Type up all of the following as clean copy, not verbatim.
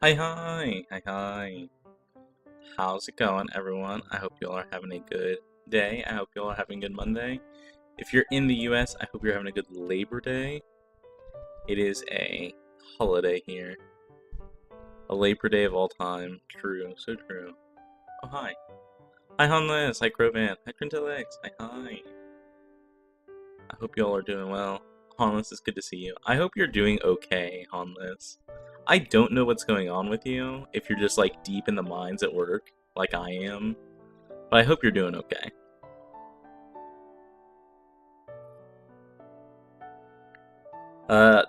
Hi. How's it going, everyone? I hope you all are having a good day. I hope you all are having a good Monday. If you're in the US, I hope you're having a good Labor Day. It is a holiday here. A Labor Day of all time. True, so true. Oh, hi. Hi, Honless. Hi, Crovan. Hi, Trintelix. Hi. I hope you all are doing well. Honless, it's good to see you. I hope you're doing okay, Honless. I don't know what's going on with you, if you're just, like, deep in the mines at work, like I am. But I hope you're doing okay.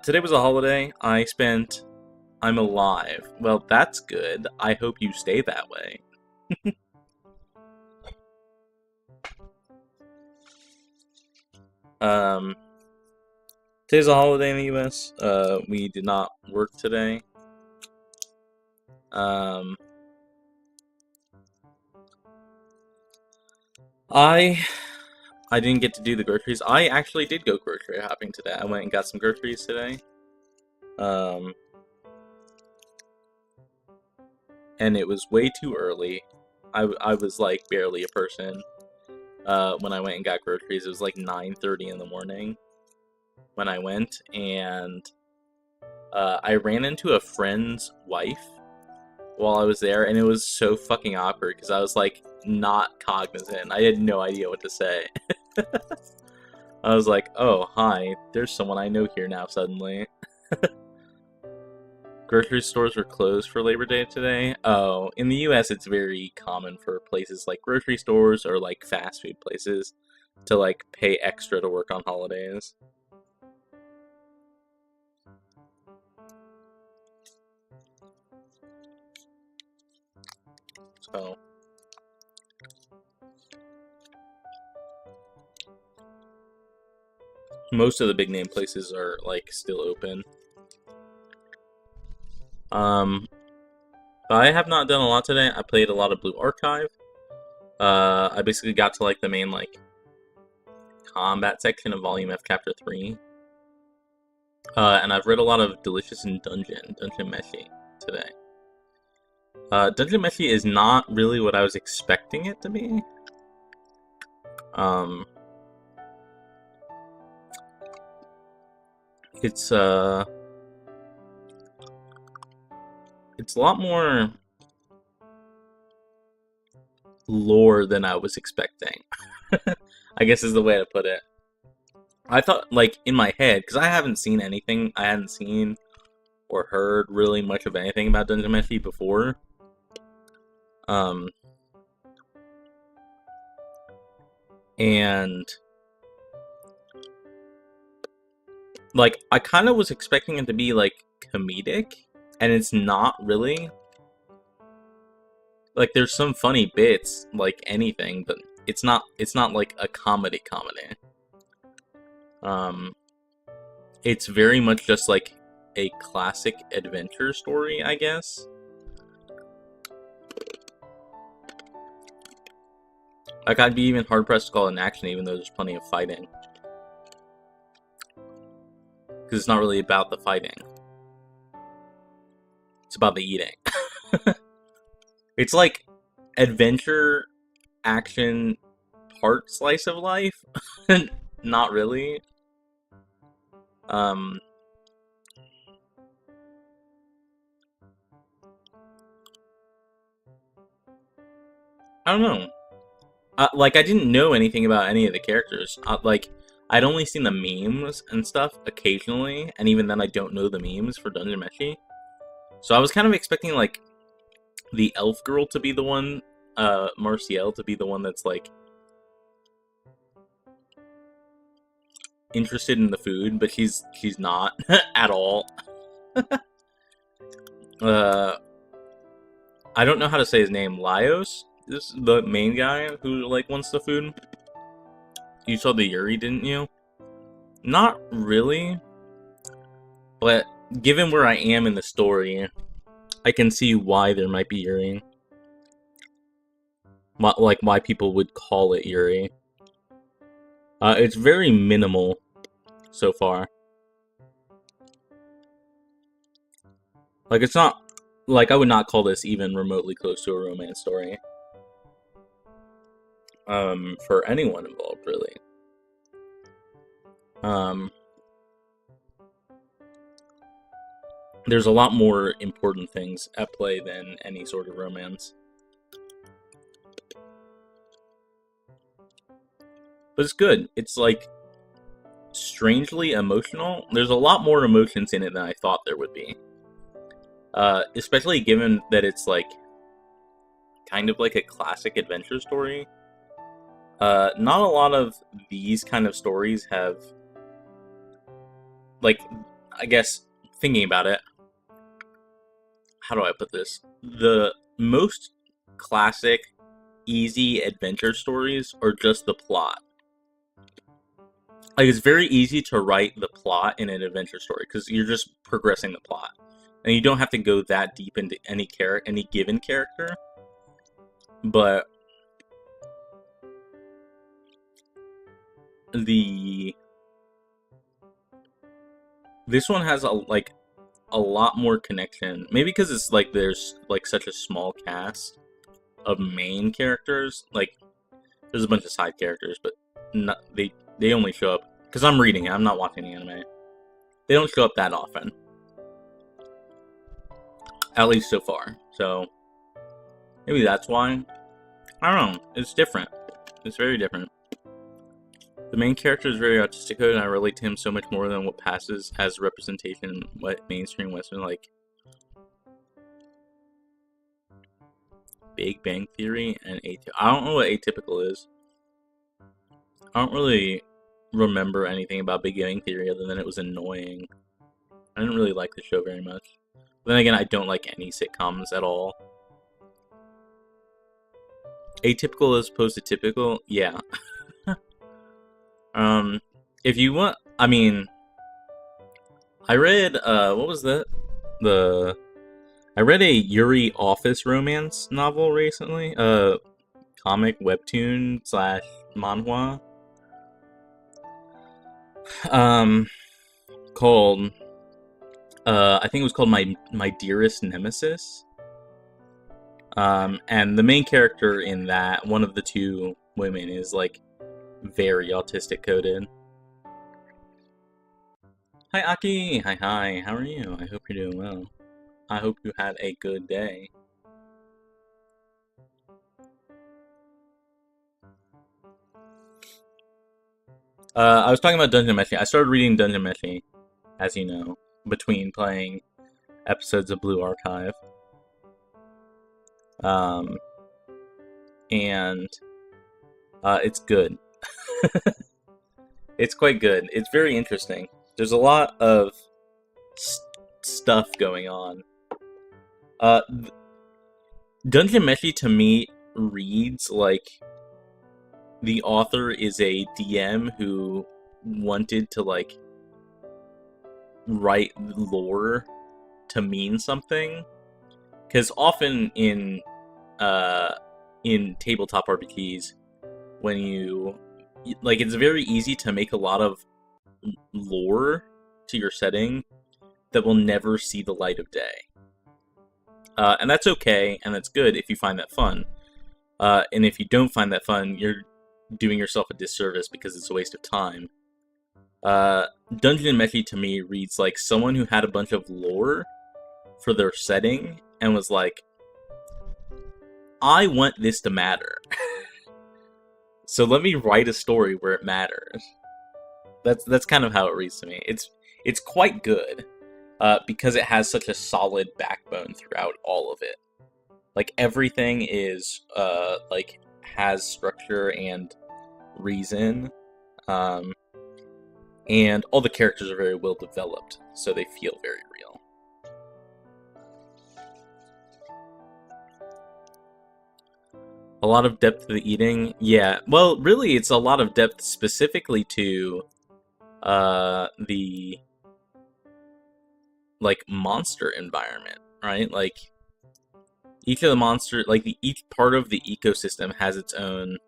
Today was a holiday. I'm alive. Well, that's good. I hope you stay that way. Um, Today's a holiday in the US. We did not work today. Um, I didn't get to do the groceries. I actually did go grocery shopping today. I went and got some groceries today. Um, and it was way too early. I was like barely a person when I went and got groceries. It was like 9:30 in the morning when I went, and I ran into a friend's wife while I was there, and it was so fucking awkward because I was like not cognizant. I had no idea what to say. I was like, oh, hi, there's someone I know here now suddenly. Grocery stores were closed for Labor Day today. Oh, in the US, it's very common for places like grocery stores or like fast food places to like pay extra to work on holidays. So, most of the big name places are like still open. Um, but I have not done a lot today. I played a lot of Blue Archive. I basically got to like the main like combat section of Volume F Chapter 3. And I've read a lot of Delicious in Dungeon Meshi today. Dungeon Meshi is not really what I was expecting it to be. Um, it's a lot more lore than I was expecting. I guess is the way to put it. I thought, like, in my head, because I hadn't seen or heard really much of anything about Dungeon Meshi before. And like, I kind of was expecting it to be like comedic, and it's not really. Like, there's some funny bits, like anything, but it's not like a comedy. It's very much just like a classic adventure story, I guess. Like, I'd be even hard-pressed to call it an action, even though there's plenty of fighting. Because it's not really about the fighting. It's about the eating. It's like adventure, action, part slice of life. Not really. I don't know. Like, I didn't know anything about any of the characters. Like, I'd only seen the memes and stuff occasionally, and even then I don't know the memes for Dungeon Meshi. So I was kind of expecting, like, the elf girl to be the one, Marciel to be the one that's, like, interested in the food, but she's not at all. I don't know how to say his name. Laios is the main guy who, like, wants the food. You saw the Yuri, didn't you? Not really. But given where I am in the story, I can see why there might be Yuri. Like, why people would call it Yuri. It's very minimal so far. Like, it's not... like, I would not call this even remotely close to a romance story. For anyone involved, really. There's a lot more important things at play than any sort of romance. But it's good. It's, like, strangely emotional. There's a lot more emotions in it than I thought there would be. Especially given that it's, like, kind of like a classic adventure story. Not a lot of these kind of stories have, like, I guess, thinking about it, how do I put this? The most classic, easy adventure stories are just the plot. Like, it's very easy to write the plot in an adventure story, because you're just progressing the plot. And you don't have to go that deep into any given character. But this one has a lot more connection. Maybe because it's like there's like such a small cast of main characters. Like, there's a bunch of side characters, but they only show up because I'm reading it. I'm not watching the anime. They don't show up that often, at least so far. So maybe that's why. I don't know. It's different. It's very different. The main character is very autistic, and I relate to him so much more than what passes as representation in what mainstream Western, like Big Bang Theory and Atypical. I don't know what Atypical is. I don't really remember anything about Big Bang Theory other than it was annoying. I didn't really like the show very much. But then again, I don't like any sitcoms at all. Atypical as opposed to typical? Yeah. If you want, I mean, I read, what was that? I read a Yuri Office romance novel recently, comic webtoon / manhwa, called, I think it was called My Dearest Nemesis, and the main character in that, one of the two women, is, like, very autistic coded. Hi Aki! Hi, how are you? I hope you're doing well. I hope you had a good day. I was talking about Dungeon Meshi. I started reading Dungeon Meshi, as you know, between playing episodes of Blue Archive. And it's good. It's quite good. It's very interesting. There's a lot of stuff going on. Dungeon Meshi, to me, reads like the author is a DM who wanted to, like, write lore to mean something. Because often in tabletop RPGs, when you, like, it's very easy to make a lot of lore to your setting that will never see the light of day. And that's okay, and that's good if you find that fun. And if you don't find that fun, you're doing yourself a disservice because it's a waste of time. Dungeon Meshi, to me, reads like someone who had a bunch of lore for their setting and was like, I want this to matter. So let me write a story where it matters. That's kind of how it reads to me. It's quite good, because it has such a solid backbone throughout all of it. Like, everything is, like, has structure and reason, and all the characters are very well developed, so they feel very real. A lot of depth to the eating? Yeah, well, really, it's a lot of depth specifically to the, like, monster environment, right? Like, each of the monsters, like, each part of the ecosystem has its own,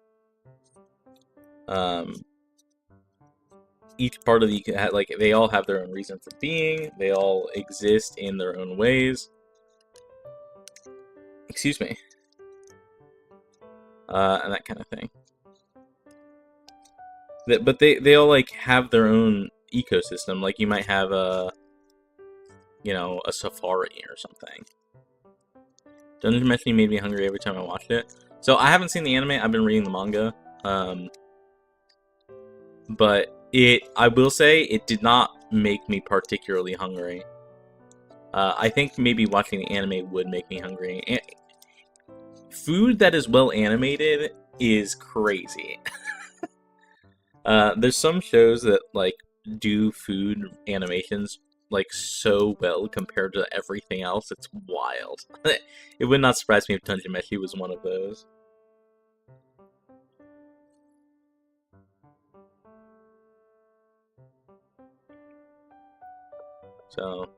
each part of the, like, they all have their own reason for being, they all exist in their own ways. Excuse me. And that kind of thing. But they all like have their own ecosystem. Like you might have a safari or something. Dungeon Meshi made me hungry every time I watched it. So I haven't seen the anime. I've been reading the manga. But I will say, it did not make me particularly hungry. I think maybe watching the anime would make me hungry. Food that is well animated is crazy. There's some shows that like do food animations like so well compared to everything else. It's wild. It would not surprise me if Dungeon Meshi was one of those. So,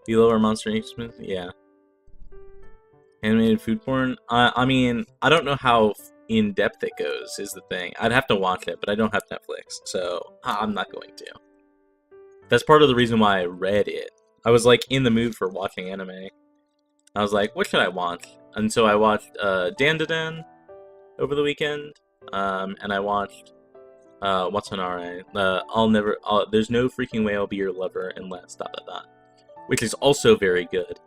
you love our Monster Inc. Yeah. Animated food porn? I mean, I don't know how in-depth it goes, is the thing. I'd have to watch it, but I don't have Netflix, so I'm not going to. That's part of the reason why I read it. I was, like, in the mood for watching anime. I was like, what should I watch? And so I watched Dandadan over the weekend, and I watched What's Honare? There's no freaking way I'll be your lover unless ... which is also very good.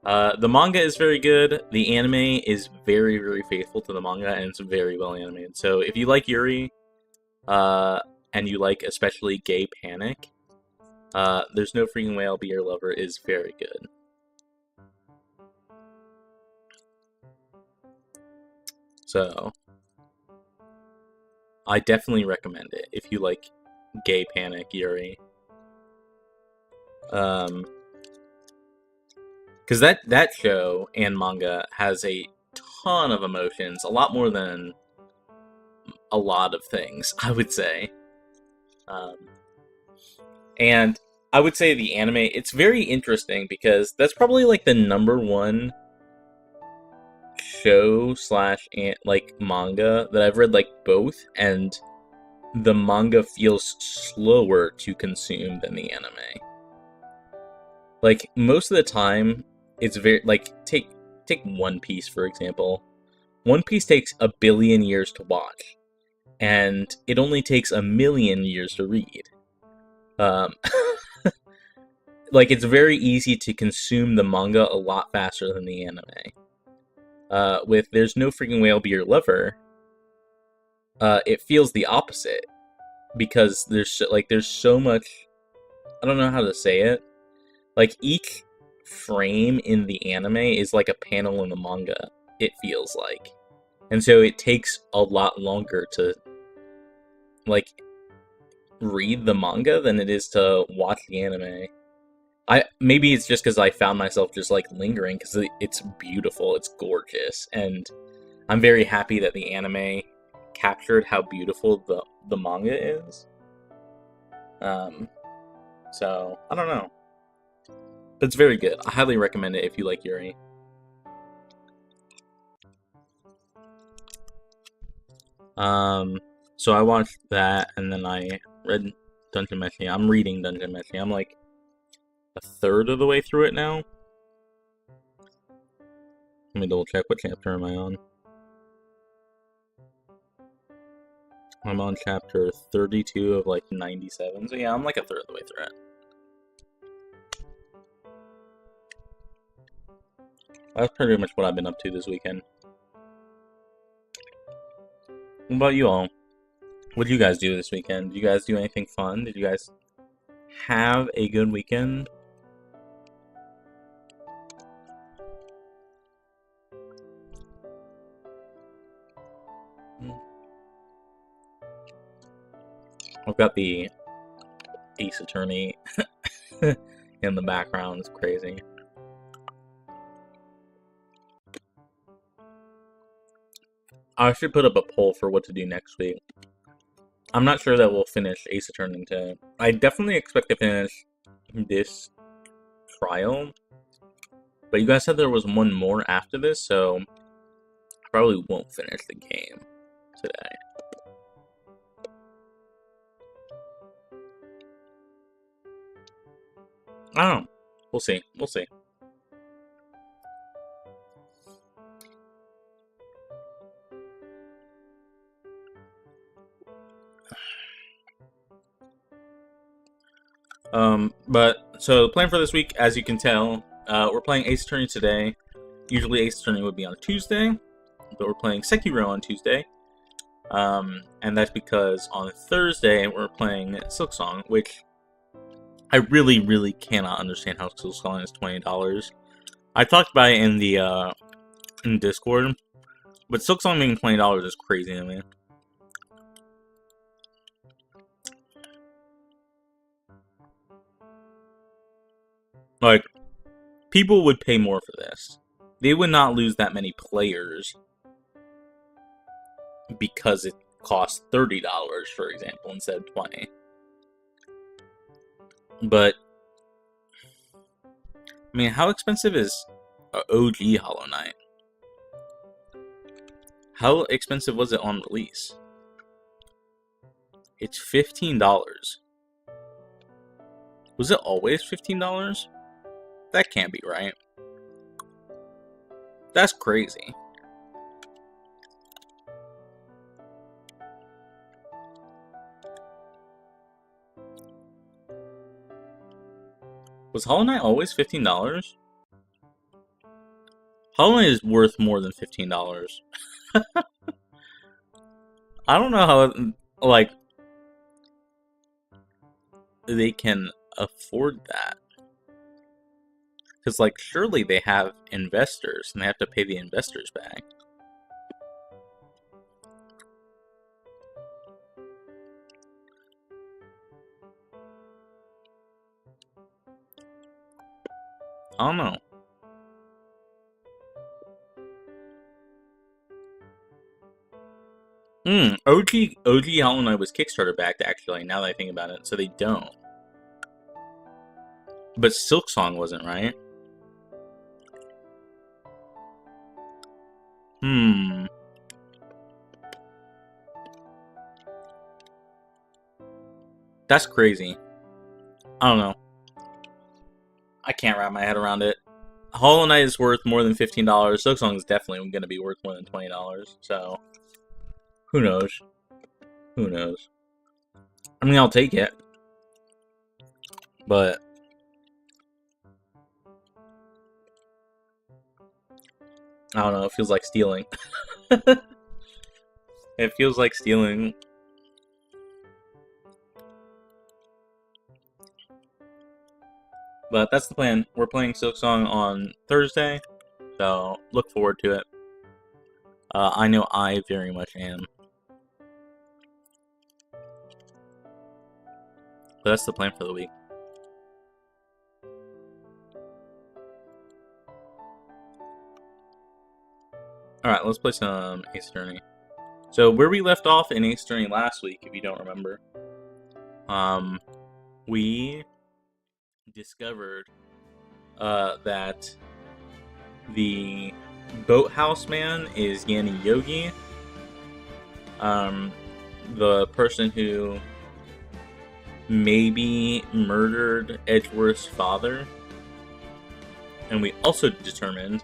The manga is very good. The anime is very, very faithful to the manga, and it's very well animated. So if you like Yuri, and you like especially Gay Panic, There's No Freaking Way I'll Be Your Lover is very good. So, I definitely recommend it if you like Gay Panic Yuri. Because that show and manga has a ton of emotions, a lot more than a lot of things, I would say. And I would say the anime, it's very interesting because that's probably like the #1 show / like manga that I've read like both, and the manga feels slower to consume than the anime. Like most of the time, it's very like take One Piece for example. One Piece takes 1 billion years to watch, and it only takes 1 million years to read. Like it's very easy to consume the manga a lot faster than the anime. With There's No Freaking Way I'll Be Your Lover, it feels the opposite because there's so much. I don't know how to say it. Like each frame in the anime is like a panel in the manga. It feels like, and so it takes a lot longer to like read the manga than it is to watch the anime. Maybe it's just because I found myself just like lingering because it's beautiful, it's gorgeous, and I'm very happy that the anime captured how beautiful the manga is. So I don't know, but it's very good. I highly recommend it if you like Yuri. So I watched that, and then I read Dungeon Meshi. I'm reading Dungeon Meshi. I'm like a third of the way through it now. Let me double check. What chapter am I on? I'm on chapter 32 of like 97. So yeah, I'm like a third of the way through it. That's pretty much what I've been up to this weekend. What about you all? What did you guys do this weekend? Did you guys do anything fun? Did you guys have a good weekend? I've got the Ace Attorney in the background. It's crazy. I should put up a poll for what to do next week. I'm not sure that we'll finish Ace Attorney today. I definitely expect to finish this trial, but you guys said there was one more after this, so I probably won't finish the game today. I don't know. We'll see. We'll see. But so the plan for this week, as you can tell, we're playing Ace Attorney today. Usually Ace Attorney would be on a Tuesday, but we're playing Sekiro on Tuesday. And that's because on Thursday we're playing Silksong, which I really cannot understand how Silksong is $20. I talked about it in the in Discord, but Silksong being $20 is crazy to me. Like, people would pay more for this. They would not lose that many players because it costs $30, for example, instead of $20. But I mean, how expensive is OG Hollow Knight? How expensive was it on release? It's $15. Was it always $15? That can't be right. That's crazy. Was Hollow Knight always $15? Hollow Knight is worth more than $15. I don't know how, like, they can afford that. Because, like, surely they have investors, and they have to pay the investors back. I don't know. OG Hollow Knight was Kickstarter backed, actually, now that I think about it, so they don't. But Silksong wasn't, right? That's crazy. I don't know. I can't wrap my head around it. Hollow Knight is worth more than $15. Silksong is definitely going to be worth more than $20. So, who knows? Who knows? I mean, I'll take it. But I don't know, it feels like stealing. It feels like stealing. But that's the plan. We're playing Silksong on Thursday, so look forward to it. I know I very much am. But that's the plan for the week. Alright, let's play some Ace Attorney. So, where we left off in Ace Attorney last week, if you don't remember, we discovered that the boathouse man is Yanni Yogi, the person who maybe murdered Edgeworth's father. And we also determined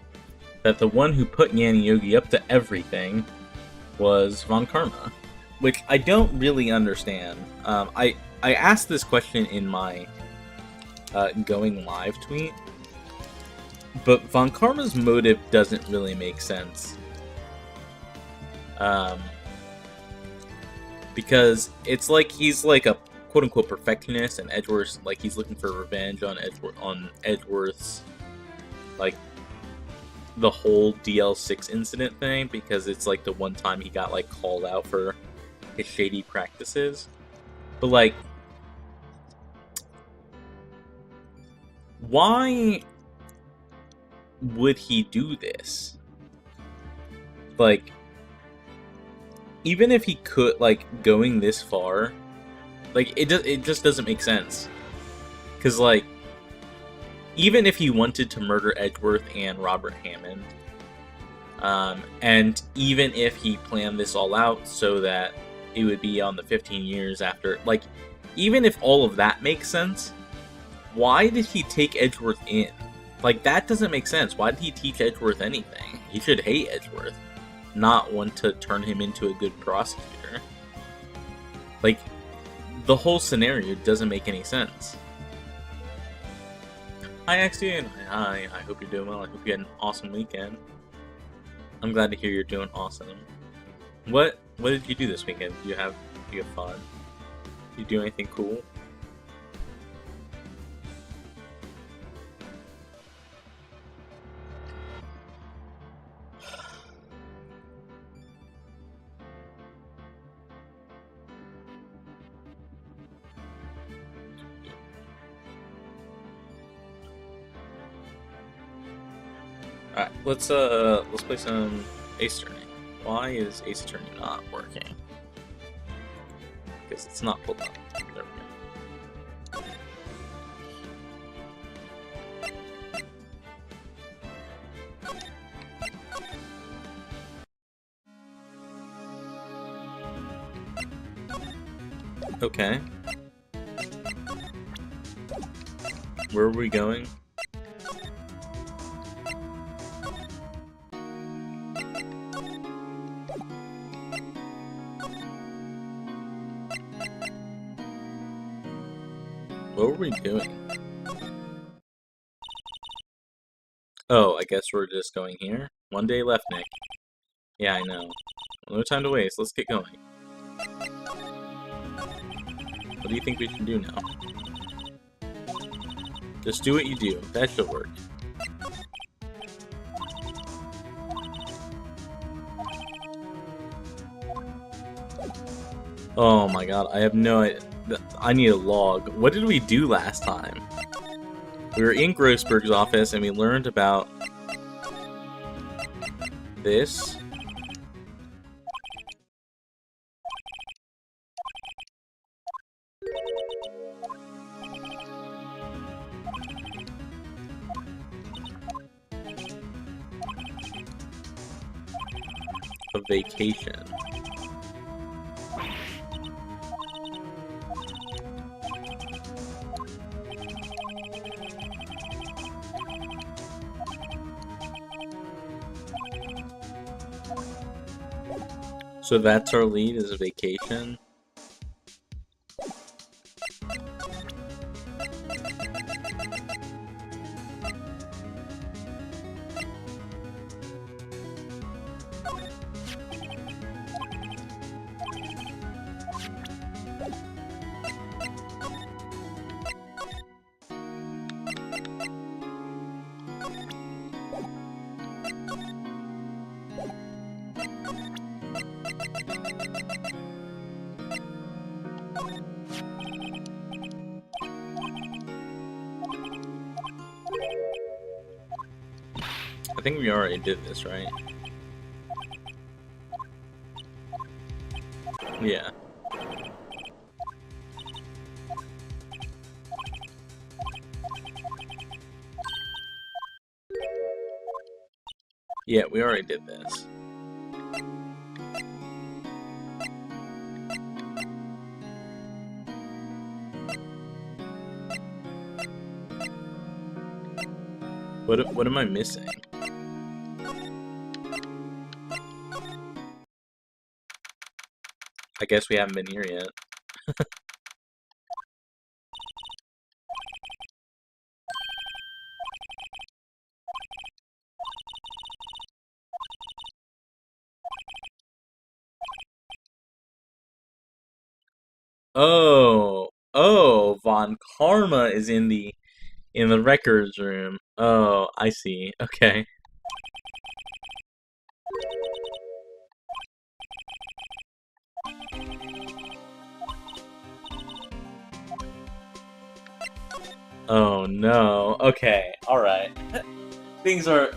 that the one who put Yanni Yogi up to everything was Von Karma, which I don't really understand. I asked this question in my going live tweet, but Von Karma's motive doesn't really make sense. Because it's like he's like a quote-unquote perfectionist, and Edgeworth's like he's looking for revenge on Edgeworth's like the whole DL6 incident thing, because it's like the one time he got like called out for his shady practices. But like, why would he do this? Like, even if he could, like, going this far, like, it just doesn't make sense. Because, like, even if he wanted to murder Edgeworth and Robert Hammond, and even if he planned this all out so that it would be on the 15 years after, like, even if all of that makes sense, why did he take Edgeworth in? Like, that doesn't make sense. Why did he teach Edgeworth anything? He should hate Edgeworth, not want to turn him into a good prosecutor. Like, the whole scenario doesn't make any sense. Hi, Axion. Hi, I hope you're doing well. I hope you had an awesome weekend. I'm glad to hear you're doing awesome. What did you do this weekend? Did you have fun? Did you do anything cool? Alright, let's play some Ace Attorney. Why is Ace Attorney not working? Because it's not pulled up. There we go. Okay. Where are we going? What were we doing? Oh, I guess we're just going here? One day left, Nick. Yeah, I know. No time to waste. Let's get going. What do you think we should do now? Just do what you do. That should work. Oh my god, I have no idea. I need a log. What did we do last time? We were in Grossberg's office and we learned about this. A vacation. So that's our lead, is a vacation. I think we already did this, right? Yeah. Yeah, we already did this. What am I missing? I guess we haven't been here yet. Oh, Von Karma is in the records room. Oh, I see. Okay. Oh no. Okay. All right. Things are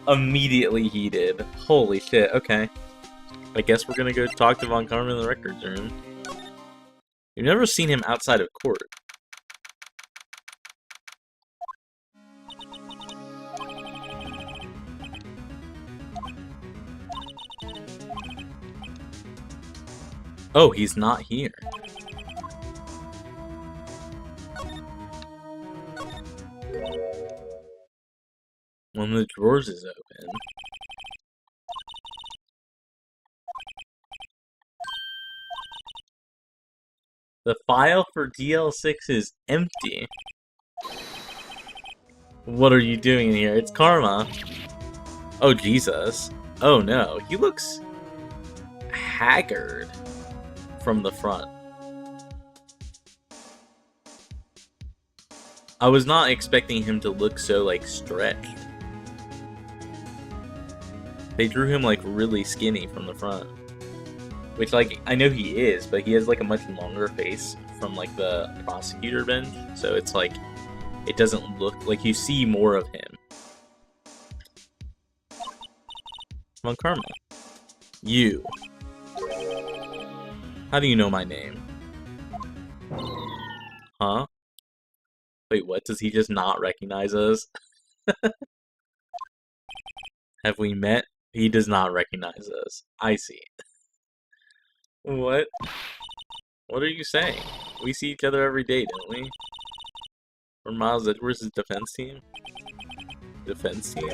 immediately heated. Holy shit. Okay. I guess we're gonna go talk to Von Karma in the records room. You've never seen him outside of court. Oh, he's not here. One of the drawers is open. The file for DL6 is empty. What are you doing in here? It's Karma. Oh, Jesus. Oh, no. He looks haggard from the front. I was not expecting him to look so, like, stretched. They drew him, like, really skinny from the front. Which, like, I know he is, but he has, like, a much longer face from, like, the prosecutor bench. So it's, like, it doesn't look like you see more of him. Come on, Karma. You. How do you know my name? Huh? Wait, what? Does he just not recognize us? Have we met? He does not recognize us. I see. What? What are you saying? We see each other every day, don't we? We're Miles Edwards' defense team? Defense team?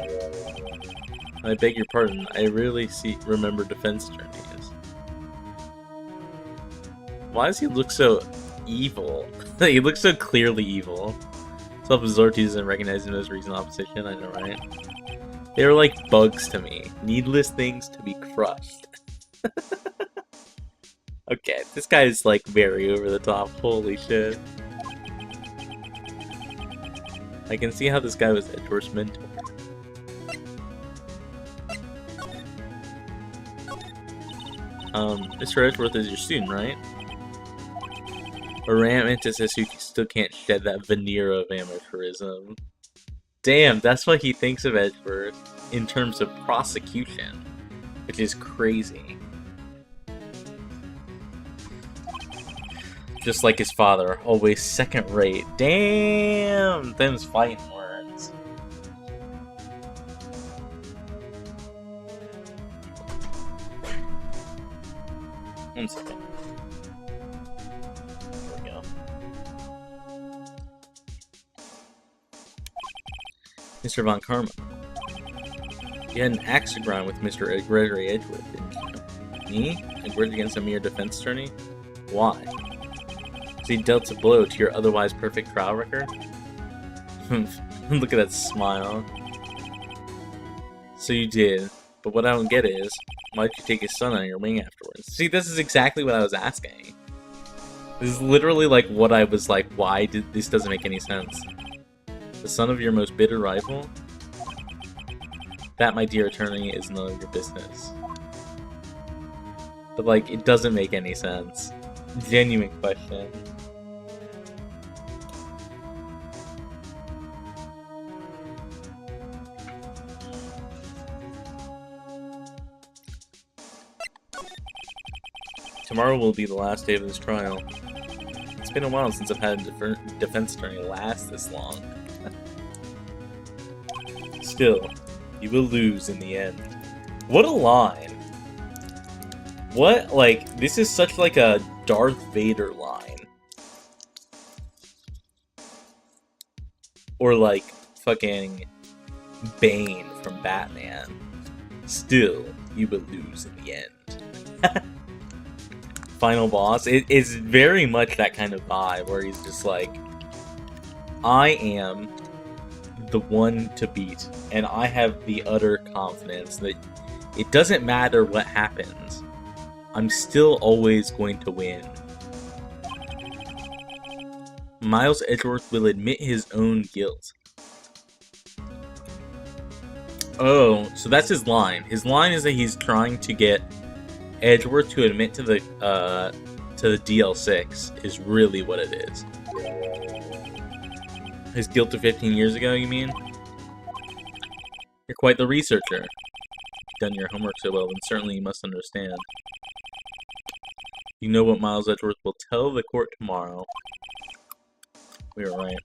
I beg your pardon, I rarely remember defense attorneys. Why does he look so evil? He looks so clearly evil. Self-absorbed, he doesn't recognize him as reasonable opposition, I know, right? They're like bugs to me. Needless things to be crushed. Okay, this guy is like very over the top. Holy shit. I can see how this guy was Edward's mentor. Mr. Edgeworth is your student, right? Or Mantis says you still can't shed that veneer of amateurism. Damn, that's what he thinks of Edgeworth in terms of prosecution, which is crazy. Just like his father, always second rate. Damn, them's fighting words. One second. There we go. Mr. Von Karma. You had an axe to grind with Mr. Gregory Edgeworth, didn't you? Me? Edgeworth against a mere defense attorney? Why? Because he dealt a blow to your otherwise perfect trial record? Look at that smile. So you did, but what I don't get is, why'd you take his son on your wing afterwards? See, this is exactly what I was asking. This is literally like what I was like, why did this doesn't make any sense? The son of your most bitter rival? That, my dear attorney, is none of your business. But like, it doesn't make any sense. Genuine question. Tomorrow will be the last day of this trial. It's been a while since I've had a defense attorney last this long. Still, you will lose in the end. What a line. What, like, this is such like a Darth Vader line. Or like, fucking Bane from Batman. Still, you will lose in the end. Final boss, it is very much that kind of vibe where he's just like, I am the one to beat, and I have the utter confidence that it doesn't matter what happens, I'm still always going to win. Miles Edgeworth will admit his own guilt. Oh, so that's his line. His line is that he's trying to get Edgeworth to admit to the DL6 is really what it is. His guilt of 15 years ago, you mean? You're quite the researcher. You've done your homework so well, then certainly you must understand. You know what Miles Edgeworth will tell the court tomorrow. We were right.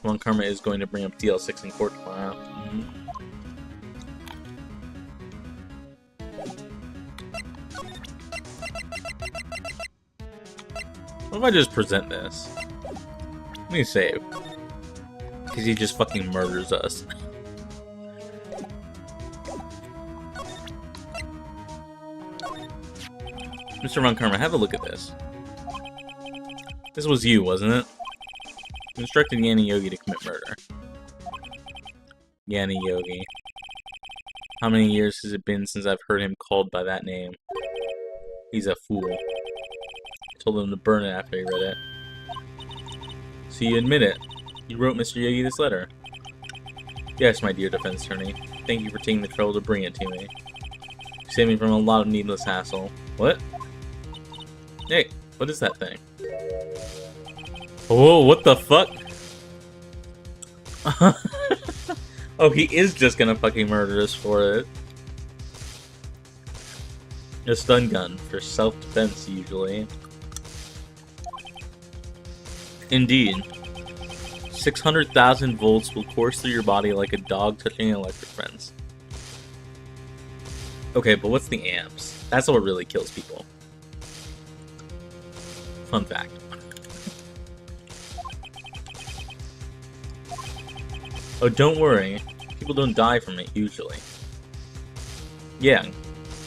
One Karma is going to bring up DL6 in court tomorrow. What if I just present this? Let me save. Because he just fucking murders us. Mr. Von Karma, have a look at this. This was you, wasn't it? Instructed Yanni Yogi to commit murder. Yanni Yogi. How many years has it been since I've heard him called by that name? He's a fool. I told him to burn it after he read it. So you admit it. You wrote Mr. Yogi this letter. Yes, my dear defense attorney. Thank you for taking the trouble to bring it to me. You saved me from a lot of needless hassle. What? Hey, what is that thing? Oh, what the fuck? Oh, he is just gonna fucking murder us for it. A stun gun for self-defense, usually. Indeed. 600,000 volts will course through your body like a dog touching an electric fence. Okay, but what's the amps? That's what really kills people. Fun fact. Oh, don't worry. People don't die from it, usually. Yeah,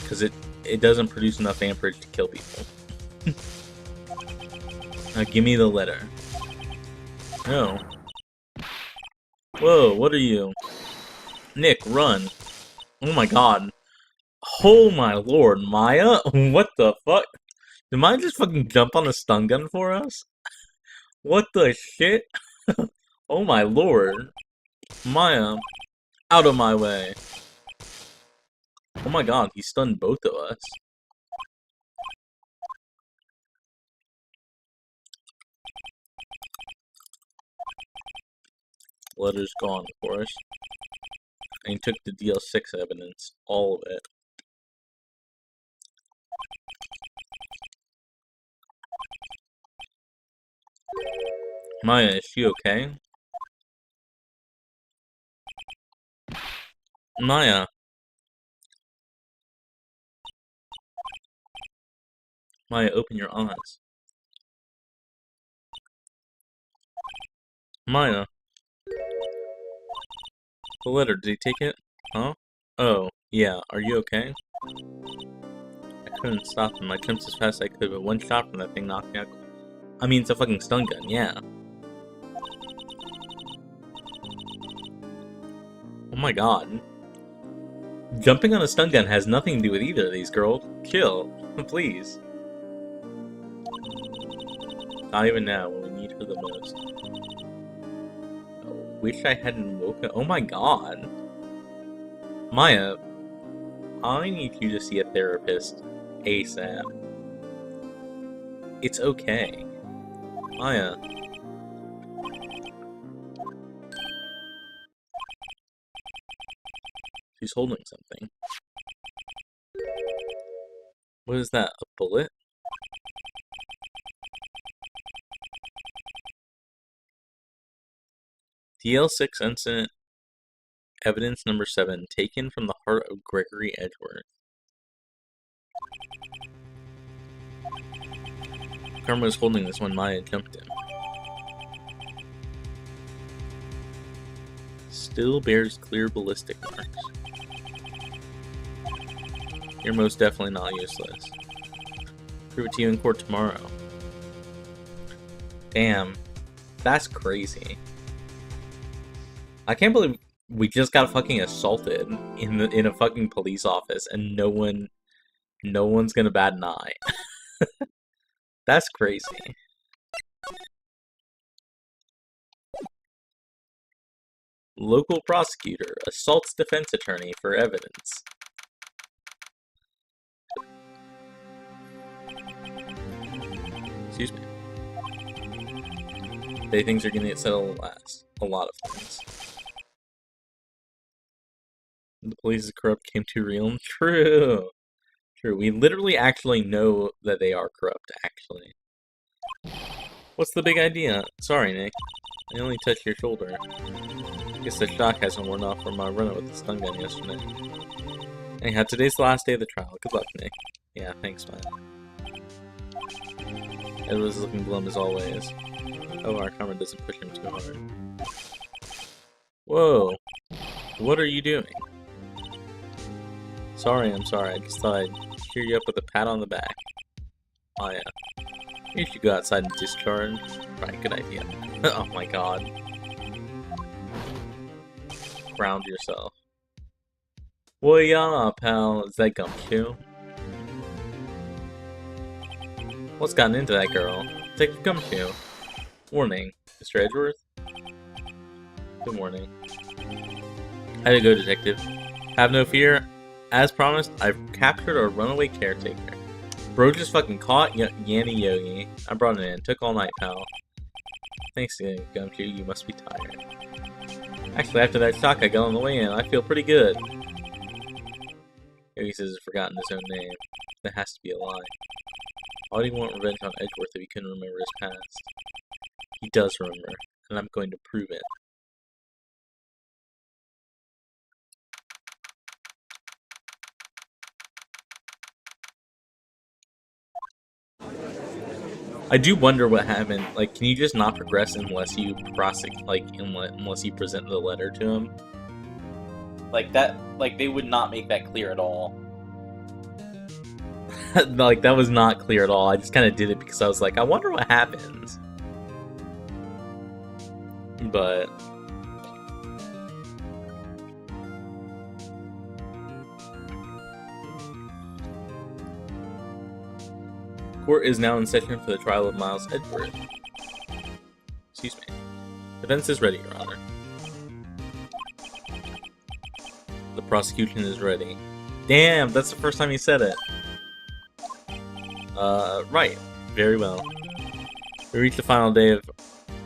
because it doesn't produce enough amperage to kill people. Now give me the letter. No. Whoa, what are you? Nick, run. Oh my god. Oh my lord, Maya? What the fuck? Did Maya just fucking jump on a stun gun for us? What the shit? Oh my lord. Maya, out of my way. Oh my god, he stunned both of us. Letter's gone, of course. And he took the DL6 evidence. All of it. Maya, is she okay? Maya. Maya, open your eyes. Maya. The letter, did he take it? Huh? Oh, yeah, are you okay? I couldn't stop him. I jumped as fast as I could, but one shot from that thing knocked me out. I mean, it's a fucking stun gun, yeah. Oh my god. Jumping on a stun gun has nothing to do with either of these, girls. Chill. Please. Not even now, when we need her the most. I wish I hadn't woken. Oh my god. Maya, I need you to see a therapist ASAP. It's okay. Maya. She's holding something. What is that? A bullet? DL6 incident evidence number 7, taken from the heart of Gregory Edgeworth. Karma was holding this when Maya jumped in. Still bears clear ballistic marks. You're most definitely not useless. Prove it to you in court tomorrow. Damn. That's crazy. I can't believe we just got fucking assaulted in a fucking police office and no one's gonna bat an eye. That's crazy. Local prosecutor assaults defense attorney for evidence. Excuse me. They things are gonna get settled last. A lot of things. The police is corrupt came too real. True. True. We literally actually know that they are corrupt, actually. What's the big idea? Sorry, Nick. I only touched your shoulder. Guess the shock hasn't worn off from my run with the stun gun yesterday. Anyhow, today's the last day of the trial. Good luck, Nick. Yeah, thanks, man. Ed was looking glum as always. Oh, our camera doesn't push him too hard. Whoa! What are you doing? Sorry, I'm sorry. I just thought I'd cheer you up with a pat on the back. Maya. You should go outside and discharge. Right, good idea. Oh my god. Ground yourself. Well, yeah, pal. Is that Gumshoe? What's gotten into that girl? Detective Gumshoe. Warning, Mr. Edgeworth. Good morning. How'd it go, Detective? Have no fear. As promised, I've captured our runaway caretaker. Bro just fucking caught Yanni Yogi. I brought it in. Took all night, pal. Thanks, Gumshoe. You must be tired. Actually, after that shock I got on the way in, I feel pretty good. Yogi says he's forgotten his own name. That has to be a lie. Why would he want revenge on Edgeworth if he couldn't remember his past? He does remember, and I'm going to prove it. I do wonder what happened. Like, can you just not progress unless you unless you present the letter to him? Like that, like they would not make that clear at all. Like that was not clear at all. I just kind of did it because I was like, I wonder what happens. But court is now in session for the trial of Miles Edgeworth. Excuse me. Defense is ready, Your Honor. The prosecution is ready. Damn, that's the first time he said it. Right. Very well. We reached the final day of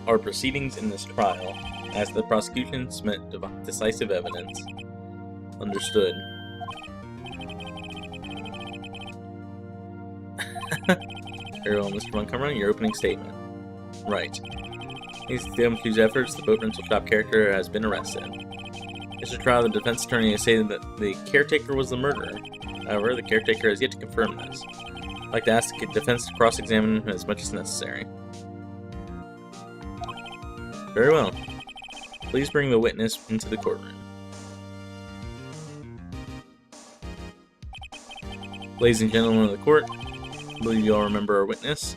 our proceedings in this trial. As the prosecution submit decisive evidence. Understood. Very well, Mr. Montgomery, your opening statement. Right. Thanks to Gumshoe's efforts, the boat rental shop character has been arrested. Mr. Trial, the defense attorney has stated that the caretaker was the murderer. However, the caretaker has yet to confirm this. I'd like to ask the defense to cross-examine him as much as necessary. Very well. Please bring the witness into the courtroom. Ladies and gentlemen of the court, I believe you all remember our witness.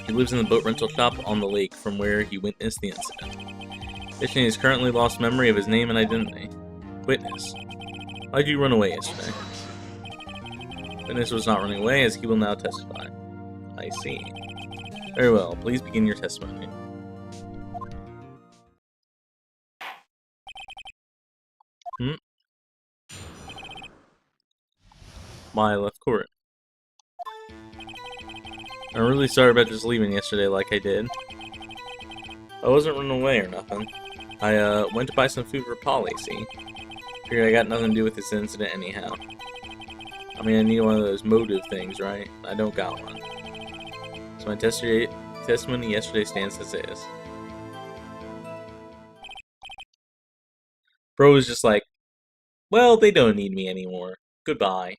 He lives in the boat rental shop on the lake from where he witnessed the incident. Additionally, he has currently lost memory of his name and identity. Witness. Why did you run away yesterday? Witness was not running away, as he will now testify. I see. Very well, please begin your testimony. My left court. I'm really sorry about just leaving yesterday like I did. I wasn't running away or nothing. I went to buy some food for Polly, see? Figured I got nothing to do with this incident anyhow. I mean, I need one of those motive things, right? I don't got one. So my testimony yesterday stands as is. Bro was just like, well, they don't need me anymore. Goodbye.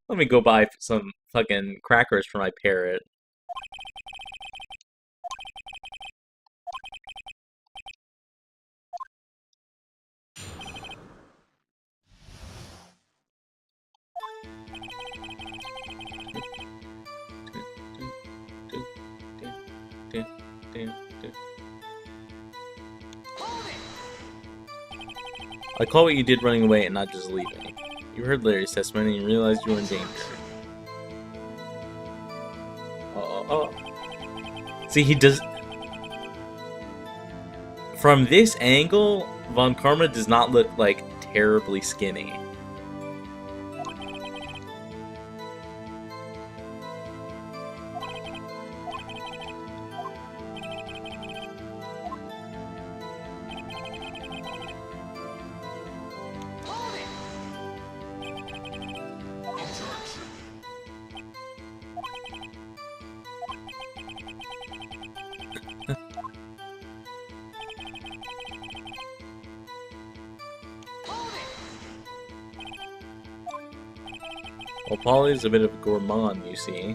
Let me go buy some fucking crackers for my parrot. I call what you did running away and not just leaving. You heard Larry's testimony and realized you were in danger. See, he does... From this angle, Von Karma does not look, like, terribly skinny. Well, Polly's a bit of a gourmand, you see.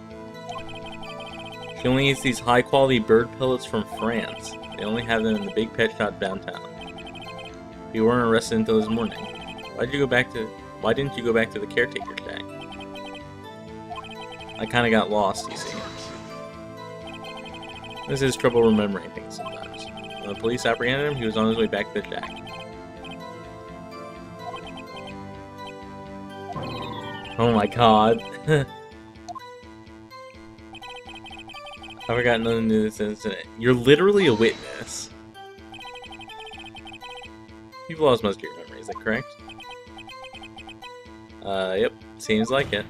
She only eats these high-quality bird pellets from France. They only have them in the big pet shop downtown. You weren't arrested until this morning. Why didn't you go back to the caretaker shack? I kind of got lost, you see. This is trouble remembering things sometimes. When the police apprehended him, he was on his way back to the shack. Oh my god. I forgot nothing to do with this incident. You're literally a witness. You've lost most of your memory, is that correct? Yep. Seems like it.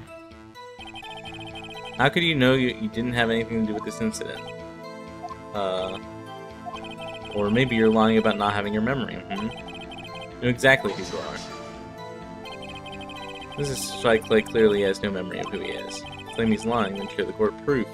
How could you know you didn't have anything to do with this incident? Or maybe you're lying about not having your memory, You know exactly who you are. This is Strike clearly has no memory of who he is. Claim he's lying, then show the court proof.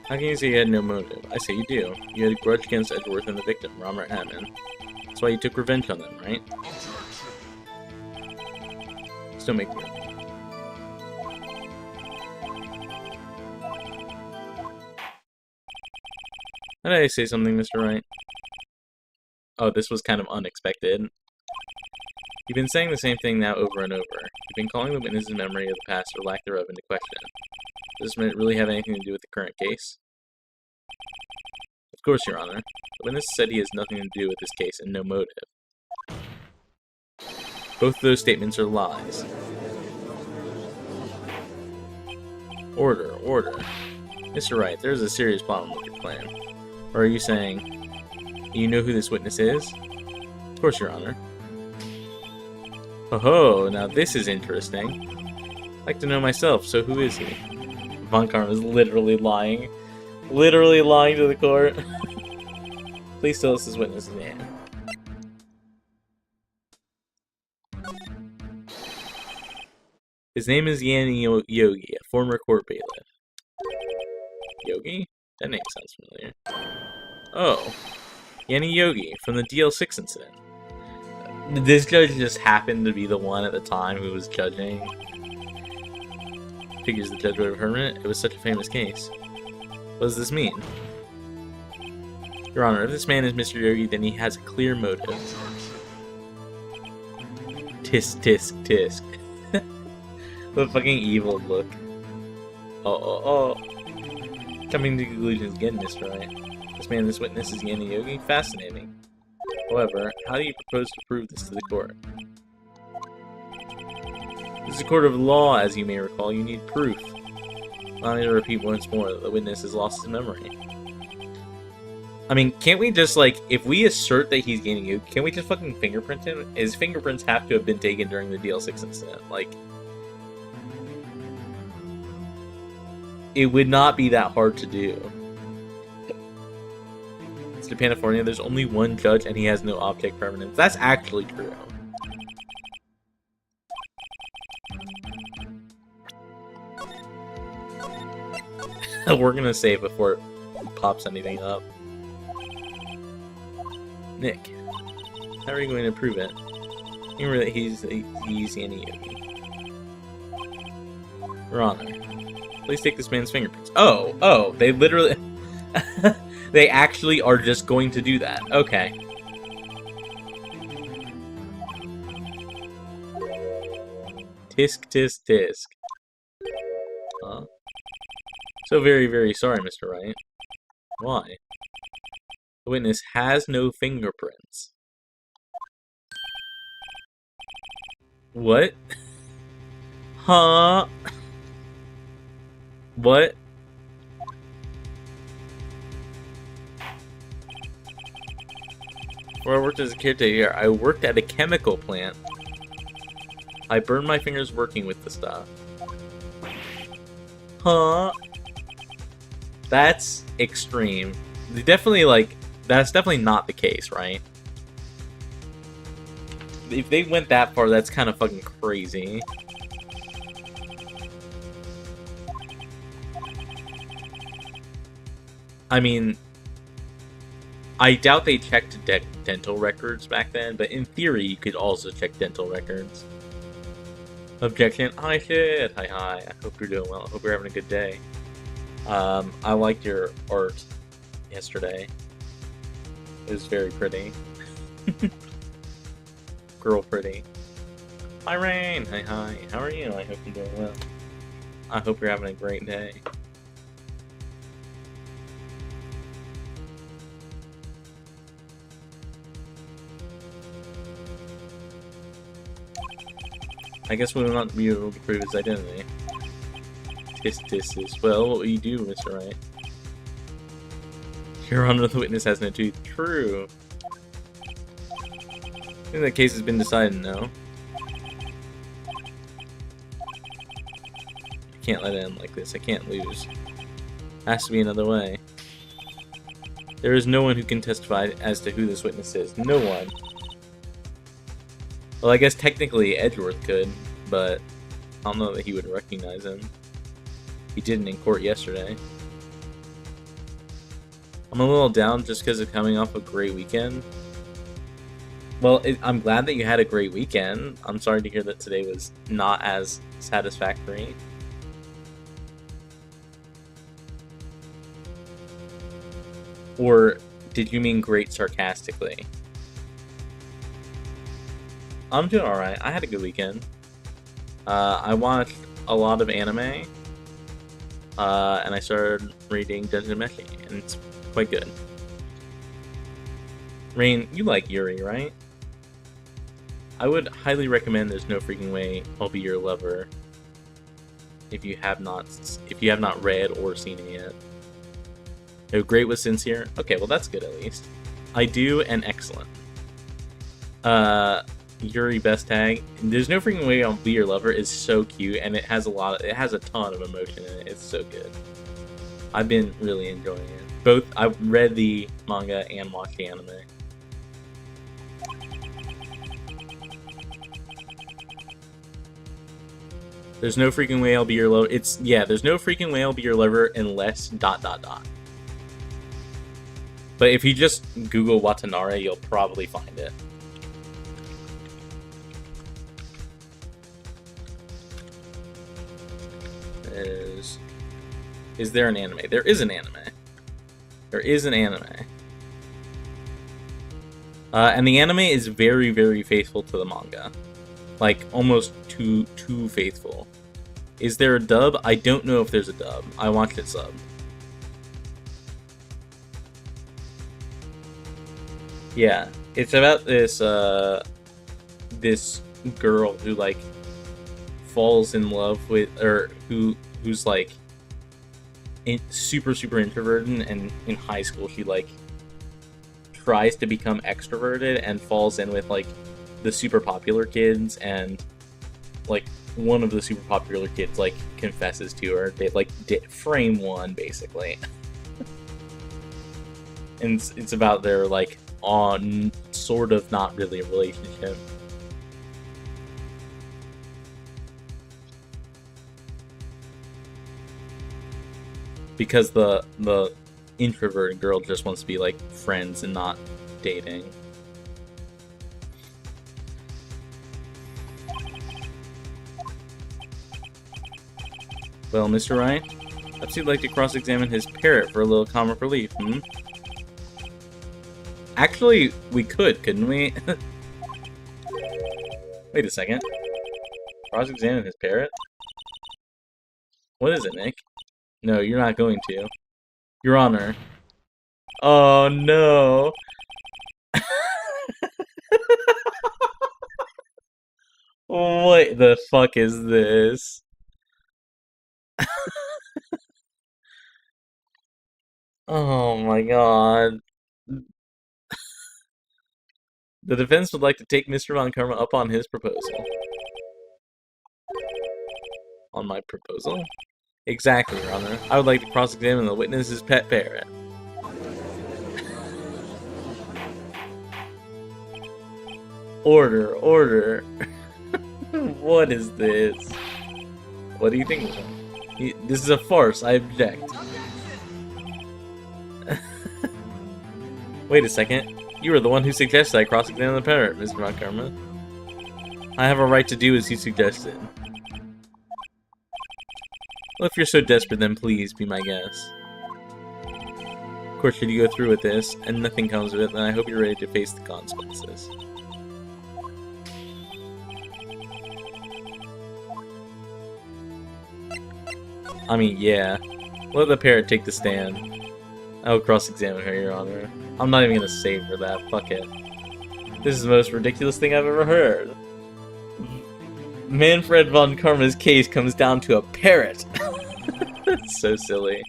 How can you say you had no motive? I say you do. You had a grudge against Edgeworth and the victim, Robert Hammond. That's why you took revenge on them, right? Still make me. How did I say something, Mr. Wright? Oh, this was kind of unexpected. You've been saying the same thing now over and over. You've been calling the witness's memory of the past or lack thereof into question. Does this really have anything to do with the current case? Of course, Your Honor. The witness said he has nothing to do with this case and no motive. Both of those statements are lies. Order, order. Mr. Wright, there's a serious problem with your plan. Or are you saying you know who this witness is? Of course, Your Honor. Oh, now this is interesting. I'd like to know myself, so who is he? Von Karma is literally lying. Literally lying to the court. Please tell us this witness's name. His name is Yanni Yogi, a former court bailiff. Yogi? That name sounds familiar. Oh. Yanni Yogi, from the DL6 incident. This judge just happened to be the one at the time who was judging. Figures the judge would have heard it. It was such a famous case. What does this mean? Your Honor, if this man is Mr. Yogi, then he has a clear motive. Tisk, tisk, tisk. The fucking evil look. Oh. Coming to conclusions again, Mr. Wright. This witness is Yanni Yogi? Fascinating. However, how do you propose to prove this to the court? This is a court of law, as you may recall. You need proof. Allow me to repeat once more that the witness has lost his memory. I mean, can't we just, like, if we assert that he's Yanni Yogi, can we just fucking fingerprint him? His fingerprints have to have been taken during the DL6 incident. Like, it would not be that hard to do. It's Japan, there's only one judge and he has no object permanence. That's actually true. We're gonna save before it pops anything up. Nick, how are you going to prove it? Remember that he's Yanni Yogi. Your Honor, please take this man's fingerprints. Oh, they literally... They actually are just going to do that. Okay. Tisk, tisk, tisk. Huh? So very, very sorry, Mr. Wright. Why? The witness has no fingerprints. What? Huh? What? Where I worked as a caretaker, I worked at a chemical plant. I burned my fingers working with the stuff. Huh? That's extreme. They definitely, like, that's definitely not the case, right? If they went that far, that's kind of fucking crazy. I mean, I doubt they checked to dental records back then, but in theory, you could also check dental records. Objection. Hi, shit. Hi. I hope you're doing well. I hope you're having a good day. I liked your art yesterday. It was very pretty. Girl pretty. Hi, Rain. Hi. How are you? I hope you're doing well. I hope you're having a great day. I guess we will not be able to prove his identity. This is... Well, what will you do, Mr. Wright? Your Honor, the witness has no tooth. True. I think that case has been decided, no? I can't let it end like this. I can't lose. Has to be another way. There is no one who can testify as to who this witness is. No one. Well, I guess technically Edgeworth could, but I don't know that he would recognize him. He didn't in court yesterday. I'm a little down just because of coming off a great weekend. Well, I'm glad that you had a great weekend. I'm sorry to hear that today was not as satisfactory. Or did you mean great sarcastically? I'm doing alright. I had a good weekend. I watched a lot of anime. And I started reading Dungeon Meshi, and it's quite good. Rain, you like Yuri, right? I would highly recommend There's No Freaking Way I'll Be Your Lover if you have not read or seen it yet. Oh, great was sincere? Okay, well that's good at least. I do and excellent. Yuri best tag. There's No Freaking Way I'll Be Your Lover is so cute, and it has a ton of emotion in it. It's so good. I've been really enjoying it. Both I've read the manga and watched the anime. There's no freaking way I'll be your lover. There's no freaking way I'll be your lover unless ... But if you just Google Watanabe, you'll probably find it. Is there an anime? There is an anime. There is an anime. And the anime is very, very faithful to the manga. Like, almost too faithful. Is there a dub? I don't know if there's a dub. I watched it subbed. Yeah, it's about this, this girl who, like, falls in love with, or who's, like, super introverted, and in high school she, like, tries to become extroverted and falls in with, like, the super popular kids, and, like, one of the super popular kids, like, confesses to her. They, like, frame one, basically. And it's about their, like, on sort of not really a relationship. Because the introverted girl just wants to be, like, friends and not dating. Well, Mr. Ryan, perhaps you'd like to cross-examine his parrot for a little comic relief, hmm? Actually, we could, couldn't we? Wait a second. Cross-examine his parrot? What is it, Nick? No, you're not going to. Your Honor. Oh, no. What the fuck is this? Oh my god. The defense would like to take Mr. Von Karma up on his proposal. On my proposal? Exactly, Your Honor. I would like to cross-examine the witness's pet parrot. Order, order. What is this? What do you think? This is a farce. I object. Wait a second. You were the one who suggested I cross-examine the parrot, Mr. Montgomery. I have a right to do as you suggested. Well, if you're so desperate, then please be my guest. Of course, should you go through with this, and nothing comes of it, then I hope you're ready to face the consequences. I mean, yeah. Let the parrot take the stand. I will cross-examine her, Your Honor. I'm not even gonna save her that. Fuck it. This is the most ridiculous thing I've ever heard. Manfred von Karma's case comes down to a parrot. That's so silly.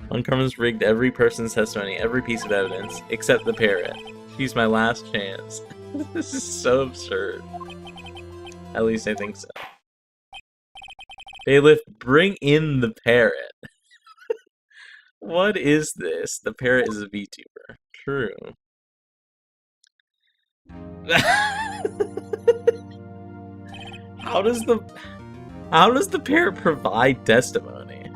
Von Karma's rigged every person's testimony, every piece of evidence, except the parrot. She's my last chance. This is so absurd. At least I think so. Bailiff, bring in the parrot. What is this? The parrot is a VTuber. True. How does the parrot provide testimony?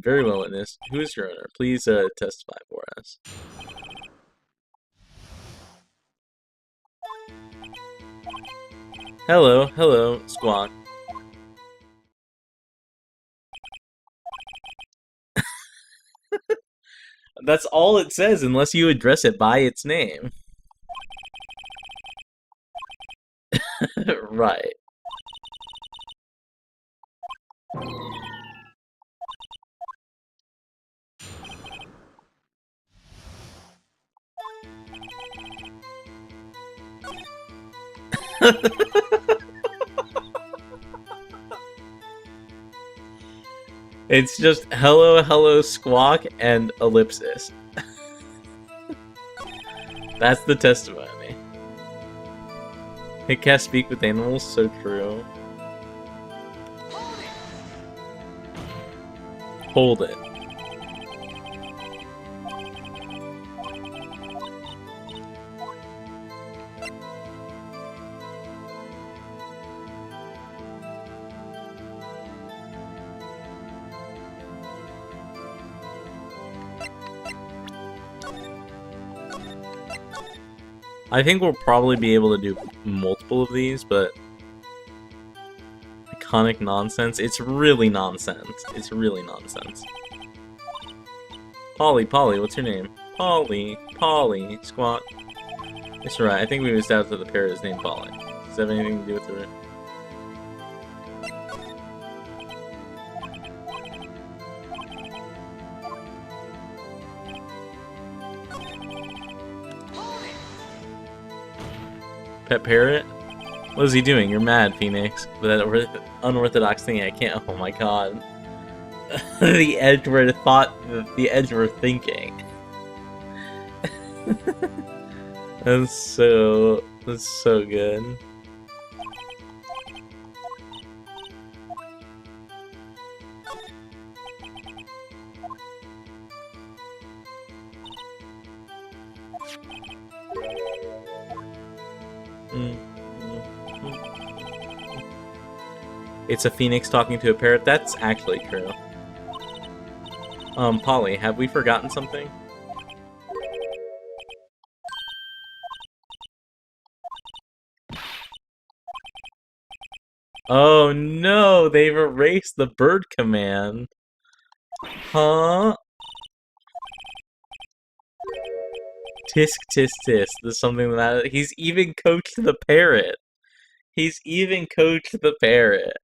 Very well, witness. Who is your owner? Please testify for us. Hello, Squawk. That's all it says unless you address it by its name. Right. It's just hello, Squawk, and ellipsis. That's the testimony. It can't speak with animals, so true. Hold it. I think we'll probably be able to do multiple of these, but iconic nonsense. It's really nonsense. It's really nonsense. Polly, what's your name? Polly, Squawk. It's right. I think we established that the parrot is named Polly. Does that have anything to do with the... Pet parrot? What is he doing? You're mad, Phoenix. With that unorthodox thing, I can't. Oh my god. The edge where the edge we're thinking. That's so good. It's a phoenix talking to a parrot. That's actually true. Polly, have we forgotten something? Oh no, they've erased the bird command. Huh? Tisk, tisk, tisk. There's something that he's even coached the parrot. He's even coached the parrot.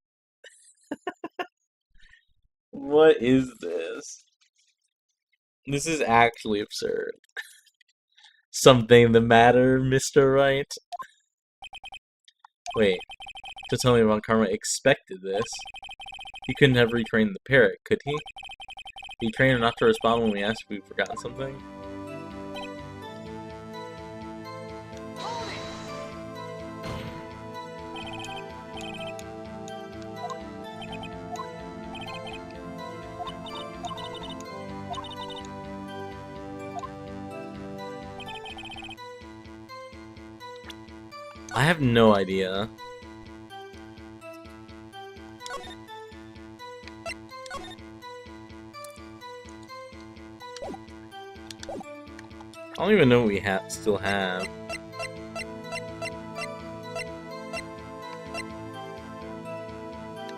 What is this? This is actually absurd. Something the matter, Mr. Wright? Wait, to tell me Von Karma expected this. He couldn't have retrained the parrot, could he? He trained him not to respond when we asked if we've forgotten something? I have no idea. I don't even know what we still have.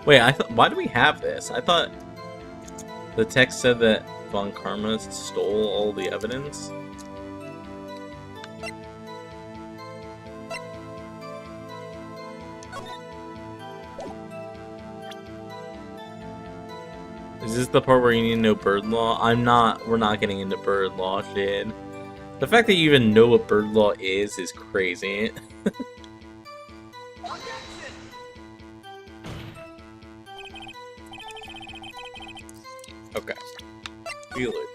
Wait, why do we have this? I thought the text said that Von Karma stole all the evidence. Is this the part where you need to know bird law? We're not getting into bird law shit. The fact that you even know what bird law is crazy. Okay. Feel it.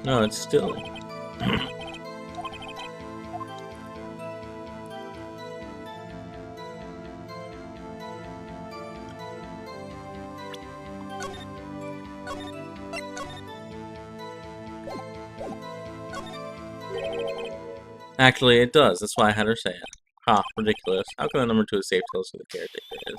No, it's still. Actually, it does. That's why I had her say it. Ha, ridiculous. How can the number 2 is safe till who the caretaker is?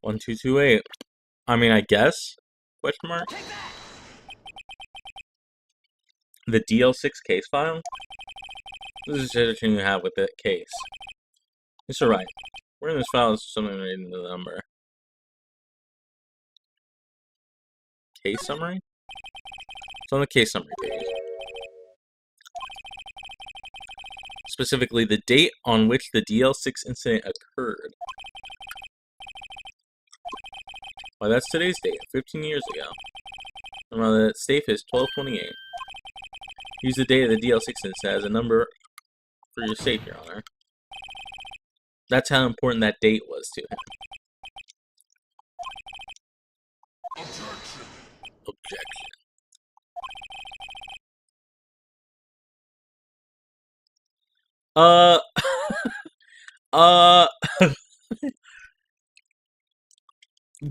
One, 2, 2, 8. I mean, I guess? Question mark? The DL6 case file? This is the situation you have with that case. Mr. Wright, where in this file is something related to the number? Case summary? It's on the case summary page. Specifically, the date on which the DL6 incident occurred. Why, that's today's date, 15 years ago. And the safe is 1228. Use the date of the DL6 incident as a number for your safe, Your Honor. That's how important that date was to him. Objection.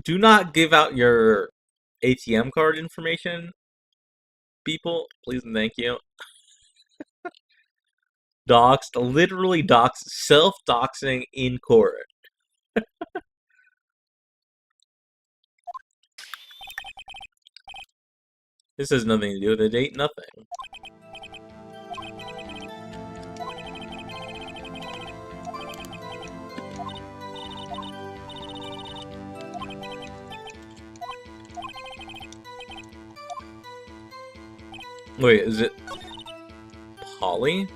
Do not give out your ATM card information, people. Please and thank you. Doxed, literally doxed, self-doxing in court. This has nothing to do with the date, nothing. Wait, is it Polly?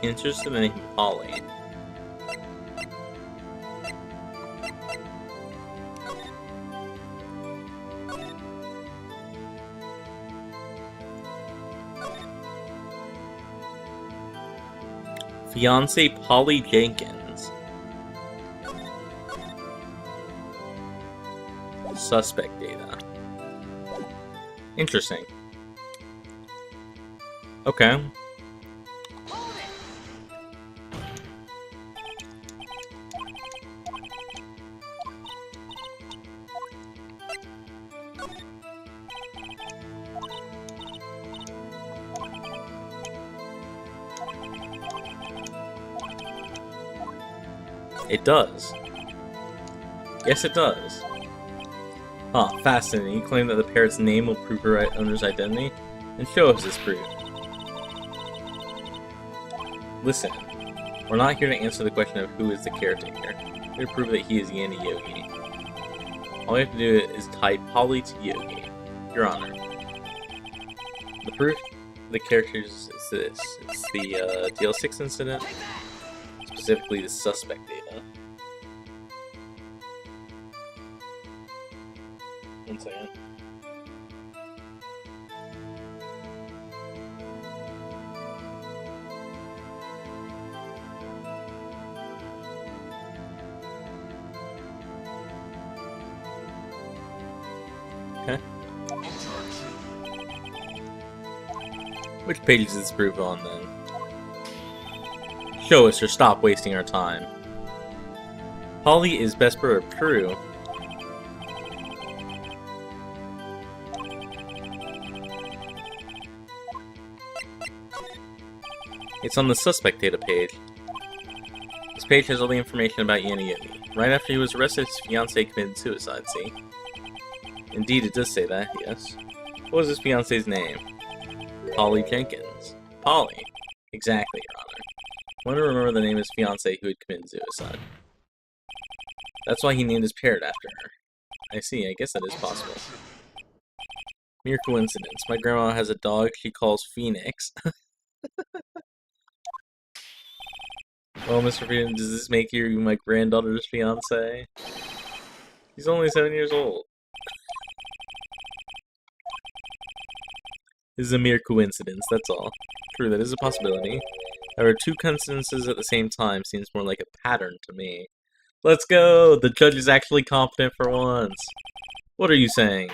Interested in Polly. Fiance Polly Jenkins. Suspect data. Interesting. Okay. It does. Yes, it does. Huh, fascinating. You claim that the parrot's name will prove her owner's identity? And show us this proof. Listen, we're not here to answer the question of who is the caretaker. We're here to prove that he is Yanni Yogi. All we have to do is tie Polly to Yogi. Your Honor. The proof of the characters is this. It's the DL6 incident, specifically the suspect data. One second. Okay. Which page is this proof on, then? Show us or stop wasting our time. Polly is best proof. True. It's on the suspect data page. This page has all the information about Yanni Yogi. Right after he was arrested, his fiancée committed suicide, see? Indeed, it does say that, yes. What was his fiancée's name? Polly Jenkins. Polly. Exactly, Your Honor. I want to remember the name of his fiancée who had committed suicide. That's why he named his parrot after her. I see, I guess that is possible. Mere coincidence. My grandma has a dog she calls Phoenix. Well, Mr. Freedom, does this make you my granddaughter's fiancé? He's only 7 years old. This is a mere coincidence, that's all. True, that is a possibility. However, two coincidences at the same time seems more like a pattern to me. Let's go! The judge is actually competent for once. What are you saying?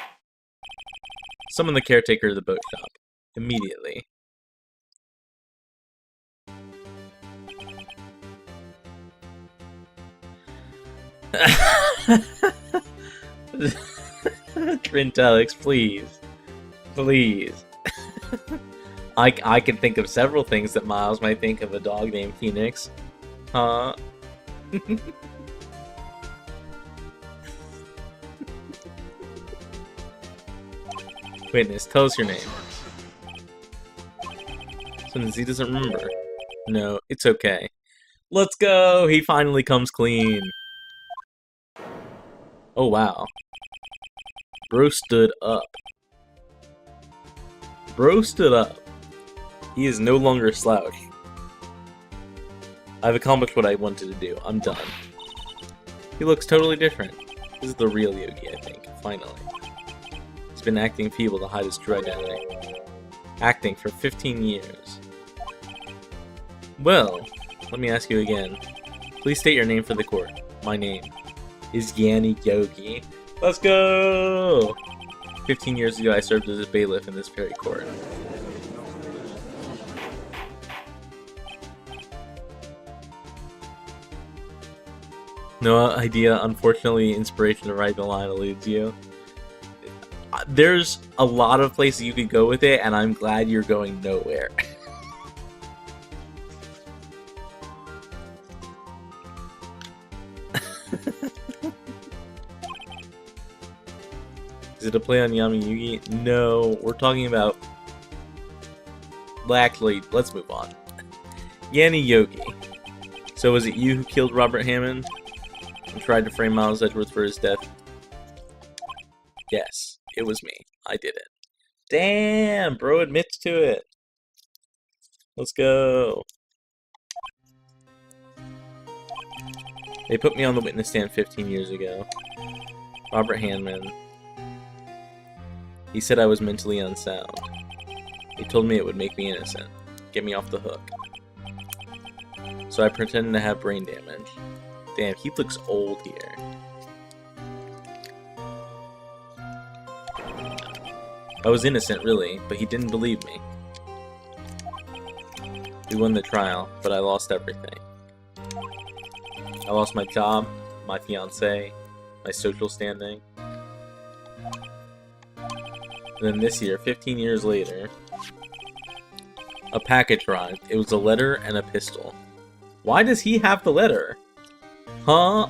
Summon the caretaker of the boat shop. Immediately. Trintelix, please. Please. I can think of several things that Miles might think of a dog named Phoenix. Huh? Witness, tell us your name. Since he doesn't remember. No, it's okay. Let's go! He finally comes clean. Oh, wow. Bro stood up. Bro stood up. He is no longer a slouch. I've accomplished what I wanted to do. I'm done. He looks totally different. This is the real Yogi, I think. Finally. He's been acting feeble to hide his true identity. Acting for 15 years. Well, let me ask you again. Please state your name for the court. My name is Yanni Yogi. Let's go! 15 years ago, I served as a bailiff in this very court. No idea, unfortunately, inspiration to write the line eludes you. There's a lot of places you could go with it, and I'm glad you're going nowhere. Is it a play on Yami Yugi? No, we're talking about... Well, actually, let's move on. Yanni Yogi. So was it you who killed Robert Hammond? And tried to frame Miles Edgeworth for his death? Yes, it was me. I did it. Damn, bro admits to it. Let's go. They put me on the witness stand 15 years ago. Robert Hammond. He said I was mentally unsound. He told me it would make me innocent. Get me off the hook. So I pretended to have brain damage. Damn, he looks old here. I was innocent, really, but he didn't believe me. We won the trial, but I lost everything. I lost my job, my fiancé, my social standing. And then this year, 15 years later, a package arrived. It was a letter and a pistol. Why does he have the letter? Huh?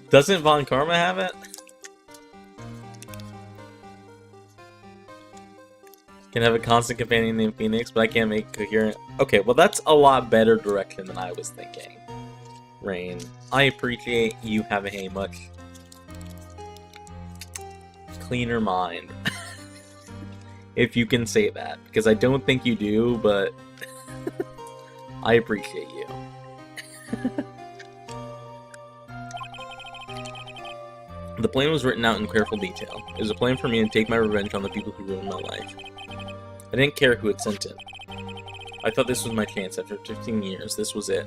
Doesn't Von Karma have it? Can have a constant companion named Phoenix, but I can't make coherent... Okay, well that's a lot better direction than I was thinking. Rain, I appreciate you having a much cleaner mind. If you can say that. Because I don't think you do, but... I appreciate you. The plan was written out in careful detail. It was a plan for me to take my revenge on the people who ruined my life. I didn't care who had sent it. I thought this was my chance. After 15 years, this was it.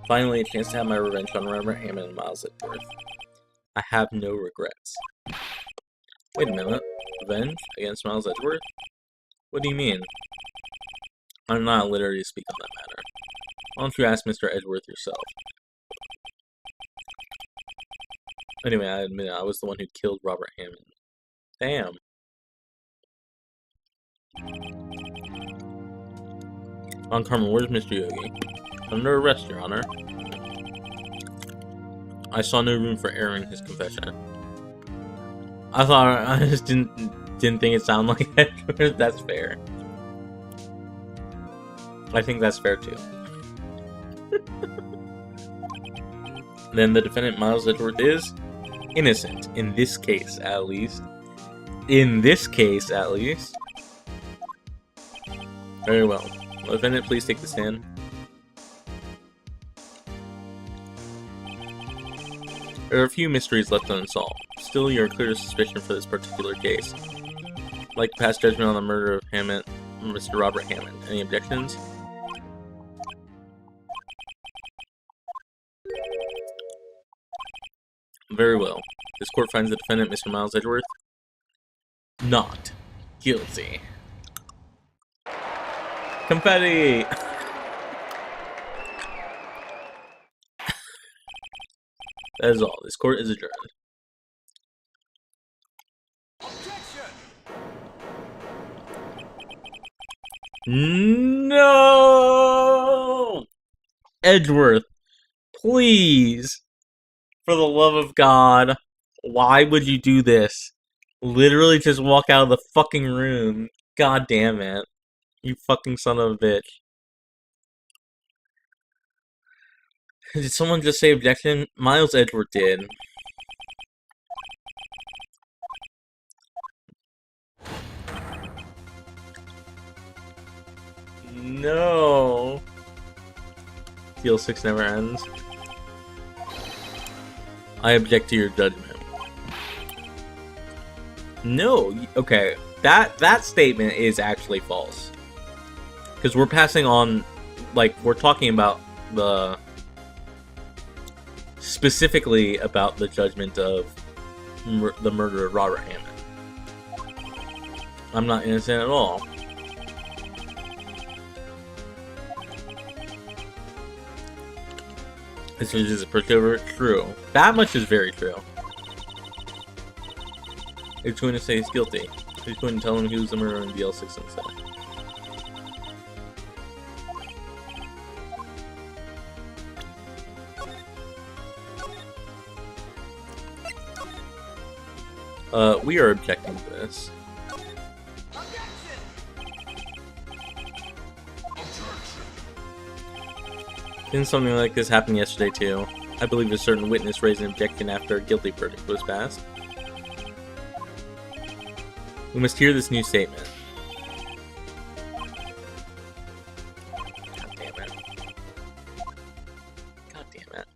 Finally, a chance to have my revenge on Robert Hammond and Miles Edgeworth. I have no regrets. Wait a minute. Revenge against Miles Edgeworth? What do you mean? I'm not at liberty to speak on that matter. Why don't you ask Mr. Edgeworth yourself? Anyway, I admit it, I was the one who killed Robert Hammond. Damn. On Carmen, where's Mr. Yogi? Under arrest, Your Honor. I saw no room for error in his confession. I just didn't think it sounded like that. That's fair. I think that's fair too. Then the defendant, Miles Edgeworth, is innocent. In this case, at least. In this case, at least. Very well. Will the defendant please take the stand? There are a few mysteries left unsolved. Still, you are clear of suspicion for this particular case. I'd like to pass judgment on the murder of Hammond, Mr. Robert Hammond. Any objections? Very well. This court finds the defendant, Mr. Miles Edgeworth, not guilty. Confetti! That is all. This court is adjourned. No! Edgeworth, please! For the love of God, why would you do this? Literally just walk out of the fucking room. God damn it. You fucking son of a bitch. Did someone just say objection? Miles Edgeworth did. No. Deal 6 never ends. I object to your judgment. No, okay. That statement is actually false. Because we're passing on, like, we're talking about the... specifically about the judgment of the murder of Robert Hammond. I'm not innocent at all. This is just a pushover. True. That much is very true. He's going to say he's guilty. He's going to tell him he was the murderer in DL6 instead. We are objecting to this. Didn't something like this happen yesterday too? I believe a certain witness raised an objection after a guilty verdict was passed. We must hear this new statement. God damn it. God damn it.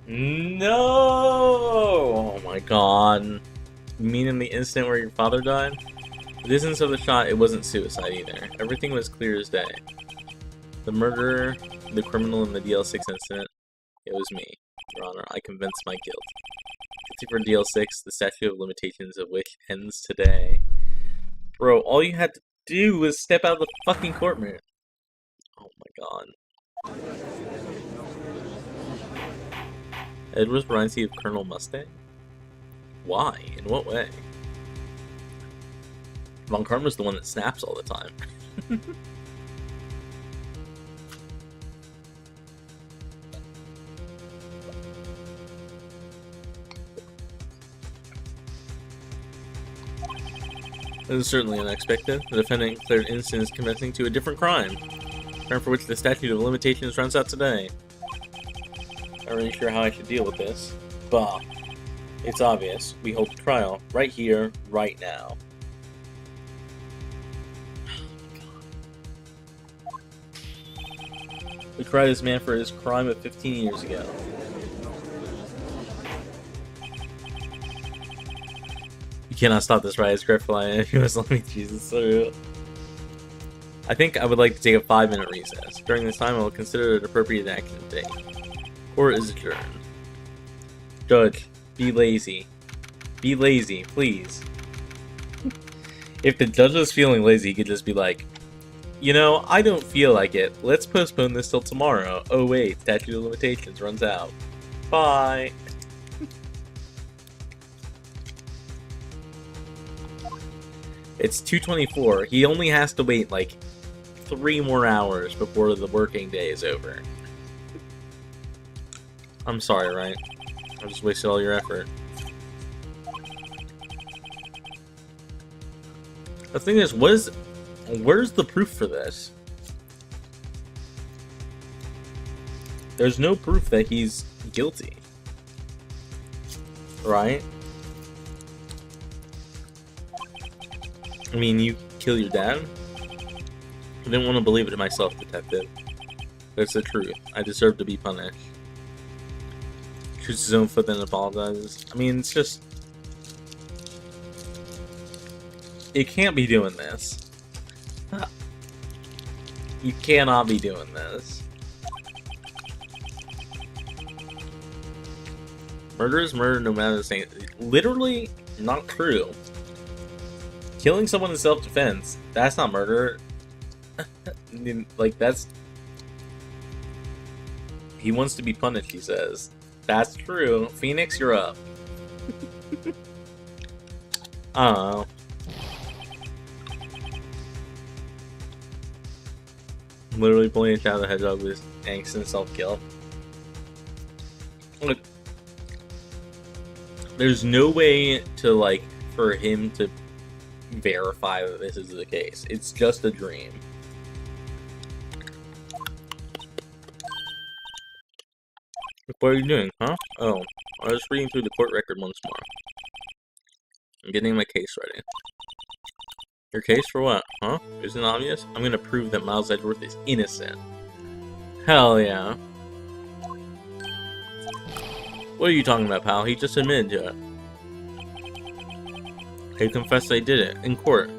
No! Oh my god. You mean in the instant where your father died? The distance of the shot, it wasn't suicide either. Everything was clear as day. The murderer, the criminal in the DL6 incident, it was me. Your Honor, I confess my guilt. Guilty for DL6, the statute of limitations of which ends today. Bro, all you had to do was step out of the fucking courtroom. Oh my god. Edward's variety of Colonel Mustang? Why? In what way? Von Karma's the one that snaps all the time. This is certainly unexpected. The defendant declared innocence confessing to a different crime for which the statute of limitations runs out today. Not really sure how I should deal with this. Bah. It's obvious. We hold the trial right here, right now. We try this man for his crime of 15 years ago. You cannot stop this riot, Scriptfly. If you must let me, Jesus, so real. I think I would like to take a 5-minute recess. During this time, I will consider it appropriate action to take. Court is adjourned. Judge, be lazy. Be lazy, please. If the judge was feeling lazy, he could just be like, you know, I don't feel like it. Let's postpone this till tomorrow. Oh wait, statute of limitations runs out. Bye. It's 2:24. He only has to wait like 3 more hours before the working day is over. I'm sorry, right? I just wasted all your effort. The thing is, where's the proof for this? There's no proof that he's guilty. Right? I mean, you kill your dad? I didn't want to believe it myself, detective. That's the truth. I deserve to be punished. Shoots his own foot, then apologizes. I mean, it's just... You can't be doing this. You cannot be doing this. Murder is murder no matter the same. Literally not true. Killing someone in self-defense, that's not murder. Like, that's... He wants to be punished, he says. That's true. Phoenix, you're up. I don't know. Literally pulling a Shadow the Hedgehog with angst and self-kill. Look, there's no way to, like, for him to verify that this is the case. It's just a dream. What are you doing, huh? Oh, I was reading through the court record once more. I'm getting my case ready. Your case for what, huh? Isn't it obvious? I'm gonna prove that Miles Edgeworth is innocent. Hell yeah. What are you talking about, pal? He just admitted to it. He confessed they did it, in court.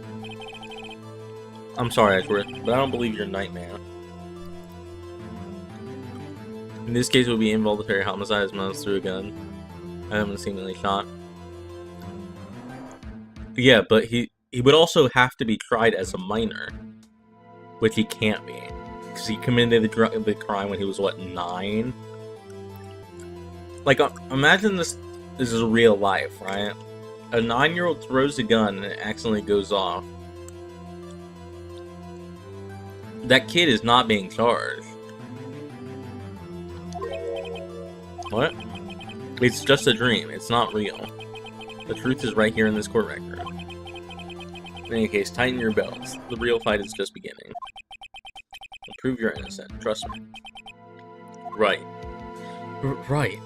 I'm sorry, Edgeworth, but I don't believe your nightmare. In this case, it would be involuntary homicide as Miles threw a gun. I haven't seemingly shot. Yeah, but he would also have to be tried as a minor. Which he can't be. Because he committed the crime when he was, what, 9? Like, imagine this is real life, right? A 9-year-old throws a gun and it accidentally goes off. That kid is not being charged. What? It's just a dream. It's not real. The truth is right here in this court record. In any case, tighten your belts. The real fight is just beginning. I'll prove you're innocent. Trust me. Right. Right.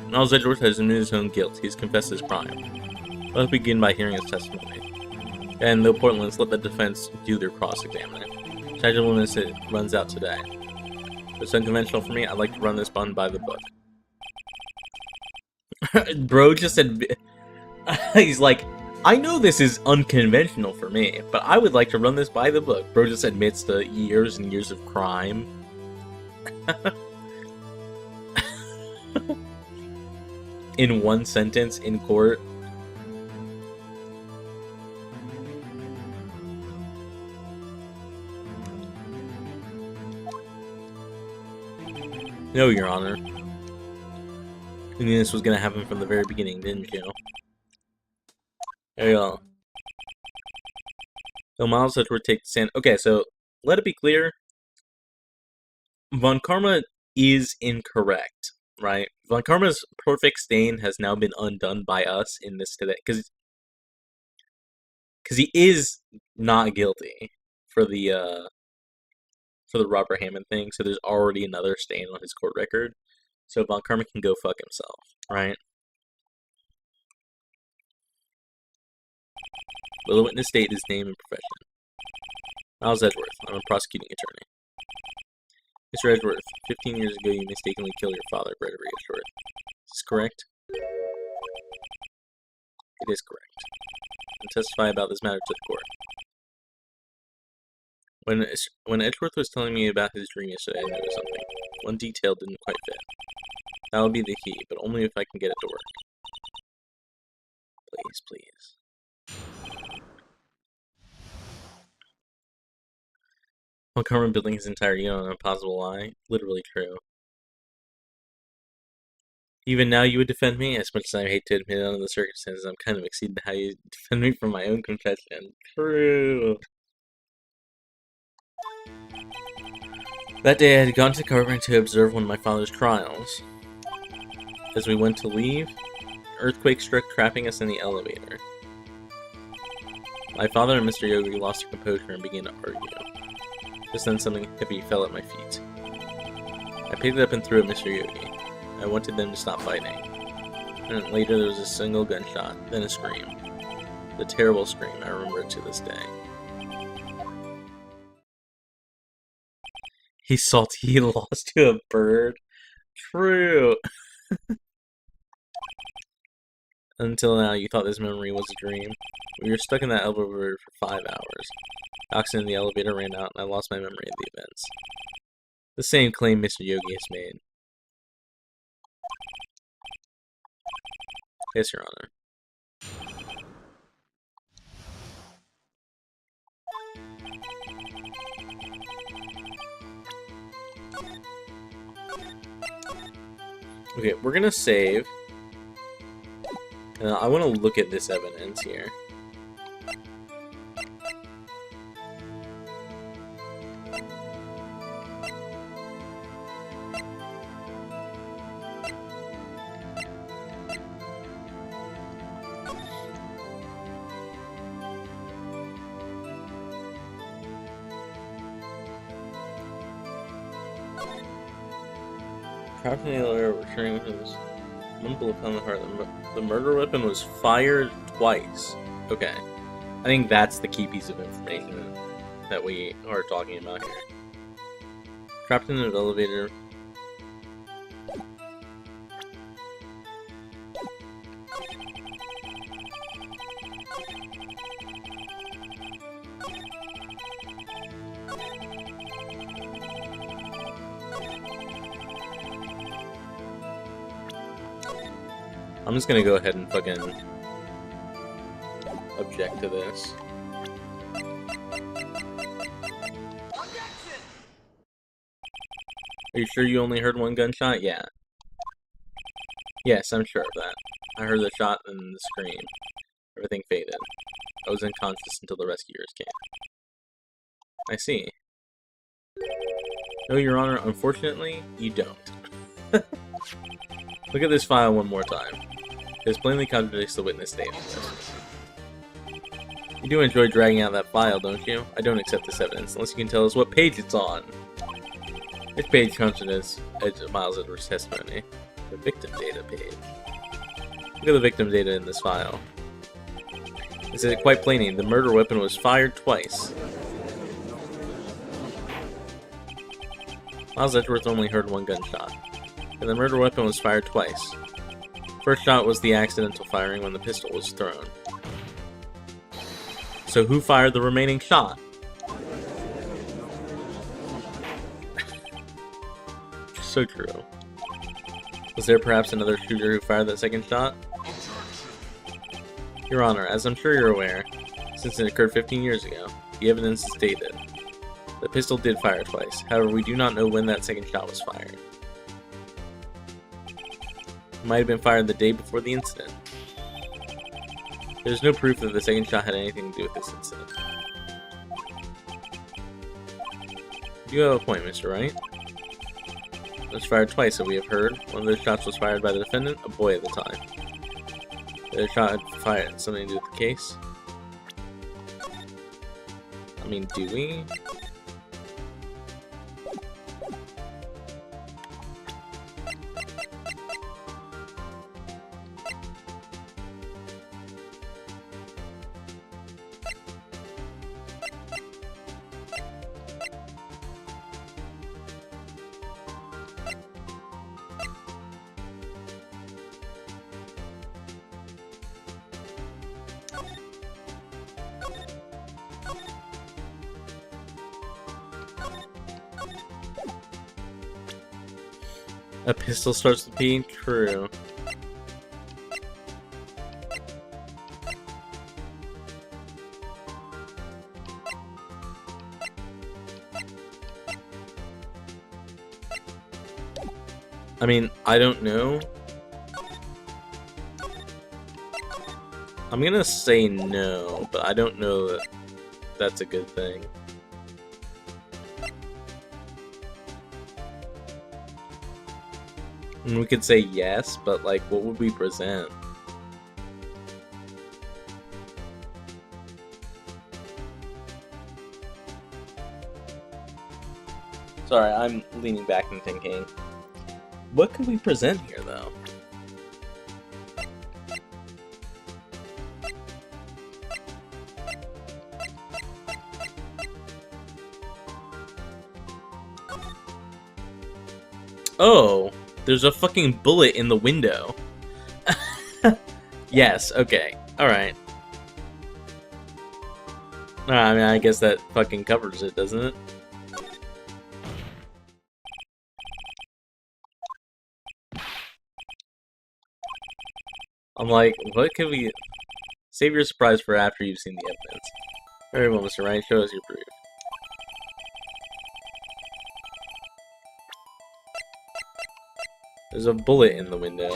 Miles Edgeworth has admitted his own guilt. He's confessed his crime. Let's begin by hearing his testimony. And though Portland's let the defense do their cross-examining. Statute of limitations runs out today. It's unconventional for me. I'd like to run this bun by the book. Bro just said... He's like, I know this is unconventional for me, but I would like to run this by the book. Bro just admits to years and years of crime. in one sentence in court. No, Your Honor. You knew this was gonna happen from the very beginning, didn't you? There you go. So Miles Edgeworth take the stand. Okay, so let it be clear. Von Karma is incorrect, right? Von Karma's perfect stain has now been undone by us in this today, because he is not guilty for the Robert Hammond thing. So there's already another stain on his court record. So Von Karma can go fuck himself, right? Will the witness state his name and profession? Miles Edgeworth. I'm a prosecuting attorney. Mr. Edgeworth, 15 years ago you mistakenly killed your father, Brett Short. Is this correct? It is correct. And testify about this matter to the court. When Edgeworth was telling me about his dream yesterday, I noticed something. One detail didn't quite fit. That will be the key, but only if I can get it to work. Please, please. Von Karma building his entire unit on a possible lie? Literally true. Even now you would defend me? As much as I hate to admit it under the circumstances, I'm kind of exceeding how you defend me from my own confession. True. That day I had gone to Carbon to observe one of my father's trials. As we went to leave, an earthquake struck, trapping us in the elevator. My father and Mr. Yogi lost their composure and began to argue. Just then something heavy fell at my feet. I picked it up and threw it at Mr. Yogi. I wanted them to stop fighting. And later there was a single gunshot, then a scream. The terrible scream, I remember it to this day. He's salty, he lost to a bird. True. Until now, you thought this memory was a dream. We were stuck in that elevator for 5 hours. The oxygen in the elevator ran out, and I lost my memory of the events. The same claim Mr. Yogi has made. Yes, Your Honor. Okay, we're gonna save. I want to look at this evidence here. Trapped in the elevator, returning with this one bullet found in the heart. The murder weapon was fired twice. Okay. I think that's the key piece of information that we are talking about here. Trapped in an elevator. I'm just gonna go ahead and fucking object to this. Are you sure you only heard one gunshot? Yeah. Yes, I'm sure of that. I heard the shot and the scream. Everything faded. I was unconscious until the rescuers came. I see. No, Your Honor, unfortunately, you don't. Look at this file one more time. This plainly contradicts the witness statement. You do enjoy dragging out that file, don't you? I don't accept this evidence, unless you can tell us what page it's on. Which page contradicts Miles Edgeworth's testimony? The victim data page. Look at the victim data in this file. It says it quite plainly, the murder weapon was fired twice. Miles Edgeworth only heard one gunshot. And the murder weapon was fired twice. First shot was the accidental firing when the pistol was thrown. So who fired the remaining shot? So true. Was there perhaps another shooter who fired that second shot? Your Honor, as I'm sure you're aware, since it occurred 15 years ago, the evidence is dated. The pistol did fire twice, however we do not know when that second shot was fired. It might have been fired the day before the incident. There's no proof that the second shot had anything to do with this incident. You have a point, Mr. Wright. It was fired twice, so we have heard. One of those shots was fired by the defendant, a boy at the time. The other shot had fired something to do with the case. I mean, do we? A pistol starts with being true. I mean, I don't know. I'm gonna say no, but I don't know that that's a good thing. And we could say yes, but like, what would we present? Sorry, I'm leaning back and thinking, what could we present here, though? Oh! There's a fucking bullet in the window. Yes, okay. Alright. I mean, I guess that fucking covers it, doesn't it? I'm like, what can we... Save your surprise for after you've seen the evidence. Very well, Mr. Wright, show us your proof. There's a bullet in the window.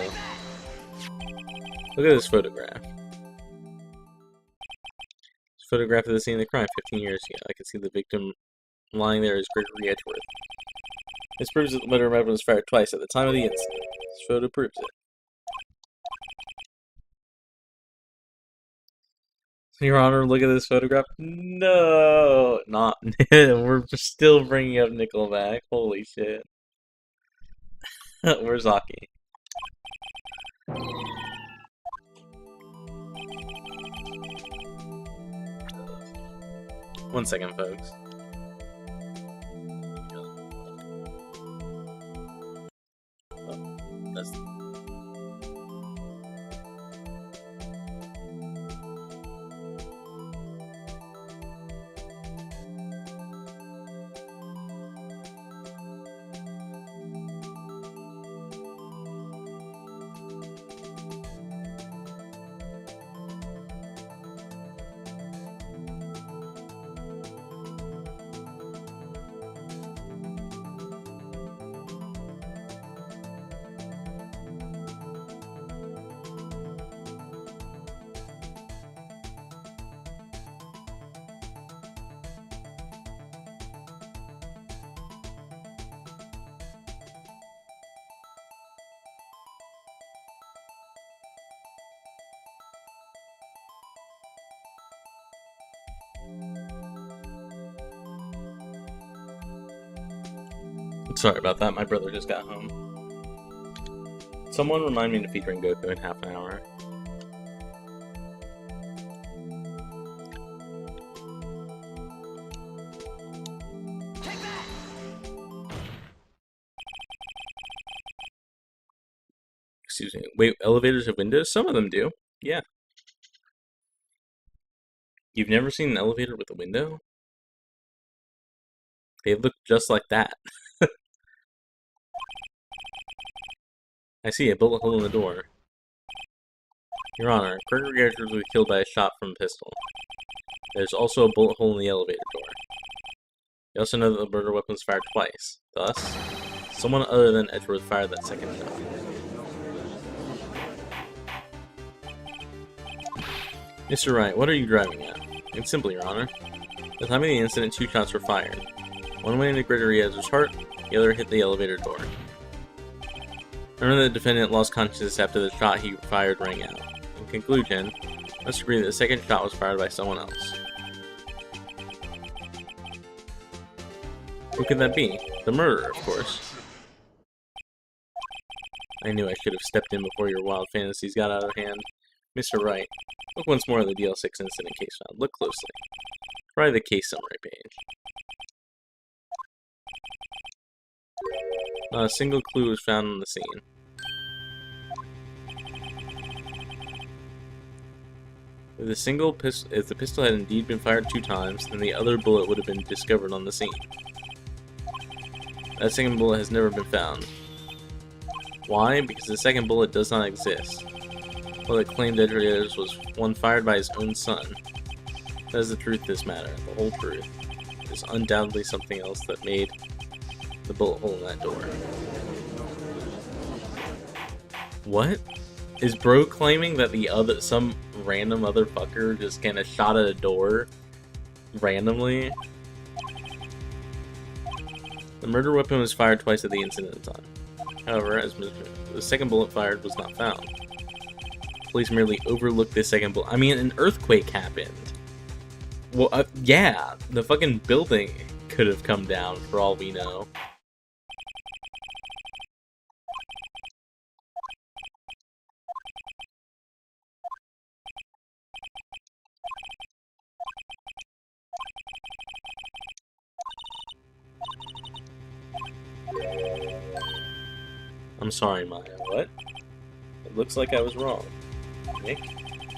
Look at this photograph. This photograph of the scene of the crime 15 years ago. I can see the victim lying there as Gregory Edgeworth. This proves that the murder weapon was fired twice at the time of the incident. This photo proves it. Your Honor, look at this photograph. No! Not... We're still bringing up Nickelback. Holy shit. Where's Aki? 1 second, folks. Oh, that's... Sorry about that, my brother just got home. Someone remind me to featuring Goku in half an hour. Excuse me. Wait, elevators have windows? Some of them do. Yeah. You've never seen an elevator with a window? They look just like that. I see a bullet hole in the door. Your Honor, Gregory Edwards was killed by a shot from a pistol. There's also a bullet hole in the elevator door. You also know that the murder weapon was fired twice. Thus, someone other than Edgeworth fired that second shot. Mr. Wright, what are you driving at? It's simple, Your Honor. At the time of the incident, 2 shots were fired. One went into Gregory Edwards' heart, the other hit the elevator door. Remember that the defendant lost consciousness after the shot he fired rang out. In conclusion, let's agree that the second shot was fired by someone else. Who could that be? The murderer, of course. I knew I should have stepped in before your wild fantasies got out of hand. Mr. Wright, look once more at the DL6 incident case file. Look closely. Try the case summary page. Not a single clue was found on the scene. If the pistol had indeed been fired 2 times, then the other bullet would have been discovered on the scene. That second bullet has never been found. Why? Because the second bullet does not exist. Well, it claimed Edwards was one fired by his own son. That is the truth of this matter, the whole truth. There's undoubtedly something else that made the bullet hole in that door. What? Is bro claiming that some random motherfucker just kinda shot at a door randomly? The murder weapon was fired twice at the incident time. However, as the second bullet fired was not found. Police merely overlooked this second bullet. I mean, an earthquake happened. Well, yeah, the fucking building could have come down for all we know. I'm sorry, Maya. What? It looks like I was wrong. Nick?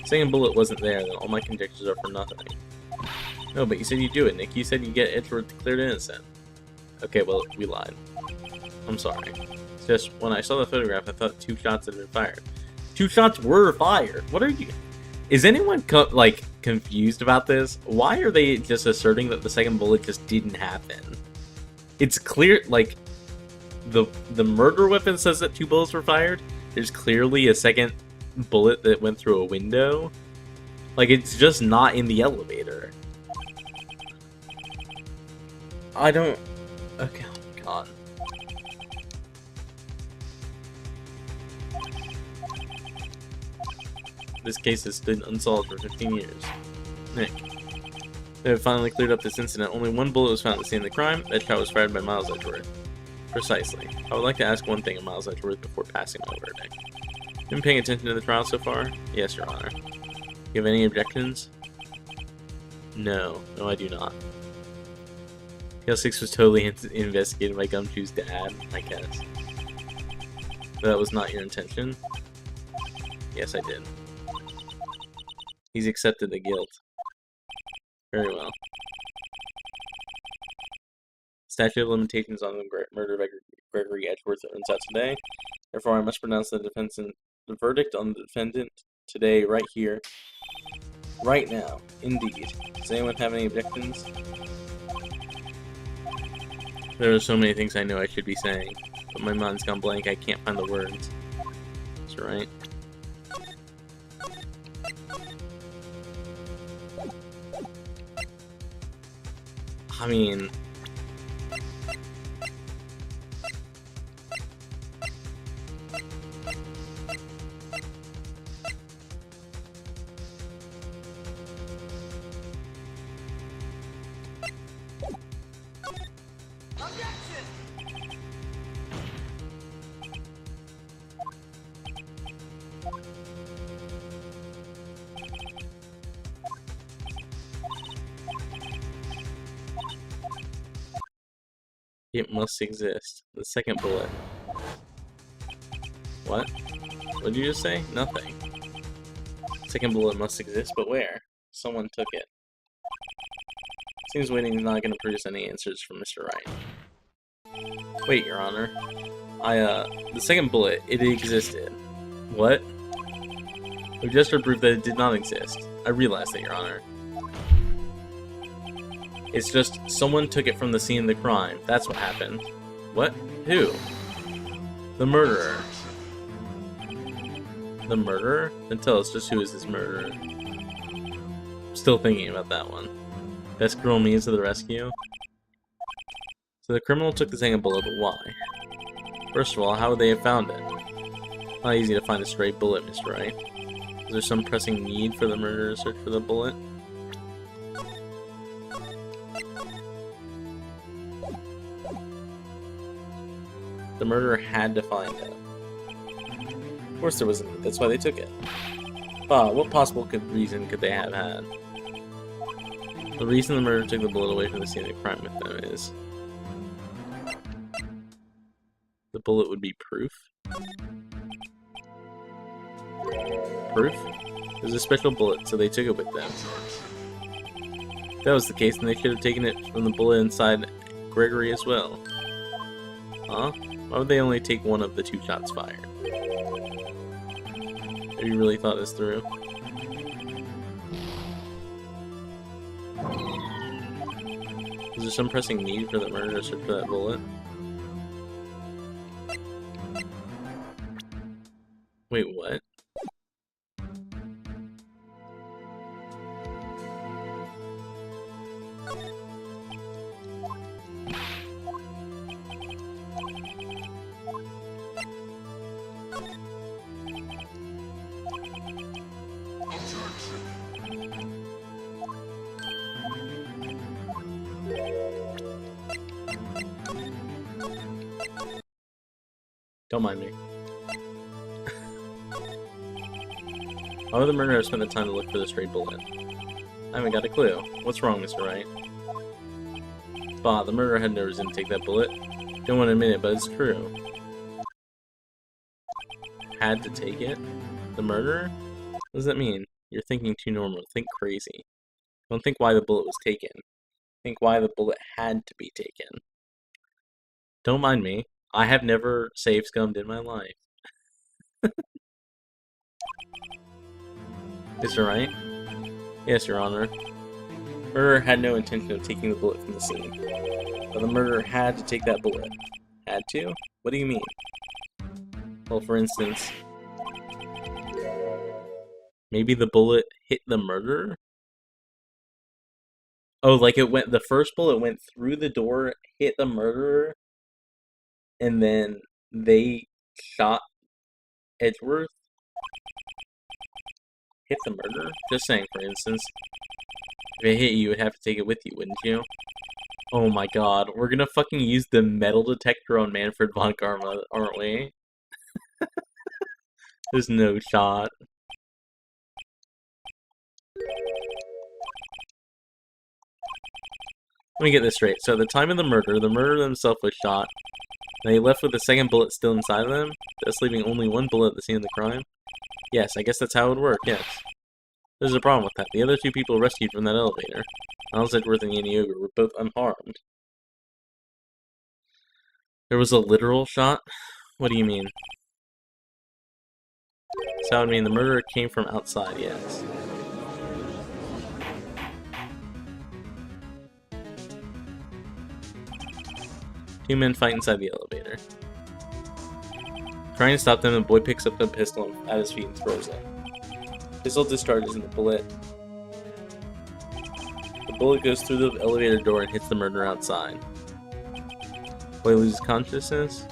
Second bullet wasn't there, then all my conjectures are for nothing. No, but you said you do it, Nick. You said you get Edgeworth declared innocent. Okay, well, we lied. I'm sorry. It's just, when I saw the photograph, I thought 2 shots had been fired. 2 shots were fired! What are you... Is anyone, confused about this? Why are they just asserting that the second bullet just didn't happen? It's clear, like... The murder weapon says that 2 bullets were fired. There's clearly a second bullet that went through a window. Like, it's just not in the elevator. I don't... Okay, oh god. This case has stood unsolved for 15 years. Nick. They have finally cleared up this incident. Only 1 bullet was found at the scene of the crime. That shot was fired by Miles Edgeworth. Precisely. I would like to ask one thing of Miles Edgeworth before passing my verdict. Been paying attention to the trial so far? Yes, Your Honor. You have any objections? No. No, I do not. PL6 was totally investigated by Gumshoe's dad, I guess. But that was not your intention? Yes, I did. He's accepted the guilt. Very well. Statute of limitations on the murder of Gregory Edgeworth runs out today. Therefore, I must pronounce the verdict on the defendant today, right here, right now. Indeed. Does anyone have any objections? There are so many things I know I should be saying, but my mind's gone blank. I can't find the words. That's right. I mean... It must exist. The second bullet. What? What did you just say? Nothing. Second bullet must exist, but where? Someone took it. Seems waiting is not going to produce any answers from Mr. Wright. Wait, Your Honor. The second bullet, it existed. What? We just heard proof that it did not exist. I realize that, Your Honor. It's just someone took it from the scene of the crime. That's what happened. What? Who? The murderer. The murderer? Then tell us, just who is this murderer? I'm still thinking about that one. Best girl means to the rescue. So the criminal took the second bullet, but why? First of all, how would they have found it? Not easy to find a stray bullet, Mr. Wright. Is there some pressing need for the murderer to search for the bullet? The murderer had to find it. Of course there was a need, that's why they took it. What possible reason could they have had? The reason the murderer took the bullet away from the scene of the crime with them is... the bullet would be proof? Proof? It was a special bullet, so they took it with them. If that was the case, then they should have taken it from the bullet inside Gregory as well. Huh? Why would they only take one of the 2 shots fired? Have you really thought this through? Is there some pressing need for the murderer to search for that bullet? Wait, what? Don't mind me. Why would the murderer have spent the time to look for the stray bullet? I haven't got a clue. What's wrong, Mr. Wright? The murderer had no reason to take that bullet. Don't want to admit it, but it's true. Had to take it? The murderer? What does that mean? You're thinking too normal. Think crazy. Don't think why the bullet was taken. Think why the bullet had to be taken. Don't mind me. I have never save-scummed in my life. Mr. Wright? Yes, Your Honor. Murderer had no intention of taking the bullet from the scene. But the murderer had to take that bullet. Had to? What do you mean? Well, for instance... maybe the bullet hit the murderer? Oh, like it went... the first bullet went through the door, hit the murderer, and then they shot Edgeworth? Hit the murderer? Just saying, for instance. If it hit you, you would have to take it with you, wouldn't you? Oh my god, we're gonna fucking use the metal detector on Manfred von Karma, aren't we? There's no shot. Let me get this straight. So at the time of the murderer himself was shot, and he left with the second bullet still inside of them, thus leaving only one bullet at the scene of the crime? Yes, I guess that's how it would work, yes. There's a problem with that. The other 2 people rescued from that elevator, Miles Edgeworth and Yanni Ogre, were both unharmed. There was a literal shot? What do you mean? So that would mean the murderer came from outside, yes. Two men fight inside the elevator. Trying to stop them, the boy picks up a pistol at his feet and throws it. Pistol discharges and the bullet goes through the elevator door and hits the murderer outside. Boy loses consciousness,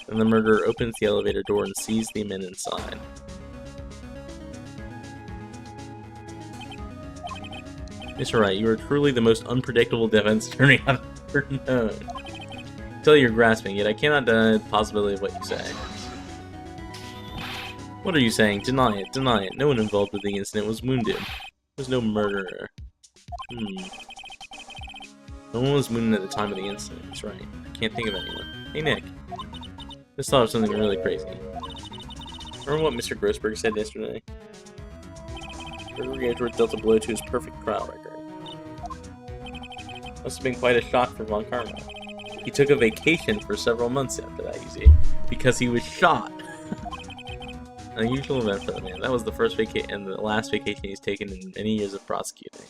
and the murderer opens the elevator door and sees the men inside. Mr. Wright, you are truly the most unpredictable defense attorney I've ever known. I tell you you're grasping, yet I cannot deny the possibility of what you say. What are you saying? Deny it, deny it. No one involved with the incident was wounded. There was no murderer. No one was wounded at the time of the incident, that's right. I can't think of anyone. Hey Nick. Just thought of something really crazy. Remember what Mr. Grossberg said yesterday? Gregory Edgeworth dealt a blow to his perfect trial record. Must have been quite a shock for Von Karma. He took a vacation for several months after that, you see, because he was shot. An unusual event for the man. That was the first vacation and the last vacation he's taken in many years of prosecuting.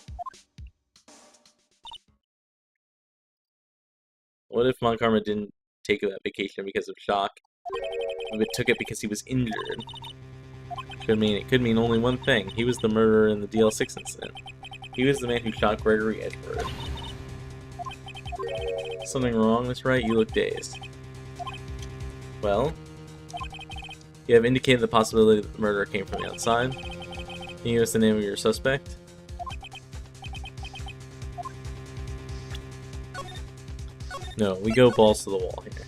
What if Montgomery didn't take that vacation because of shock, but took it because he was injured? It could mean only one thing. He was the murderer in the DL6 incident. He was the man who shot Gregory Edward. Something wrong, Miss Wright? You look dazed. Well, you have indicated the possibility that the murderer came from the outside. Can you give us the name of your suspect? No, we go balls to the wall here.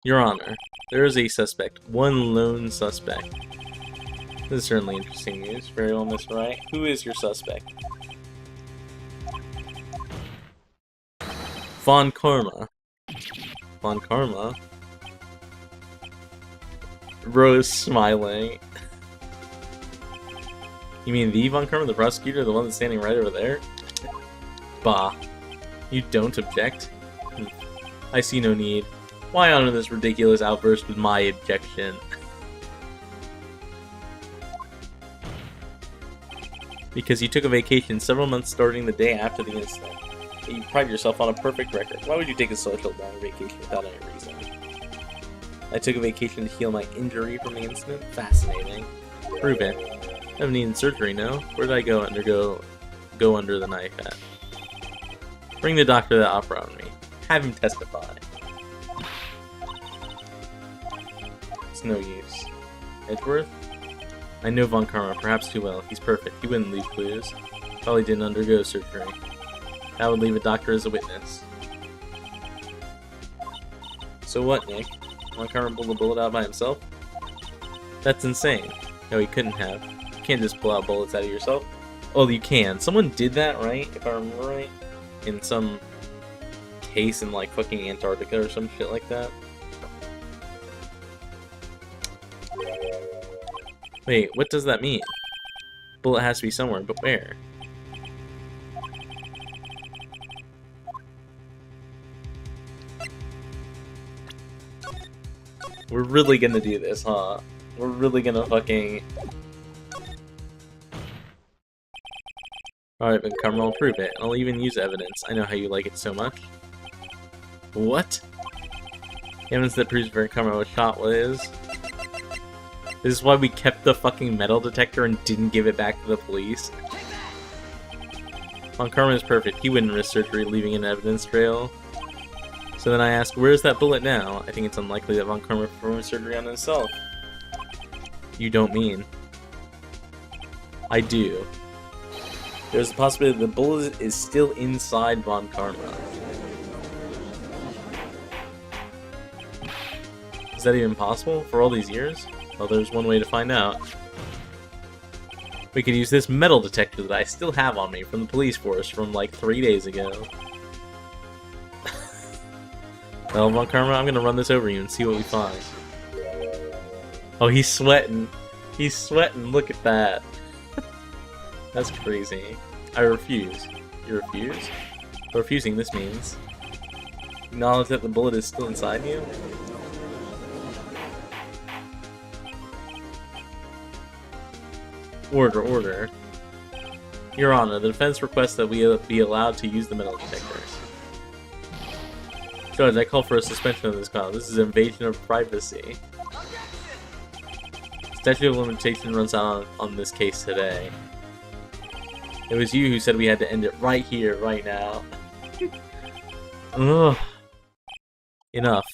Your Honor, there is a suspect. One lone suspect. This is certainly interesting news. Very well, Miss Wright. Who is your suspect? Von Karma. Von Karma? Rose smiling. You mean the Von Karma, the prosecutor, the one that's standing right over there? Bah. You don't object? I see no need. Why honor this ridiculous outburst with my objection? Because you took a vacation several months starting the day after the incident. You pride yourself on a perfect record. Why would you take a social long vacation without any reason? I took a vacation to heal my injury from the incident? Fascinating. Prove it. I haven't needed surgery, no? Where did I go under the knife at? Bring the doctor to the opera on me. Have him testify. It's no use. Edgeworth? I know Von Karma perhaps too well. He's perfect. He wouldn't leave clues. Probably didn't undergo surgery. That would leave a doctor as a witness. So what, Nick? Von Karma pulled a bullet out by himself? That's insane. No, he couldn't have. You can't just pull out bullets out of yourself. Oh, you can. Someone did that, right? If I remember right? In some case in, like, fucking Antarctica or some shit like that. Wait, what does that mean? Bullet has to be somewhere, but where? We're really gonna do this, huh? We're really gonna fucking... Alright, then come on, prove it. I'll even use evidence. I know how you like it so much. What? Evidence that proves Von Karma was shot was... This is why we kept the fucking metal detector and didn't give it back to the police. Von Karma is perfect. He wouldn't risk surgery leaving an evidence trail. So then I ask, where's that bullet now? I think it's unlikely that Von Karma performed surgery on himself. You don't mean. I do. There's a possibility the bullet is still inside Von Karma. Is that even possible for all these years? Well, there's one way to find out. We could use this metal detector that I still have on me from the police force from like 3 days ago. Well, Von Karma, I'm gonna run this over you and see what we find. Oh, he's sweating. He's sweating, look at that. That's crazy. I refuse. You refuse? By refusing, this means... Acknowledge that the bullet is still inside you? Order, order. Your Honor, the defense requests that we be allowed to use the metal detectors. Judge, I call for a suspension of this trial. This is invasion of privacy. Statute of limitation runs out on this case today. It was you who said we had to end it right here, right now. Ugh. Enough.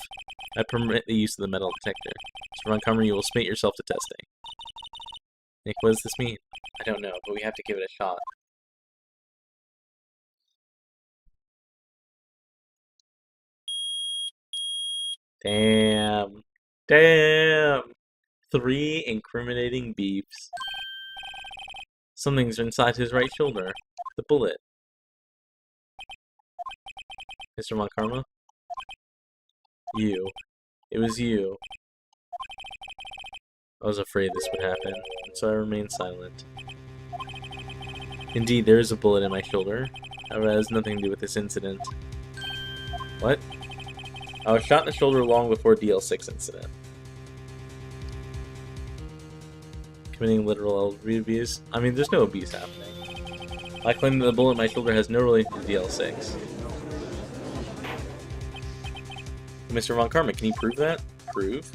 I permit the use of the metal detector. Mr. Montgomery, you will submit yourself to testing. Nick, what does this mean? I don't know, but we have to give it a shot. Damn. Damn! 3 incriminating beeps. Something's inside his right shoulder. The bullet. Mr. Montkarma? You. It was you. I was afraid this would happen, so I remained silent. Indeed, there is a bullet in my shoulder. However, it has nothing to do with this incident. What? I was shot in the shoulder long before DL6 incident. Committing literal elderly abuse? I mean, there's no abuse happening. I claim that the bullet in my shoulder has no relation to DL6. Mr. Von Karma, can you prove that? Prove?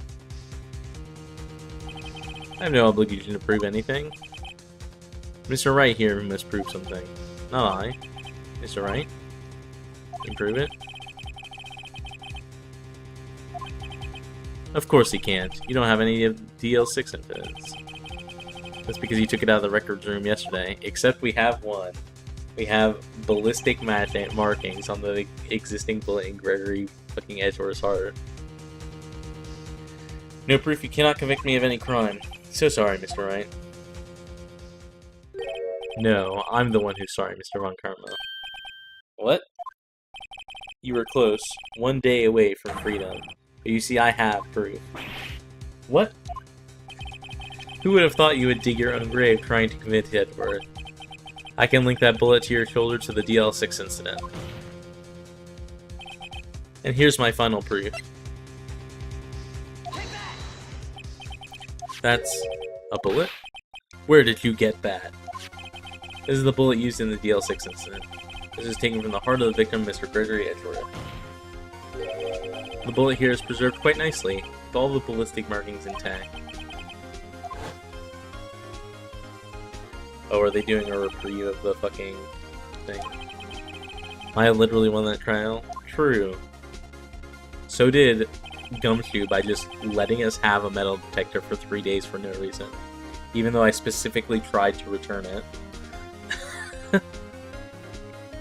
I have no obligation to prove anything. Mr. Wright here must prove something. Not I. Mr. Wright? Can you prove it? Of course he can't. You don't have any of DL6 evidence. That's because you took it out of the records room yesterday. Except we have one. We have ballistic markings on the existing bullet in Gregory fucking Edgeworth's heart. No proof, you cannot convict me of any crime. So sorry, Mr. Wright. No, I'm the one who's sorry, Mr. Von Karma. What? You were close. 1 day away from freedom. But you see, I have proof. What? Who would have thought you would dig your own grave trying to convict Edgeworth? I can link that bullet to your shoulder to the DL6 incident. And here's my final proof. That's a bullet? Where did you get that? This is the bullet used in the DL6 incident. This is taken from the heart of the victim, Mr. Gregory Edgeworth. The bullet here is preserved quite nicely, with all the ballistic markings intact. Oh, are they doing a reprieve of the fucking thing? I literally won that trial? True. So did Gumshoe by just letting us have a metal detector for 3 days for no reason. Even though I specifically tried to return it.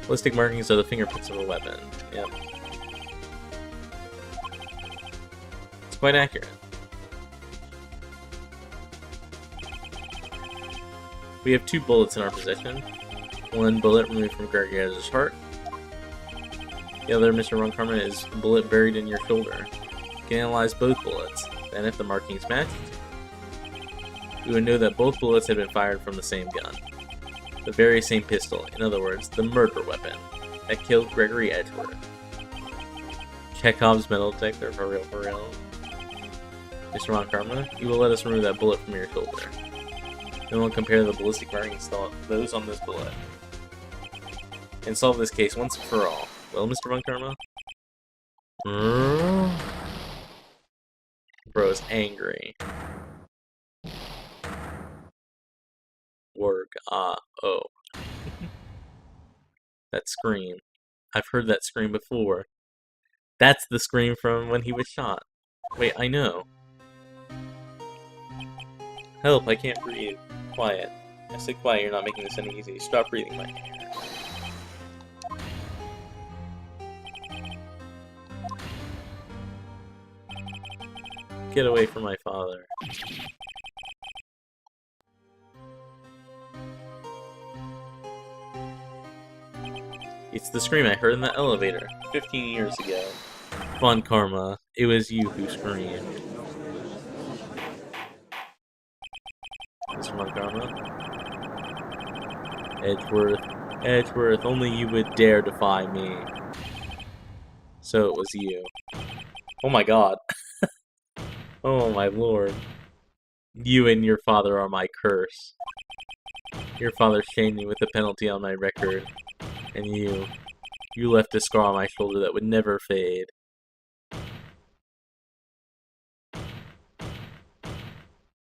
Ballistic markings are the fingerprints of a weapon. Yep. It's quite accurate. We have 2 bullets in our possession. 1 bullet removed from Gregory Edgeworth's heart. The other, Mr. Von Karma, is a bullet buried in your shoulder. You can analyze both bullets. Then, if the markings match, we would know that both bullets had been fired from the same gun. The very same pistol. In other words, the murder weapon that killed Gregory Edgeworth. Chekhov's metal detector, for real, for real. Mr. Von Karma, you will let us remove that bullet from your shoulder. Then we'll compare the ballistic markings to those on this bullet. And solve this case once and for all. Well, Mr. Von Karma? Bro is angry. Work. Oh. That scream. I've heard that scream before. That's the scream from when he was shot. Wait, I know. Help, I can't breathe. Quiet. I said quiet, you're not making this any easy. Stop breathing my air. Get away from my father. It's the scream I heard in the elevator 15 years ago. Von Karma, it was you who screamed. Mr. Von Karma? Edgeworth, only you would dare defy me. So it was you. Oh my god. Oh my lord. You and your father are my curse. Your father shamed me with the penalty on my record. And you left a scar on my shoulder that would never fade.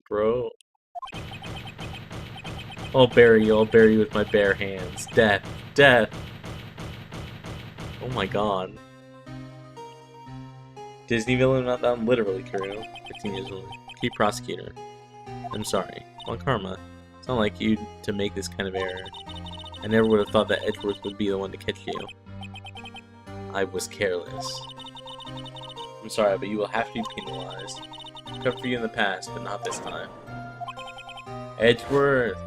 Bro. I'll bury you with my bare hands. Death. Death! Oh my god. Disney villain meltdown, literally true. 15 years old. Keep prosecutor. I'm sorry. Von Karma. It's not like you to make this kind of error. I never would have thought that Edgeworth would be the one to catch you. I was careless. I'm sorry, but you will have to be penalized. I've come for you in the past, but not this time. Edgeworth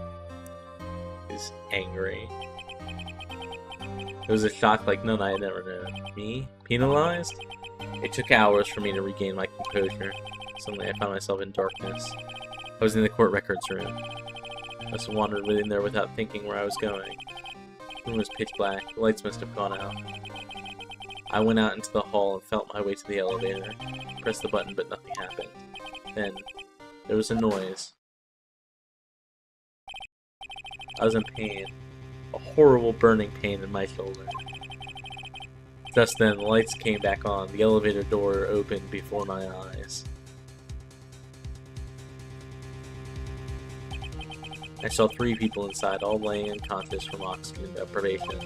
is angry. It was a shock like none I had ever known. Me? Penalized? It took hours for me to regain my composure. Suddenly I found myself in darkness. I was in the court records room. I must have wandered within there without thinking where I was going. The room was pitch black. The lights must have gone out. I went out into the hall and felt my way to the elevator. Pressed the button, but nothing happened. Then, there was a noise. I was in pain. A horrible burning pain in my shoulder. Just then, the lights came back on. The elevator door opened before my eyes. I saw 3 people inside, all laying unconscious from oxygen deprivation.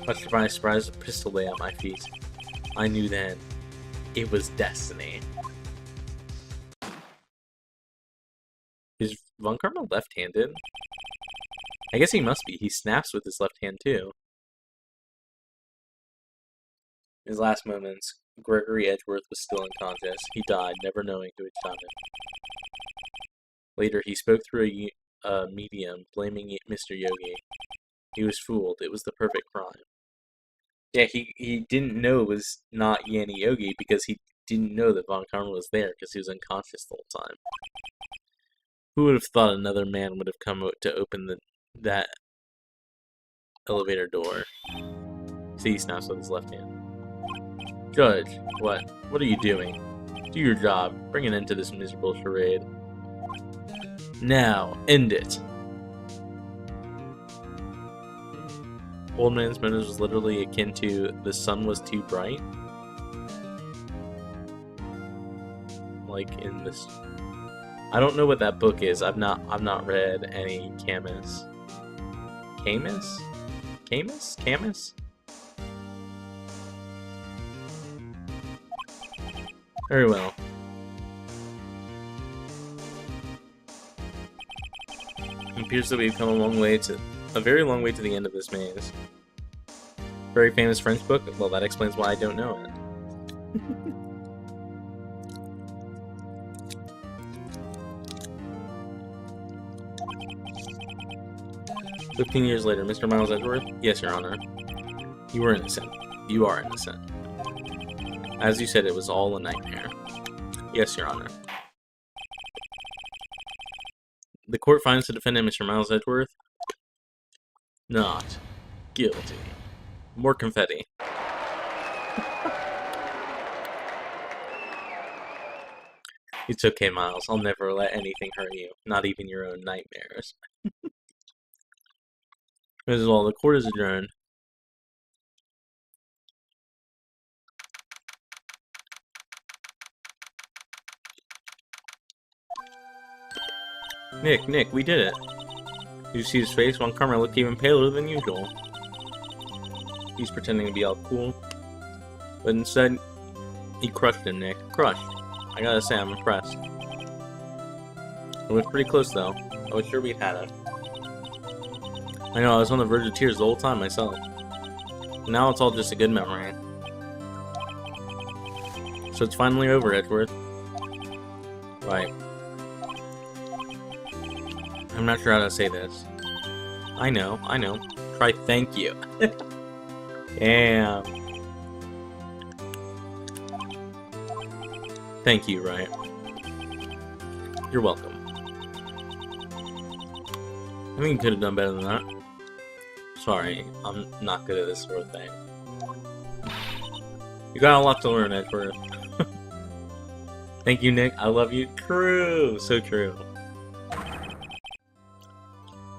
Much to my surprise, a pistol lay at my feet. I knew then, it was destiny. Is Von Karma left-handed? I guess he must be. He snaps with his left hand, too. In his last moments, Gregory Edgeworth was still unconscious. He died, never knowing who had shot him. Later, he spoke through a medium, blaming Mr. Yogi. He was fooled. It was the perfect crime. Yeah, he didn't know it was not Yanni Yogi because he didn't know that Von Karma was there because he was unconscious the whole time. Who would have thought another man would have come out to open that elevator door? See, he snaps with his left hand. Judge, what? What are you doing? Do your job. Bring an end to this miserable charade. Now, end it. Old Man's Manners was literally akin to the sun was too bright. Like in this, I don't know what that book is. I've not read any Camus. Camus? Camus? Camus? Very well. It appears that we've come a very long way to the end of this maze. Very famous French book? Well, that explains why I don't know it. 15 years later, Mr. Miles Edgeworth? Yes, Your Honor. You were innocent. You are innocent. As you said, it was all a nightmare. Yes, Your Honor. The court finds the defendant, Mr. Miles Edgeworth, not guilty. More confetti. It's okay, Miles. I'll never let anything hurt you. Not even your own nightmares. As well, the court is adjourned. Nick, we did it. Did you see his face? Von Karma looked even paler than usual. He's pretending to be all cool. But instead, he crushed him, Nick. Crushed. I gotta say, I'm impressed. It was pretty close, though. I was sure we'd had it. I know, I was on the verge of tears the whole time myself. Now it's all just a good memory. So it's finally over, Edgeworth. Right. I'm not sure how to say this. I know. Try thank you. Damn. Thank you, Wright. You're welcome. I think you could have done better than that. Sorry, I'm not good at this sort of thing. You got a lot to learn, Edgeworth. Thank you, Nick. I love you. True. So true.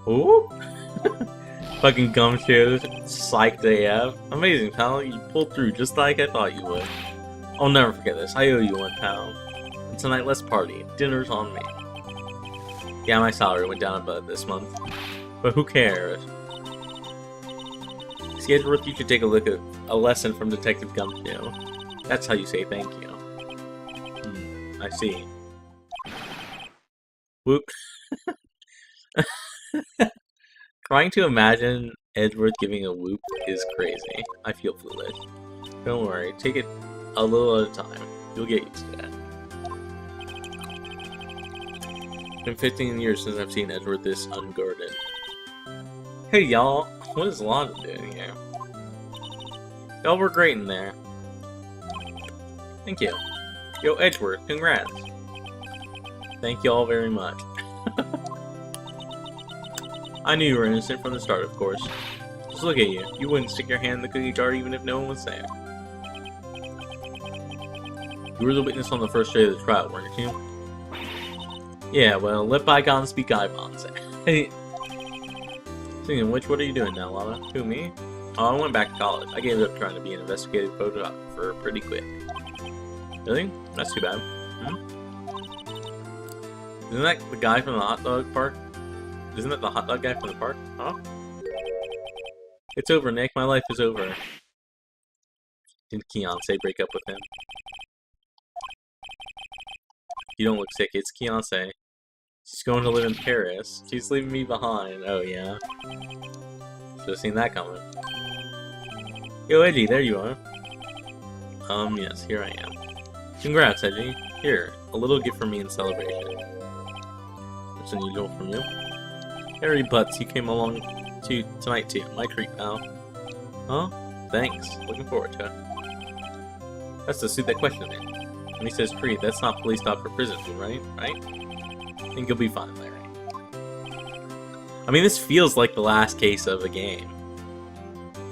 Ooh. Fucking gumshoes. Psyched AF. Amazing, pal. You pulled through just like I thought you would. I'll never forget this. I owe you one, pal. And tonight, let's party. Dinner's on me. Yeah, my salary went down a bit this month. But who cares? See, Edgeworth, you should take a lesson from Detective Gumshoe. That's how you say thank you. I see. Whoop. Trying to imagine Edgeworth giving a whoop is crazy. I feel foolish. Don't worry, take it a little at a time. You'll get used to that. It's been 15 years since I've seen Edgeworth this unguarded. Hey y'all, what is Lana doing here? Y'all were great in there. Thank you. Yo, Edgeworth, congrats. Thank you all very much. I knew you were innocent from the start, of course. Just look at you. You wouldn't stick your hand in the cookie jar even if no one was there. You were the witness on the first day of the trial, weren't you? Yeah, well, let bygones be bygones. Hey. Speaking of which, what are you doing now, Lana? Who, me? Oh, I went back to college. I gave up trying to be an investigative photographer pretty quick. Really? That's too bad. Isn't that the guy from the hot dog park? Isn't that the hot dog guy from the park? Huh? It's over, Nick. My life is over. Didn't Keontae break up with him? You don't look sick. It's Keontae. She's going to live in Paris. She's leaving me behind. Oh, yeah. Should have seen that coming. Yo, Edgy, there you are. Yes, here I am. Congrats, Edgy. Here, a little gift from me in celebration. That's unusual from you. Harry Butts, you came along tonight too. My treat, pal. Huh? Thanks. Looking forward to it. That's the suit that questioned me. When he says treat, that's not police dog for prison, right? Right? I think you'll be fine, Larry. I mean, this feels like the last case of a game.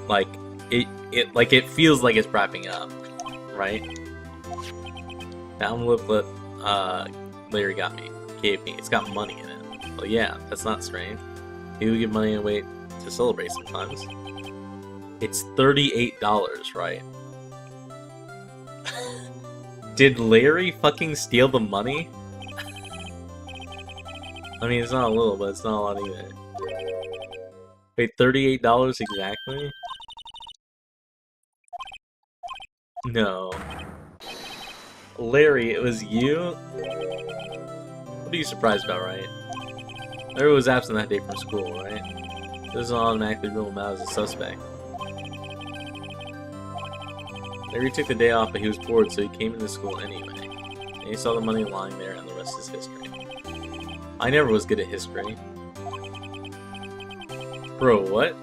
Like, it feels like it's wrapping up, right? Download what Larry got me, gave me. It's got money in it. Well, yeah, that's not strange. People give money away to celebrate sometimes. It's $38, right? Did Larry fucking steal the money? I mean, it's not a little, but it's not a lot either. Wait, $38 exactly? No. Larry, it was you? What are you surprised about, right? Larry was absent that day from school, right? This doesn't automatically rule him out as a suspect. Larry took the day off, but he was bored, so he came into school anyway. And he saw the money lying there, and the rest is history. I never was good at history. Bro, what?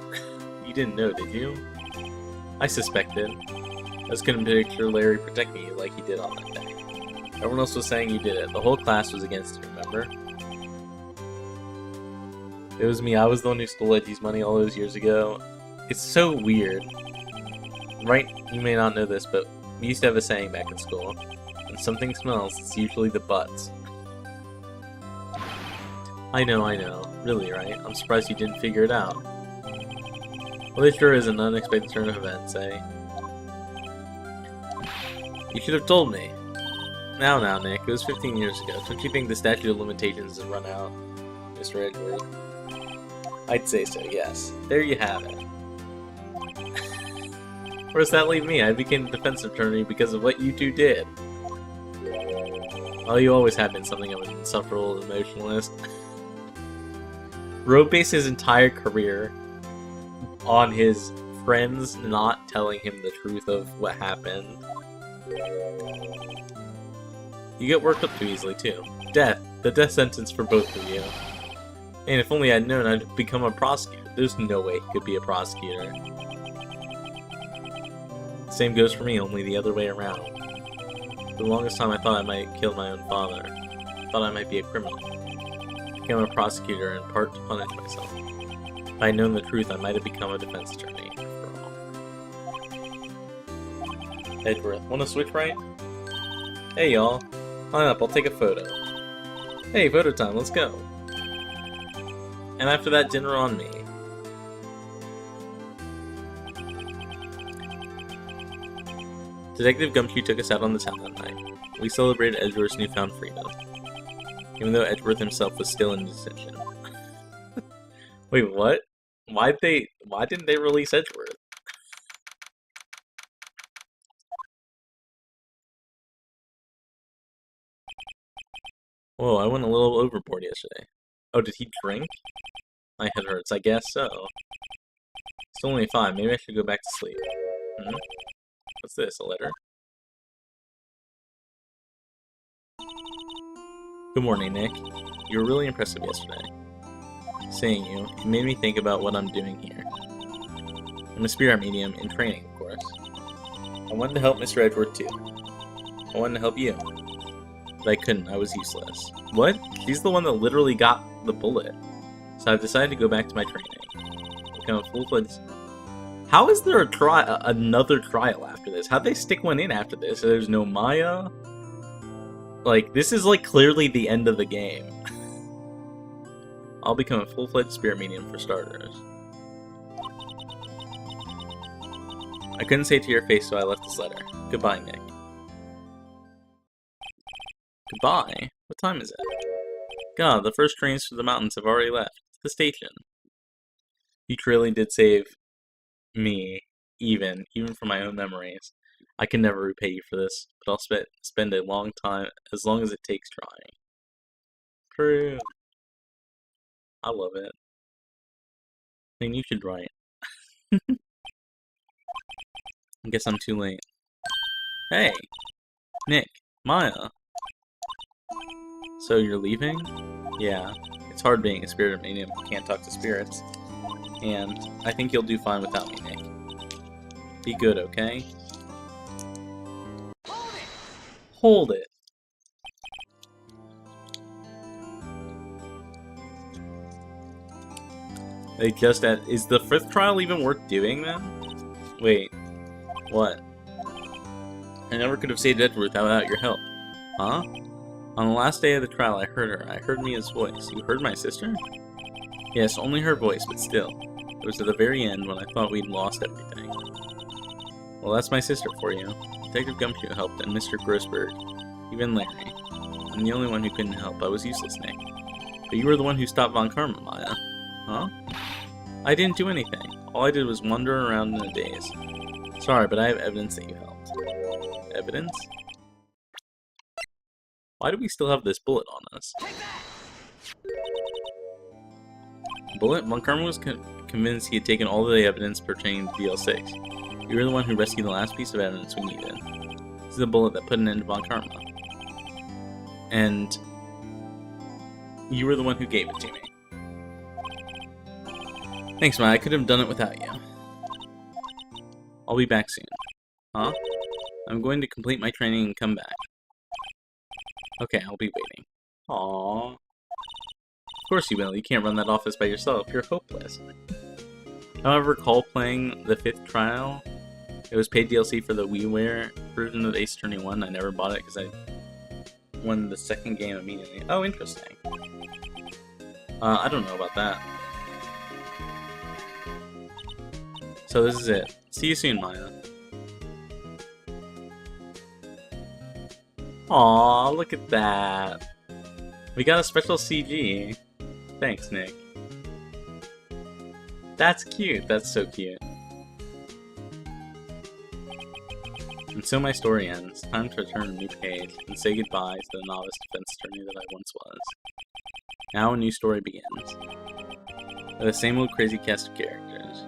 You didn't know, did you? I suspected. I was gonna picture Larry protecting you like he did on that day. Everyone else was saying you did it. The whole class was against you, remember? It was me. I was the one who stole Edgy's money all those years ago. It's so weird. Right? You may not know this, but we used to have a saying back in school. When something smells, it's usually the butts. I know. Really, right? I'm surprised you didn't figure it out. Well, it sure is an unexpected turn of events, eh? You should have told me. Now, Nick. It was 15 years ago. Don't you think the statute of limitations has run out, Mr. Edgeworth? I'd say so, yes. There you have it. Where does that leave me? I became a defense attorney because of what you two did. Oh, you always have been something of an insufferable emotionalist. Roe based his entire career on his friends not telling him the truth of what happened. You get worked up too easily, too. Death. The death sentence for both of you. And if only I'd known, I'd become a prosecutor. There's no way he could be a prosecutor. Same goes for me, only the other way around. For the longest time I thought I might kill my own father. Thought I might be a criminal. Became a prosecutor in part to punish myself. If I had known the truth, I might have become a defense attorney, after all. Edgeworth, wanna switch right? Hey y'all, line up, I'll take a photo. Hey, photo time, let's go. And after that, dinner on me. Detective Gumshoe took us out on the town that night. We celebrated Edgeworth's newfound freedom, even though Edgeworth himself was still in detention. Wait, what? Why didn't they release Edgeworth? Whoa, I went a little overboard yesterday. Oh, did he drink? My head hurts, I guess so. It's only 5, maybe I should go back to sleep. What's this, a letter? Good morning, Nick. You were really impressive yesterday. Seeing you, it made me think about what I'm doing here. I'm a spirit medium in training, of course. I wanted to help Mr. Edgeworth too. I wanted to help you. But I couldn't, I was useless. What? She's the one that literally got the bullet. So I've decided to go back to my training. Become a full-fledged... How is there another trial after this? How'd they stick one in after this? So there's no Maya? Like, this is like clearly the end of the game. I'll become a full-fledged spirit medium for starters. I couldn't say it to your face, so I left this letter. Goodbye, Nick. Goodbye? What time is it? God, the first trains through the mountains have already left. The station. You truly did save me, even from my own memories. I can never repay you for this, but I'll spend a long time, as long as it takes trying. True. I love it. I mean, you should write. I guess I'm too late. Hey! Nick. Maya. So you're leaving? Yeah. It's hard being a spirit medium who can't talk to spirits. And I think you'll do fine without me, Nick. Be good, okay? Hold it! They just at... Is the 5th trial even worth doing, then? Wait. What? I never could have saved Edward without your help. Huh? On the last day of the trial, I heard her. I heard Mia's voice. You heard my sister? Yes, only her voice, but still. It was at the very end when I thought we'd lost everything. Well, that's my sister for you. Detective Gumshoe helped, and Mr. Grossberg. Even Larry. I'm the only one who couldn't help. I was useless, Nick. But you were the one who stopped Von Karma, Maya. Huh? I didn't do anything. All I did was wander around in a daze. Sorry, but I have evidence that you helped. Evidence? Why do we still have this bullet on us? Bullet? Von Karma was convinced he had taken all the evidence pertaining to DL6. You were the one who rescued the last piece of evidence we needed. This is the bullet that put an end to Von Karma. And you were the one who gave it to me. Thanks, Maya. I could have done it without you. I'll be back soon. Huh? I'm going to complete my training and come back. Okay, I'll be waiting. Aww. Of course you will. You can't run that office by yourself. You're hopeless. However, recall playing the 5th trial. It was paid DLC for the WiiWare version of Ace Attorney 1. I never bought it because I won the 2nd game immediately. Oh, interesting. I don't know about that. So this is it. See you soon, Maya. Aw, look at that. We got a special CG. Thanks, Nick. That's cute. That's so cute. And so my story ends. Time to turn a new page and say goodbye to the novice defense attorney that I once was. Now a new story begins. With the same old crazy cast of characters.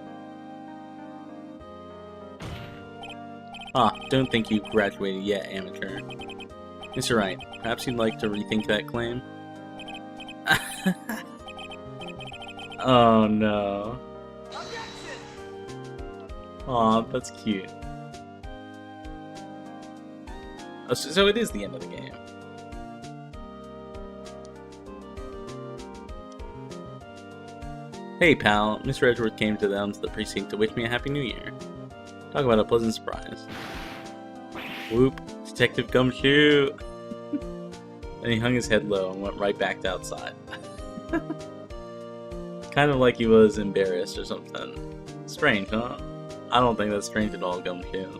Ah, don't think you've graduated yet, amateur. Mr. Wright, perhaps you'd like to rethink that claim? Oh no. Aw, that's cute. Oh, so it is the end of the game. Hey pal, Mr. Edgeworth came down to the precinct to wish me a happy new year. Talk about a pleasant surprise. Whoop, Detective Gumshoe! Then he hung his head low and went right back to outside. Kind of like he was embarrassed or something. Strange, huh? I don't think that's strange at all, Gumshoe.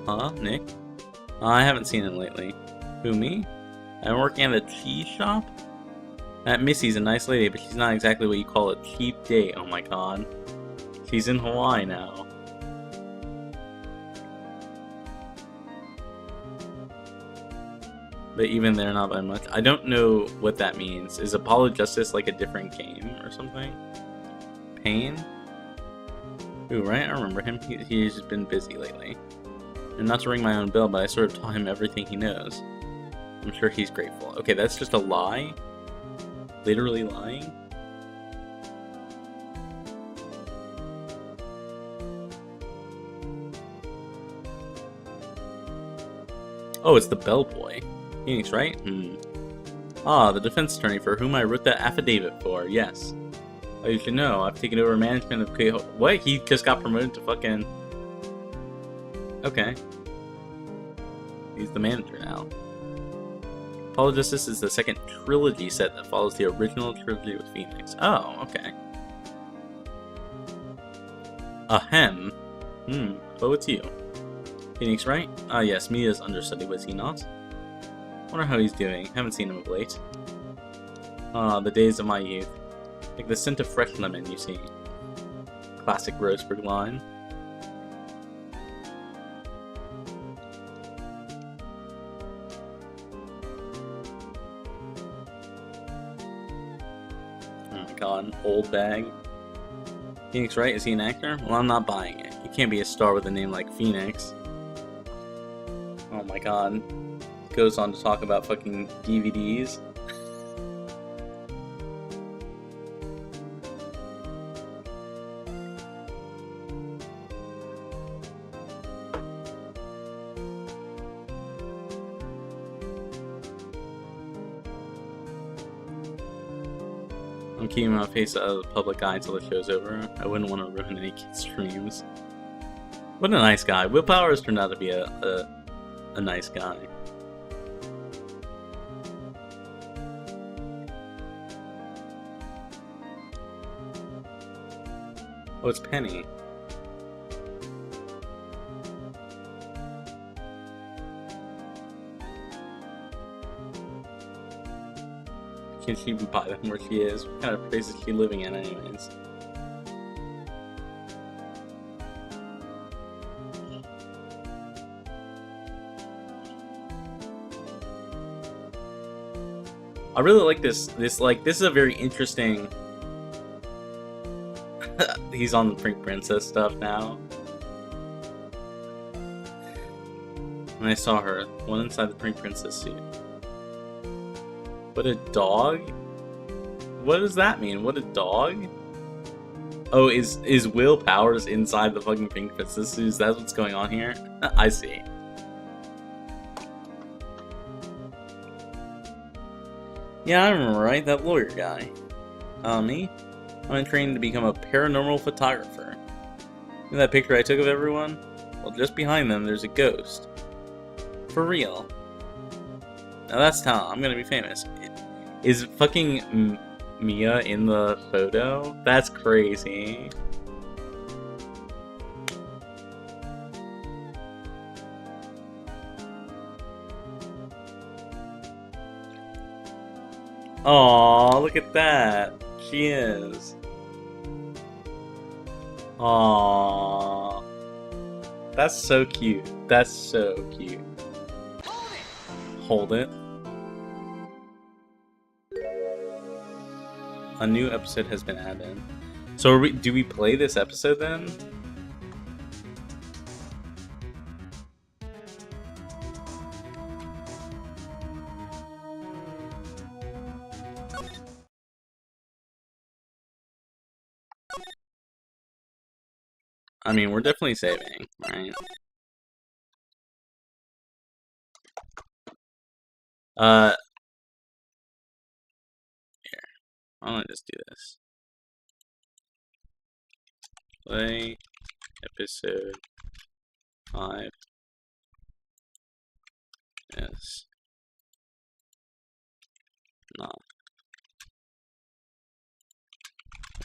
Huh, Nick? I haven't seen him lately. Who, me? I'm working at a cheese shop? That Missy's a nice lady, but she's not exactly what you call a cheap date. Oh my god. She's in Hawaii now. But even there, not by much. I don't know what that means. Is Apollo Justice like a different game or something? Pain? Ooh, right? I remember him. He's just been busy lately. And not to ring my own bell, but I sort of taught him everything he knows. I'm sure he's grateful. Okay, that's just a lie? Literally lying? Oh, it's the bellboy. Phoenix, right? Ah, the defense attorney for whom I wrote that affidavit for, yes. Oh, you should know, I've taken over management of What? He just got promoted to fucking... Okay. He's the manager now. Apollo Justice is the second trilogy set that follows the original trilogy with Phoenix. Oh, okay. Ahem. Oh, it's you. Phoenix, right? Ah, yes, Mia's understudy, was he not? Wonder how he's doing. Haven't seen him of late. Ah, the days of my youth. Like the scent of fresh lemon, you see. Classic Roseburg line. Oh my god, old bag. Phoenix, right? Is he an actor? Well, I'm not buying it. He can't be a star with a name like Phoenix. Oh my god. Goes on to talk about fucking DVDs. I'm keeping my face out of the public eye until the show's over. I wouldn't want to ruin any kids' dreams. What a nice guy. Will Powers turned out to be a nice guy. Oh, it's Penny. Can she even buy them where she is? What kind of place is she living in anyways? I really like this. This is a very interesting... He's on the Pink Princess stuff now. When I saw her, one inside the Pink Princess suit. What a dog? What does that mean? What a dog? Oh, is Will Powers inside the fucking Pink Princess suit? Is that what's going on here? I see. Yeah, I remember, right? That lawyer guy. Me? I'm trained to become a paranormal photographer. In that picture I took of everyone? Well, just behind them, there's a ghost. For real. Now that's talent. I'm gonna be famous. Is fucking Mia in the photo? That's crazy. Aww, look at that. She is. Aww. That's so cute. That's so cute. Hold it. A new episode has been added. So do we play this episode then? I mean, we're definitely saving, right? Here. I'm gonna just do this. Play episode 5. Yes. Not.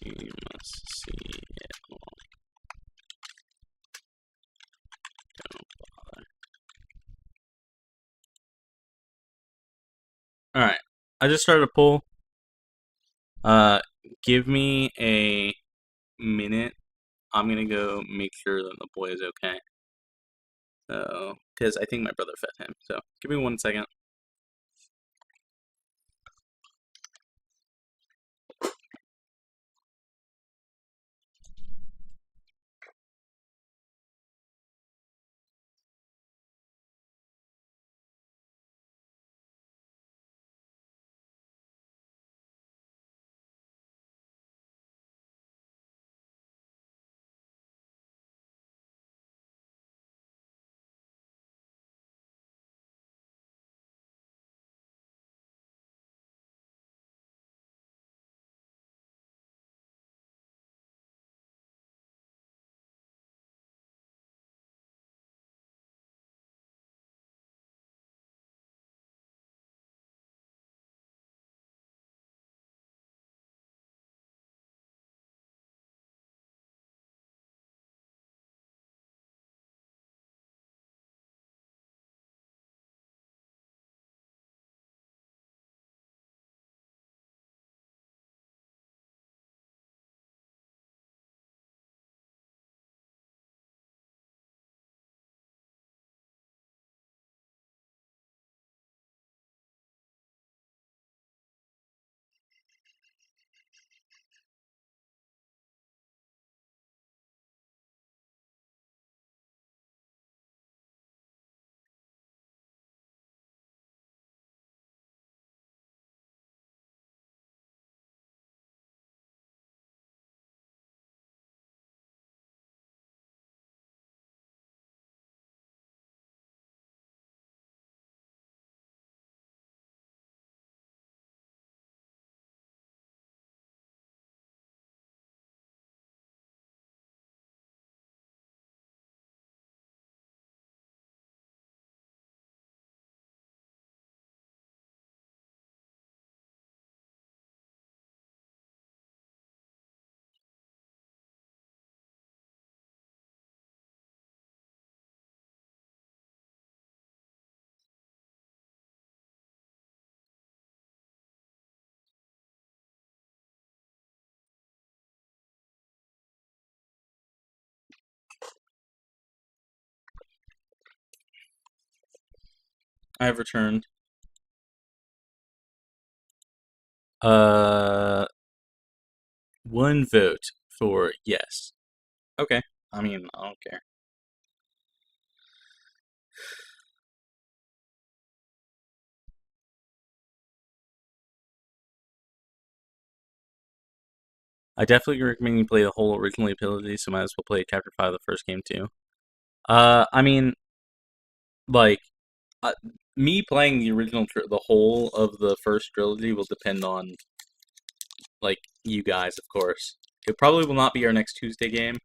You must see it all. Don't bother. Alright. I just started a poll. Give me a minute. I'm gonna go make sure that the boy is okay. So, because I think my brother fed him. So, give me 1 second. I have returned. One vote for yes. Okay. I mean, I don't care. I definitely recommend you play the whole original ability, so might as well play Chapter 5 of the first game too. I mean, like, uh, me playing the original, the whole of the first trilogy will depend on, like, you guys, of course. It probably will not be our next Tuesday game.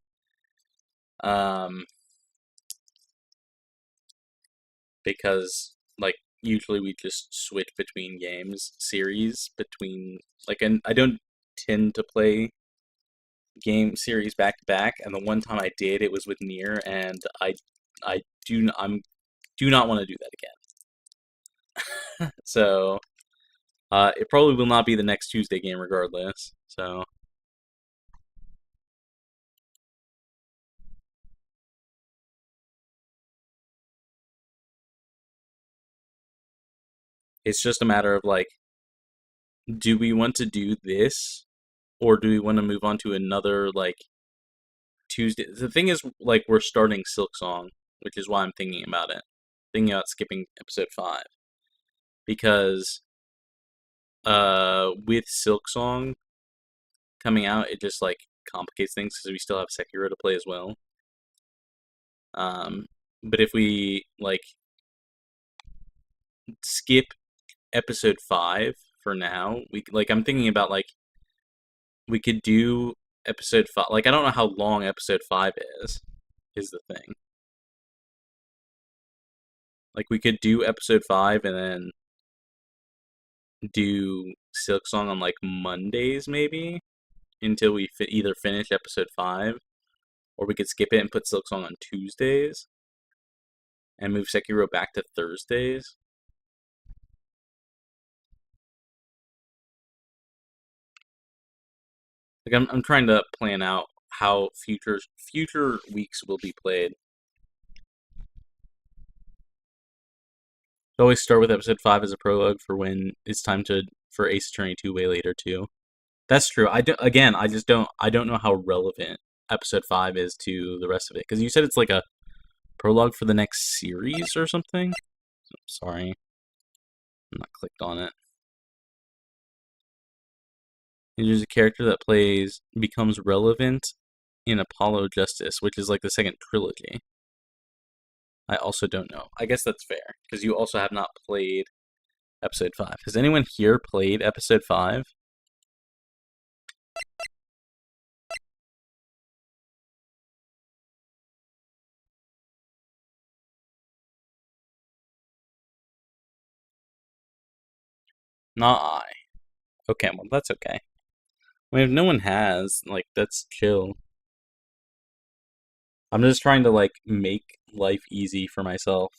Because, like, usually we just switch between games, series, between, like, and I don't tend to play game series back to back, and the one time I did, it was with Nier, and I do not want to do that again. So, it probably will not be the next Tuesday game regardless. So, it's just a matter of, like, do we want to do this, or do we want to move on to another, like, Tuesday? The thing is, like, we're starting Silk Song, which is why I'm thinking about it. Thinking about skipping episode 5. Because, with Silk Song coming out, it just, like, complicates things because we still have Sekiro to play as well. But if we, like, skip episode 5 for now, I'm thinking about, like, we could do episode 5. Like, I don't know how long episode 5 is the thing. Like, we could do episode 5 and then do Silk Song on, like, Mondays, maybe, until we either finish episode 5, or we could skip it and put Silk Song on Tuesdays and move Sekiro back to Thursdays. Like, I'm trying to plan out how future weeks will be played. I always start with episode 5 as a prologue for when it's time for Ace Attorney 2 way later too. That's true. I don't know how relevant episode 5 is to the rest of it, because you said it's like a prologue for the next series or something. Sorry, I'm not clicked on it. There's a character that becomes relevant in Apollo Justice, which is like the second trilogy. I also don't know. I guess that's fair, because you also have not played episode 5. Has anyone here played episode 5? Not I. Okay, well, that's okay. I mean, if no one has, like, that's chill. I'm just trying to, like, make life easy for myself.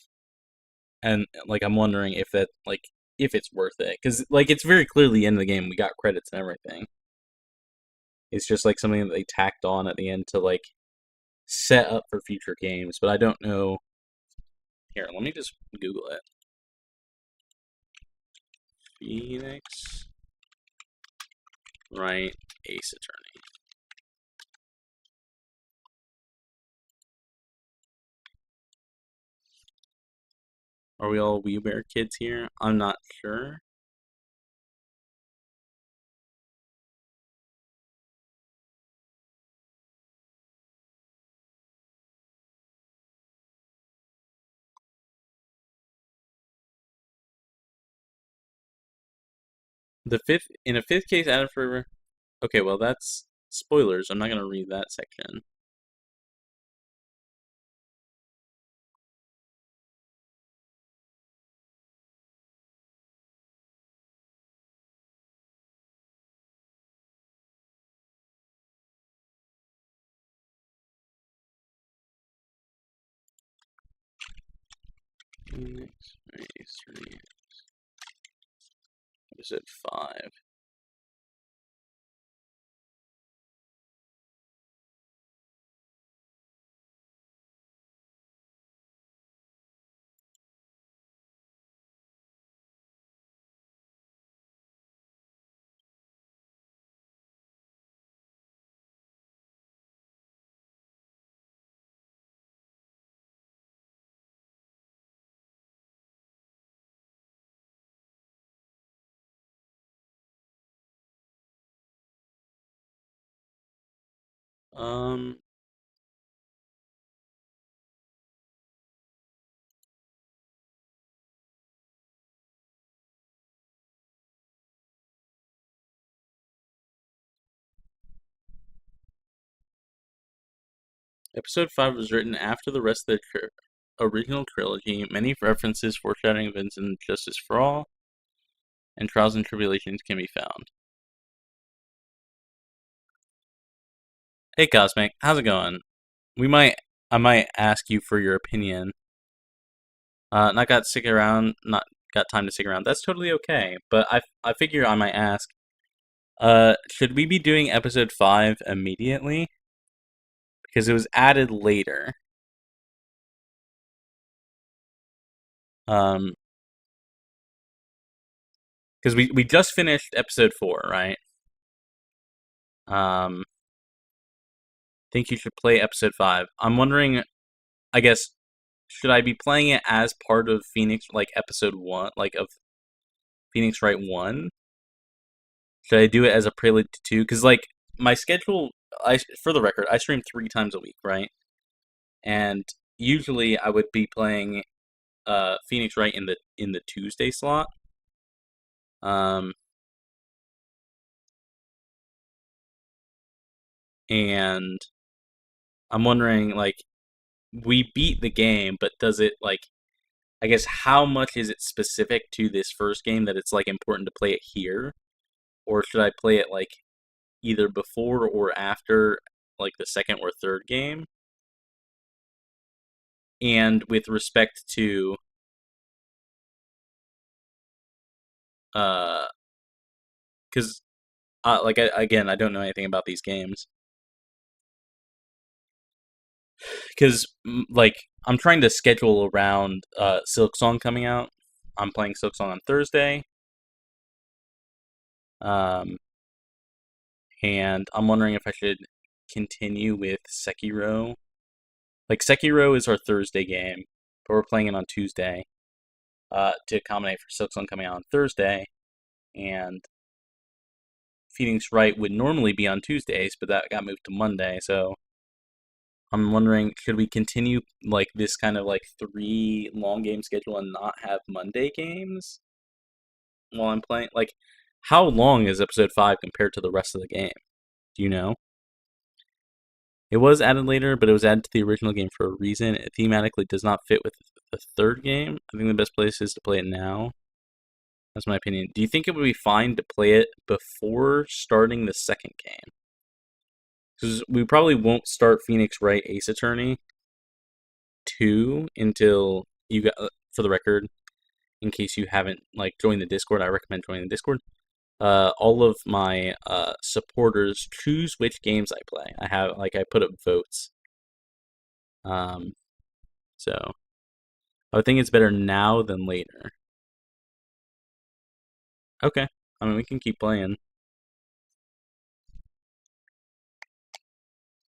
And, like, I'm wondering if that, like, if it's worth it. Because, like, it's very clearly the end of the game. We got credits and everything. It's just, like, something that they tacked on at the end to, like, set up for future games. But I don't know. Here, let me just Google it. Phoenix Wright Ace Attorney. Are we all WeWare kids here? I'm not sure. In a fifth case added for. Okay, well, that's spoilers. I'm not gonna read that section. Phoenix Race episode 5. Um, Episode 5 was written after the rest of the original trilogy. Many references, foreshadowing events in Justice for All and Trials and Tribulations can be found. Hey Cosmic, how's it going? I might ask you for your opinion. Not got to stick around, not got time to stick around. That's totally okay. But I figure I might ask. Should we be doing episode 5 immediately? Because it was added later. Because we just finished episode 4, right? Think you should play episode 5. I'm wondering, I guess, should I be playing it as part of Phoenix, like episode 1, like of Phoenix Wright 1? Should I do it as a prelude to 2? Because, like, my schedule, for the record, I stream 3 times a week, right? And usually I would be playing Phoenix Wright in the Tuesday slot. And I'm wondering, like, we beat the game, but does it, like, I guess, how much is it specific to this first game that it's, like, important to play it here? Or should I play it, like, either before or after, like, the second or third game? And with respect to, because, like, again, I don't know anything about these games. Because, like, I'm trying to schedule around Silk Song coming out. I'm playing Silk Song on Thursday. And I'm wondering if I should continue with Sekiro. Like, Sekiro is our Thursday game, but we're playing it on Tuesday to accommodate for Silk Song coming out on Thursday. And Phoenix Wright would normally be on Tuesdays, but that got moved to Monday, so I'm wondering, should we continue like this kind of like 3 long game schedule and not have Monday games while I'm playing? Like, how long is episode 5 compared to the rest of the game? Do you know? It was added later, but it was added to the original game for a reason. It thematically does not fit with the third game. I think the best place is to play it now. That's my opinion. Do you think it would be fine to play it before starting the second game? Because we probably won't start Phoenix Wright Ace Attorney 2 until you got, for the record, in case you haven't like joined the Discord, I recommend joining the Discord. All of my supporters choose which games I play. I put up votes. So I would think it's better now than later. Okay. I mean, we can keep playing.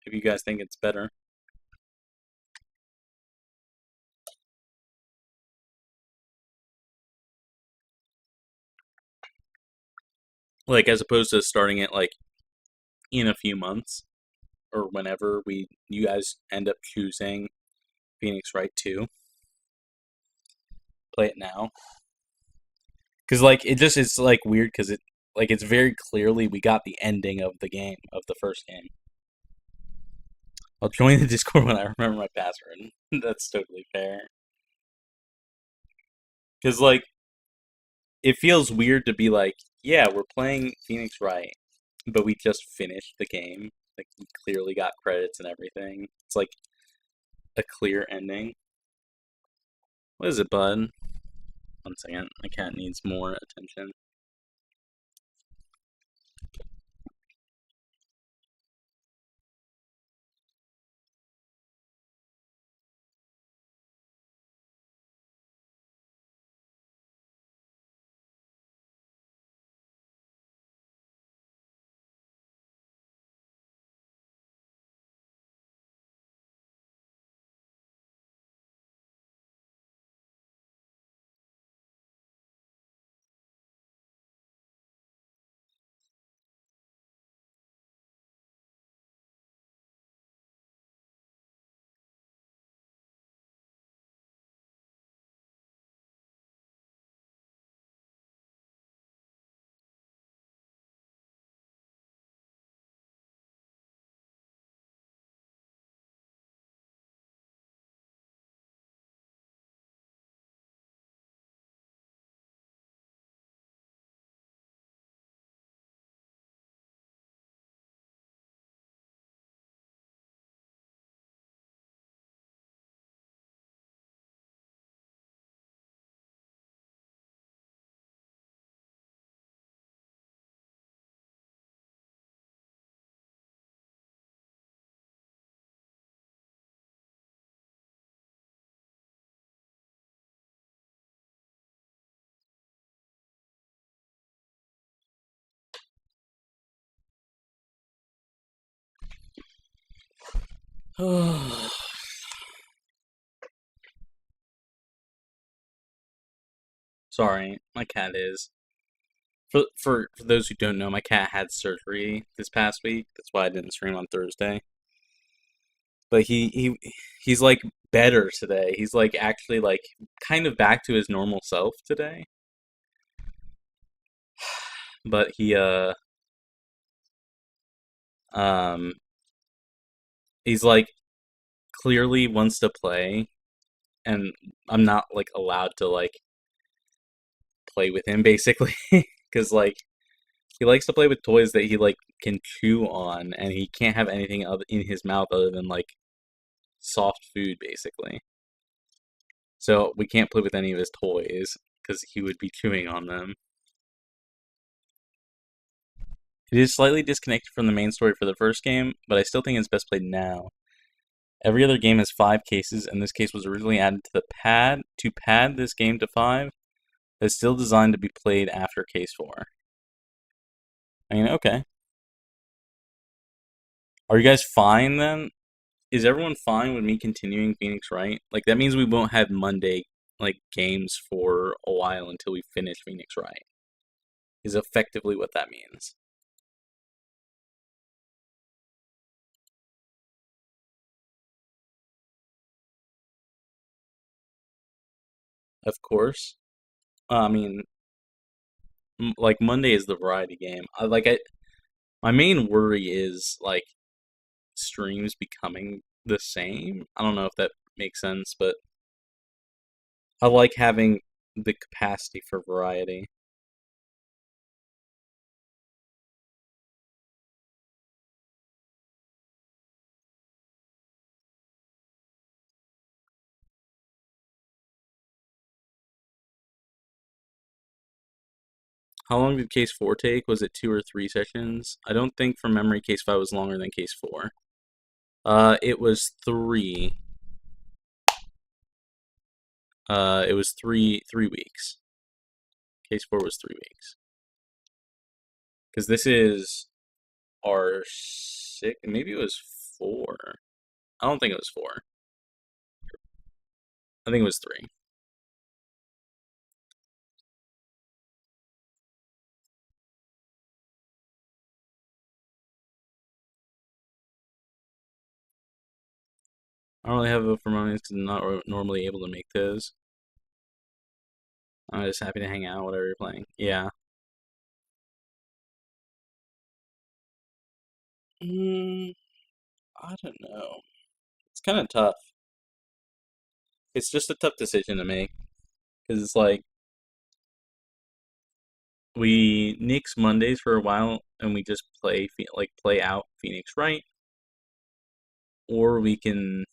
If you guys think it's better. Like, as opposed to starting it, like, in a few months. Or whenever you guys end up choosing Phoenix Wright 2. Play it now. Because, like, it's, like, weird because it's very clearly we got the ending of the game, of the first game. I'll join the Discord when I remember my password. That's totally fair. Because, like, it feels weird to be like, yeah, we're playing Phoenix Wright, but we just finished the game. Like, we clearly got credits and everything. It's like a clear ending. What is it, bud? One second. My cat needs more attention. Sorry, my cat is. For those who don't know, my cat had surgery this past week. That's why I didn't stream on Thursday. But he's like better today. He's like actually like kind of back to his normal self today. But um he's like clearly wants to play, and I'm not like allowed to like play with him basically because like he likes to play with toys that he like can chew on, and he can't have anything other in his mouth other than like soft food basically. So we can't play with any of his toys because he would be chewing on them. It is slightly disconnected from the main story for the first game, but I still think it's best played now. Every other game has 5 cases, and this case was originally added to the pad to pad this game to 5. It's still designed to be played after case 4. I mean, okay. Are you guys fine then? Is everyone fine with me continuing Phoenix Wright? Like that means we won't have Monday like games for a while until we finish Phoenix Wright. Is effectively what that means. Of course. I mean, like Monday is the variety game. My main worry is like streams becoming the same. I don't know if that makes sense, but I like having the capacity for variety. How long did case 4 take? Was it 2 or 3 sessions? I don't think from memory case 5 was longer than case 4. It was 3. It was 3 weeks. Case 4 was 3 weeks. Because this is our 6, maybe it was 4. I don't think it was 4. I think it was 3. I don't really have a for moments because I'm not normally able to make those. I'm just happy to hang out, whatever you're playing. Yeah. I don't know. It's kind of tough. It's just a tough decision to make because it's like we nix Mondays for a while and we just play out Phoenix Wright, or we can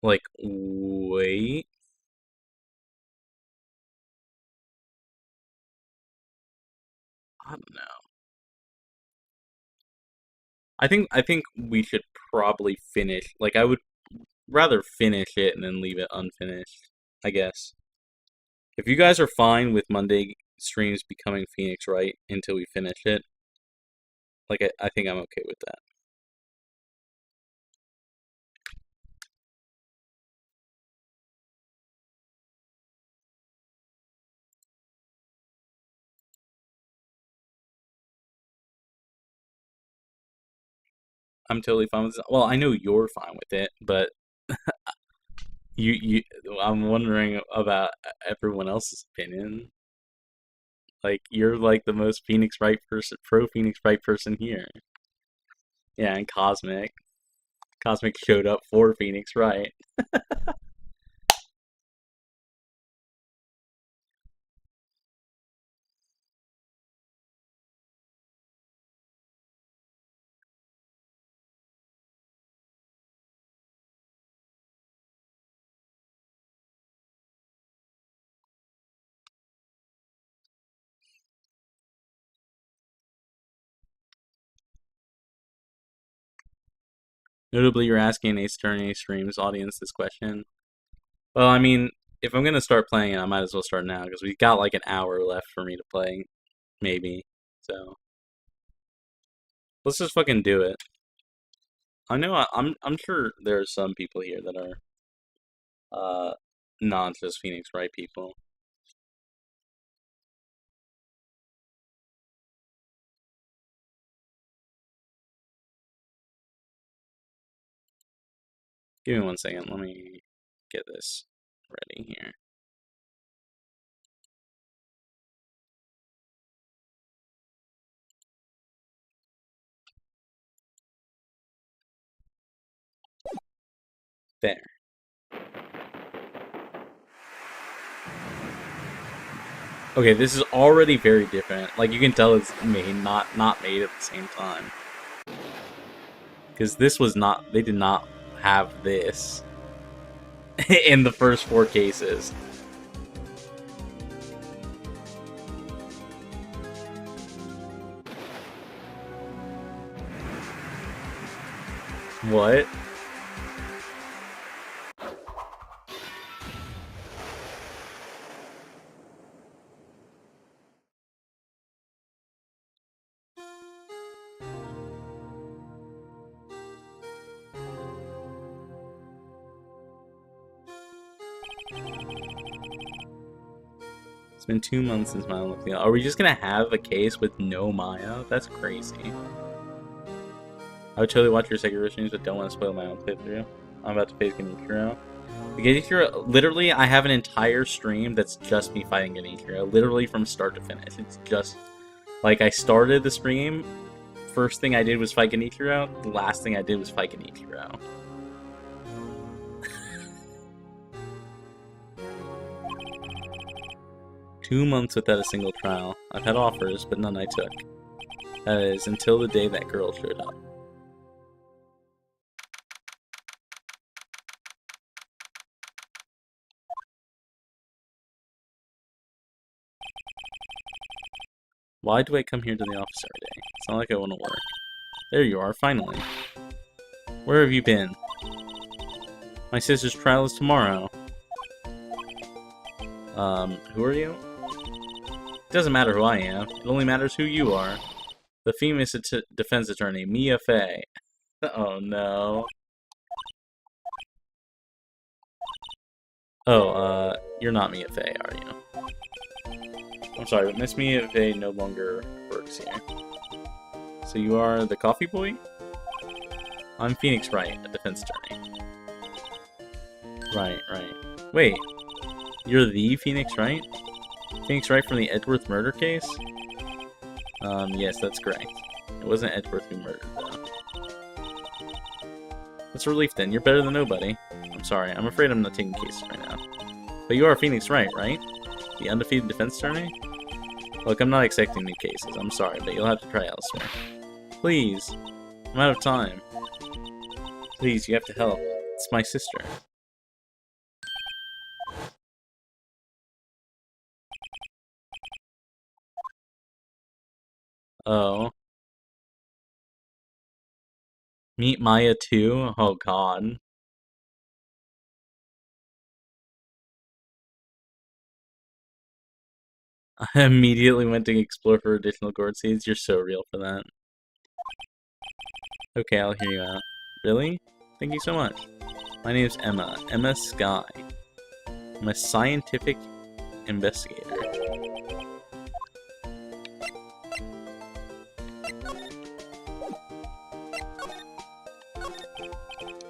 like wait. I don't know. I think we should probably finish. Like I would rather finish it and then leave it unfinished, I guess. If you guys are fine with Monday streams becoming Phoenix Wright until we finish it, like I think I'm okay with that. I'm totally fine with this. Well, I know you're fine with it, but you I'm wondering about everyone else's opinion. Like you're like the most Phoenix Wright person, pro Phoenix Wright person here. Yeah, and Cosmic showed up for Phoenix Wright. Notably, you're asking Ace Attorney streams audience this question. Well, I mean, if I'm gonna start playing it, I might as well start now because we've got like an hour left for me to play, maybe. So let's just fucking do it. I know I'm sure there are some people here that are not just Phoenix Wright people. Give me 1 second. Let me get this ready here. There. Okay, this is already very different. Like, you can tell it's made, not made at the same time. Because this was not, they did not have this in the first 4 cases. What? It's been 2 months since Maya looked. Are we just gonna have a case with no Maya? That's crazy. I would totally watch your Sekiro streams, but don't want to spoil my own playthrough. I'm about to face Genichiro. The Genichiro, literally, I have an entire stream that's just me fighting Genichiro. Literally from start to finish. It's just, like, I started the stream, first thing I did was fight Genichiro, the last thing I did was fight Genichiro. Two months without a single trial. I've had offers, but none I took. That is, until the day that girl showed up. Why do I come here to the office every day? It's not like I want to work. There you are, finally. Where have you been? My sister's trial is tomorrow. Who are you? It doesn't matter who I am. It only matters who you are. The famous defense attorney, Mia Fey. Oh, no. Oh, you're not Mia Fey, are you? I'm sorry, but Miss Mia Fey no longer works here. So you are the coffee boy? I'm Phoenix Wright, a defense attorney. Right. Wait, you're the Phoenix Wright? Phoenix Wright from the Edgeworth murder case? Yes, that's correct. It wasn't Edgeworth who murdered, though. That's a relief then. You're better than nobody. I'm sorry, I'm afraid I'm not taking cases right now. But you are Phoenix Wright, right? The undefeated defense attorney? Look, I'm not accepting new cases. I'm sorry, but you'll have to try elsewhere. Please. I'm out of time. Please, you have to help. It's my sister. Oh. Meet Maya too? Oh god. I immediately went to explore for additional gourd seeds. You're so real for that. Okay, I'll hear you out. Really? Thank you so much. My name's Emma. Emma Sky. I'm a scientific investigator.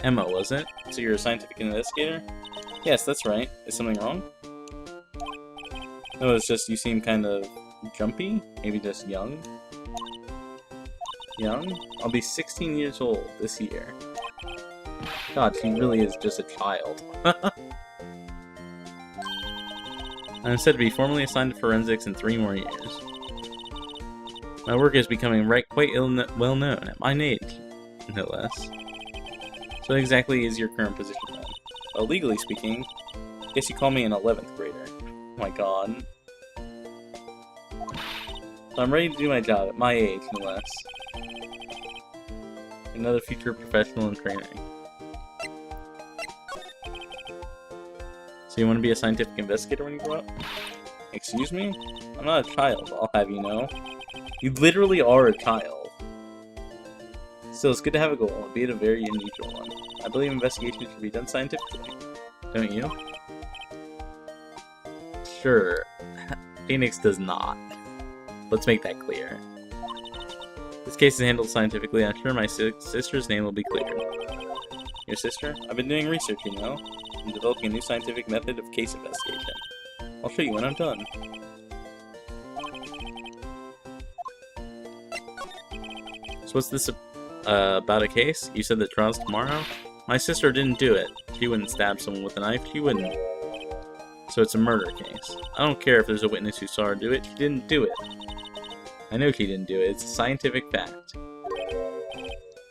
Emma, was it? So you're a scientific investigator? Yes, that's right. Is something wrong? No, it's just you seem kind of jumpy. Maybe just young. Young? I'll be 16 years old this year. God, she really is just a child. I'm said to be formally assigned to forensics in 3 more years. My work is becoming quite well known at my age, no less. So what exactly is your current position then? Well, legally speaking, I guess you call me an 11th grader. Oh my god. So I'm ready to do my job at my age, no less. Another future professional in training. So you want to be a scientific investigator when you grow up? Excuse me? I'm not a child, I'll have you know. You literally are a child. Still, it's good to have a goal, albeit a very unusual one. I believe investigations should be done scientifically. Don't you? Sure. Phoenix does not. Let's make that clear. This case is handled scientifically. I'm sure my sister's name will be cleared. Your sister? I've been doing research, you know. I'm developing a new scientific method of case investigation. I'll show you when I'm done. So what's this about a case? You said the trial's tomorrow? My sister didn't do it. She wouldn't stab someone with a knife. She wouldn't. So it's a murder case. I don't care if there's a witness who saw her do it. She didn't do it. I know she didn't do it. It's a scientific fact.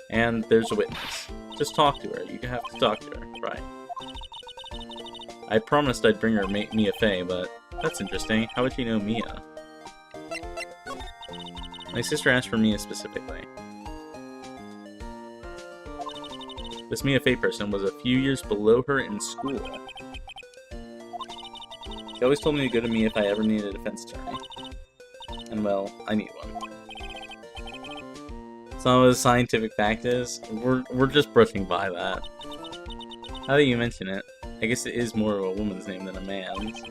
And there's a witness. Just talk to her. You have to talk to her. Right. I promised I'd bring her Mia Fey, but that's interesting. How would she know Mia? My sister asked for Mia specifically. This Mia Fey person was a few years below her in school. She always told me to go to me if I ever needed a defense attorney. And well, I need one. Some of the scientific fact is, we're just brushing by that. Now that you mention it, I guess it is more of a woman's name than a man's.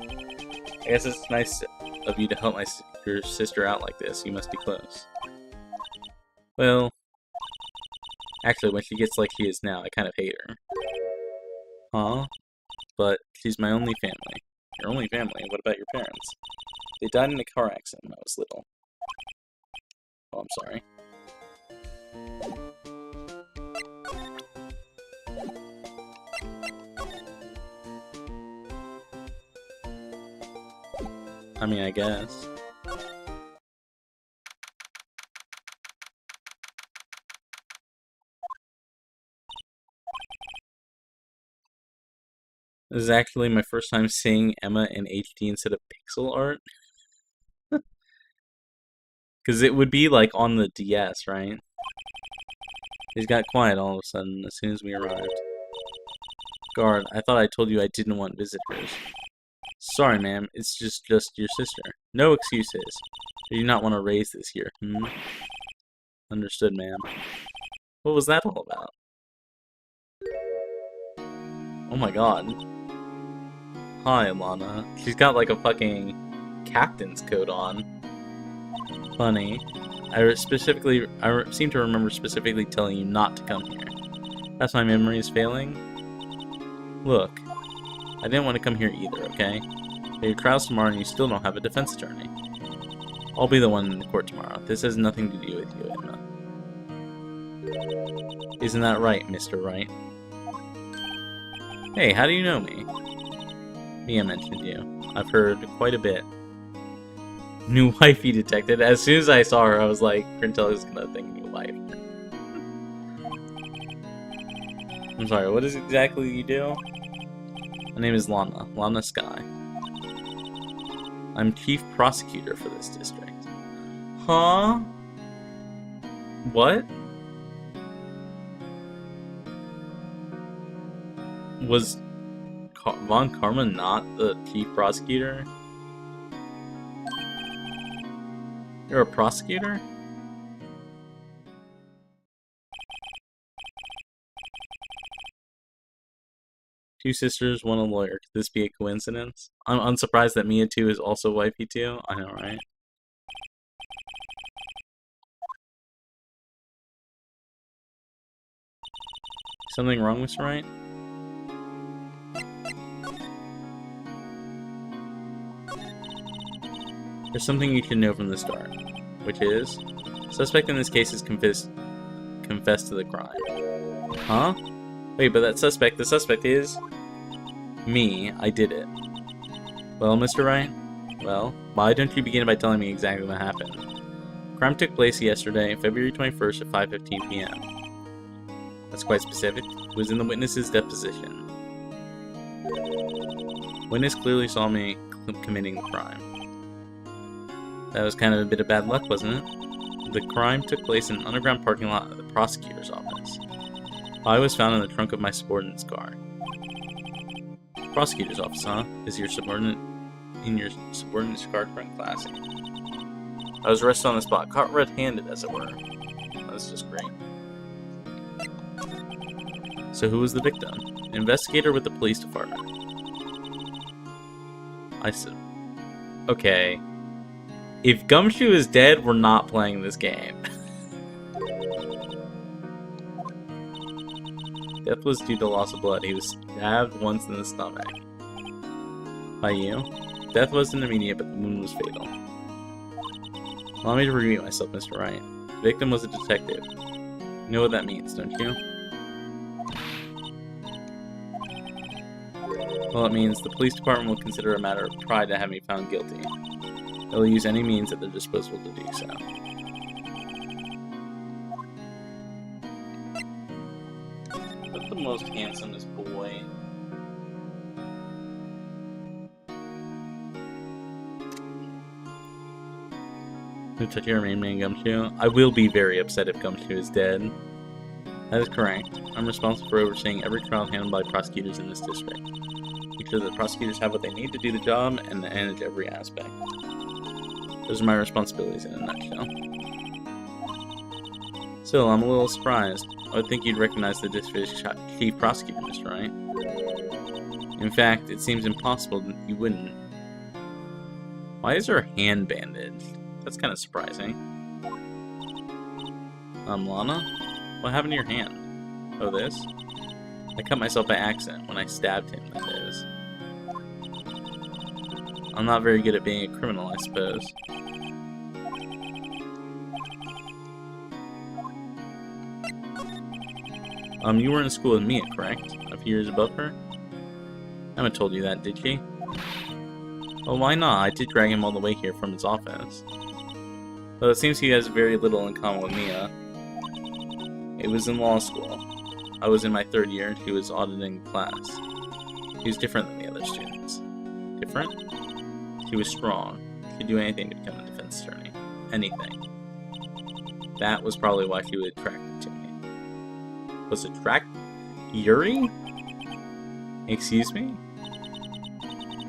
I guess it's nice of you to help your sister out like this. You must be close. Well, actually, when she gets like she is now, I kind of hate her. Huh? But she's my only family. Your only family? What about your parents? They died in a car accident when I was little. Oh, I'm sorry. I mean, I guess. This is actually my first time seeing Emma in HD instead of pixel art. Because it would be like on the DS, right? He's got quiet all of a sudden as soon as we arrived. Guard, I thought I told you I didn't want visitors. Sorry, ma'am. It's just your sister. No excuses. I do not want to raise this here. Understood, ma'am. What was that all about? Oh my god. Hi, Lana. She's got like a fucking captain's coat on. Funny. I seem to remember specifically telling you not to come here. That's my memory is failing. Look, I didn't want to come here either, okay? Your trial's tomorrow and you still don't have a defense attorney. I'll be the one in the court tomorrow. This has nothing to do with you, Emma. Isn't that right, Mr. Wright? Hey, how do you know me? Mia mentioned you. I've heard quite a bit. New wifey detected. As soon as I saw her, I was like, Grintel's gonna think new wife. I'm sorry, what is exactly you do? My name is Lana. Lana Sky. I'm chief prosecutor for this district. Huh? What? Was Von Karma not the chief prosecutor? You're a prosecutor? Two sisters, one a lawyer. Could this be a coincidence? I'm unsurprised that Mia 2 is also wifey too. I know, right? Something wrong, Mr. Wright? There's something you should know from the start, which is, suspect in this case has confessed to the crime. Huh? Wait, but the suspect is me. I did it. Well, Mr. Wright? Well, why don't you begin by telling me exactly what happened? Crime took place yesterday, February 21st at 5:15 p.m. That's quite specific. It was in the witness's deposition. Witness clearly saw me committing the crime. That was kind of a bit of bad luck, wasn't it? The crime took place in an underground parking lot of the prosecutor's office. I was found in the trunk of my subordinate's car. Prosecutor's office, huh? Is your subordinate in your subordinate's car trunk? Classic. I was arrested on the spot, caught red-handed, as it were. That's just great. So who was the victim? An investigator with the police department. I said, okay. If Gumshoe is dead, we're not playing this game. Death was due to loss of blood. He was stabbed once in the stomach. By you? Death wasn't immediate, but the wound was fatal. Allow me to review myself, Mr. Wright. The victim was a detective. You know what that means, don't you? Well, it means the police department will consider a matter of pride to have me found guilty. They will use any means at their disposal to do so. That's the most handsomest boy. Who touched your main man, Gumshoe? I will be very upset if Gumshoe is dead. That is correct. I'm responsible for overseeing every trial handled by prosecutors in this district. Make sure that prosecutors have what they need to do the job and manage every aspect. Those are my responsibilities in a nutshell. Still, I'm a little surprised. I would think you'd recognize the district chief prosecutor, Mr. Wright. In fact, it seems impossible that you wouldn't. Why is her hand bandaged? That's kind of surprising. Lana? What happened to your hand? Oh, this? I cut myself by accident when I stabbed him, that is. I'm not very good at being a criminal, I suppose. You were in school with Mia, correct? A few years above her? Emma told you that, did she? Well, why not? I did drag him all the way here from his office. Though it seems he has very little in common with Mia. It was in law school. I was in my 3rd year, and she was auditing the class. She was different than the other students. Different? She was strong. She could do anything to become a defense attorney. Anything. That was probably why she was attracted to me. Was attracted? Yuri? Excuse me?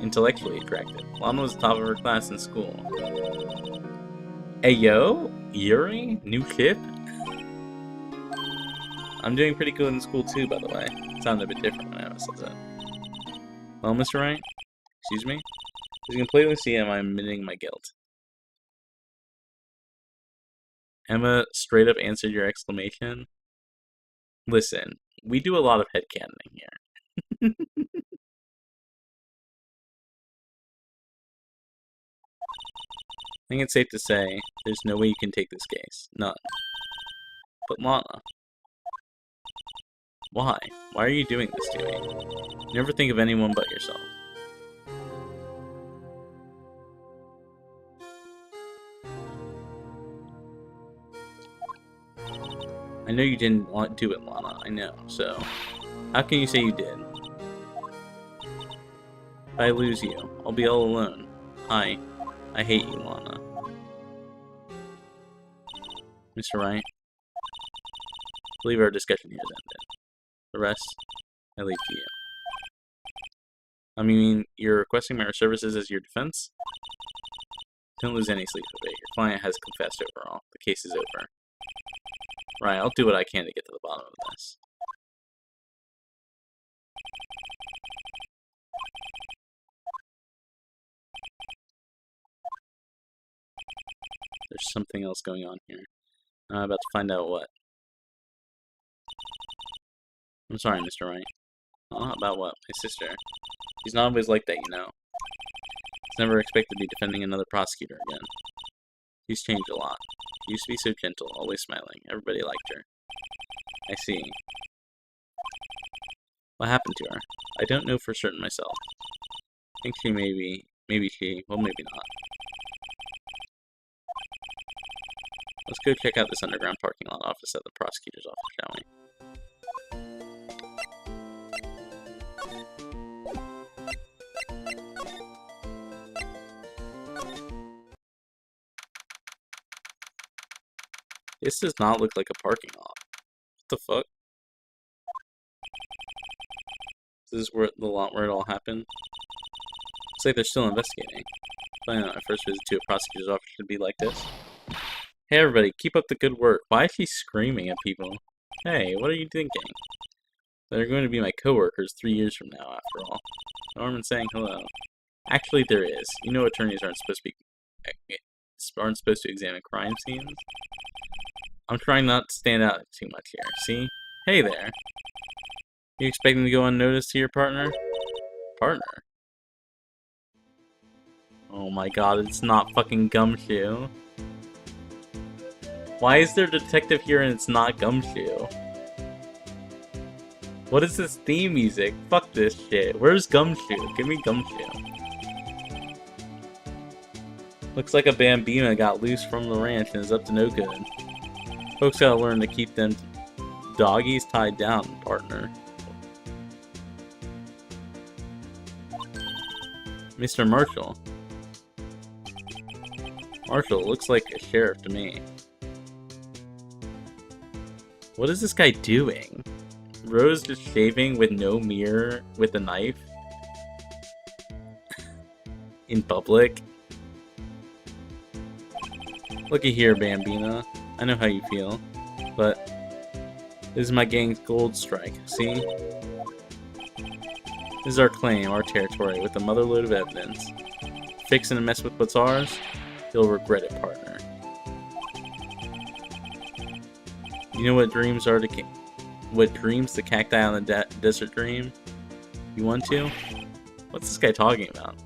Intellectually attractive. Lana was the top of her class in school. Hey yo? Yuri? New ship? I'm doing pretty good in school too, by the way. It sounded a bit different when Emma says that. Well, Mr. Wright? Excuse me? As you can clearly see, I'm admitting my guilt. Emma straight up answered your exclamation. Listen, we do a lot of headcanoning here. I think it's safe to say there's no way you can take this case. None. But Lana. Why? Why are you doing this to me? Never think of anyone but yourself. I know you didn't want to do it, Lana. I know, so... How can you say you did? If I lose you, I'll be all alone. I hate you, Lana. Mr. Wright? I believe our discussion here is ended. The rest, I leave to you. I mean, you're requesting my services as your defense? Don't lose any sleep over it. Your client has confessed overall. The case is over. Right, I'll do what I can to get to the bottom of this. There's something else going on here. I'm about to find out what. I'm sorry, Mr. Wright. About what? My sister. She's not always like that, you know. She's never expected to be defending another prosecutor again. She's changed a lot. She used to be so gentle, always smiling. Everybody liked her. I see. What happened to her? I don't know for certain myself. I think she maybe she, well maybe not. Let's go check out this underground parking lot office at the prosecutor's office, shall we? This does not look like a parking lot. What the fuck? This is where the lot where it all happened. Looks like they're still investigating. I know my first visit to a prosecutor's office should be like this. Hey everybody, keep up the good work. Why is she screaming at people? Hey, what are you thinking? They're going to be my coworkers 3 years from now, after all. Norman's saying hello. Actually, there is. You know attorneys aren't supposed to examine crime scenes? I'm trying not to stand out too much here. See? Hey there. You expecting to go unnoticed to your partner? Partner? Oh my god, it's not fucking Gumshoe. Why is there a detective here and it's not Gumshoe? What is this theme music? Fuck this shit. Where's Gumshoe? Give me Gumshoe. Looks like a Bambina got loose from the ranch and is up to no good. Folks gotta learn to keep them doggies tied down, partner. Mr. Marshall. Marshall looks like a sheriff to me. What is this guy doing? Rose just shaving with no mirror with a knife? In public? Looky here, Bambina. I know how you feel, but this is my gang's gold strike, see? This is our claim, our territory, with a motherload of evidence. Fixing to mess with what's ours? You'll regret it, partner. You know what dreams are to what dreams the cacti on the desert dream? You want to? What's this guy talking about?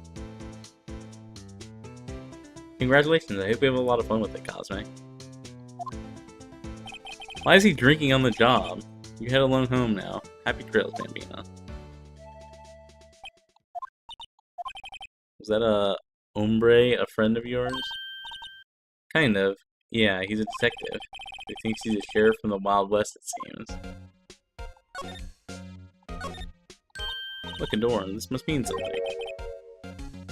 Congratulations, I hope you have a lot of fun with it, Cosmic. Why is he drinking on the job? You head alone home now. Happy trails, Bambina. Is that a hombre, a friend of yours? Kind of. Yeah, he's a detective. He thinks he's a sheriff from the Wild West, it seems. Look, a door. This must mean something.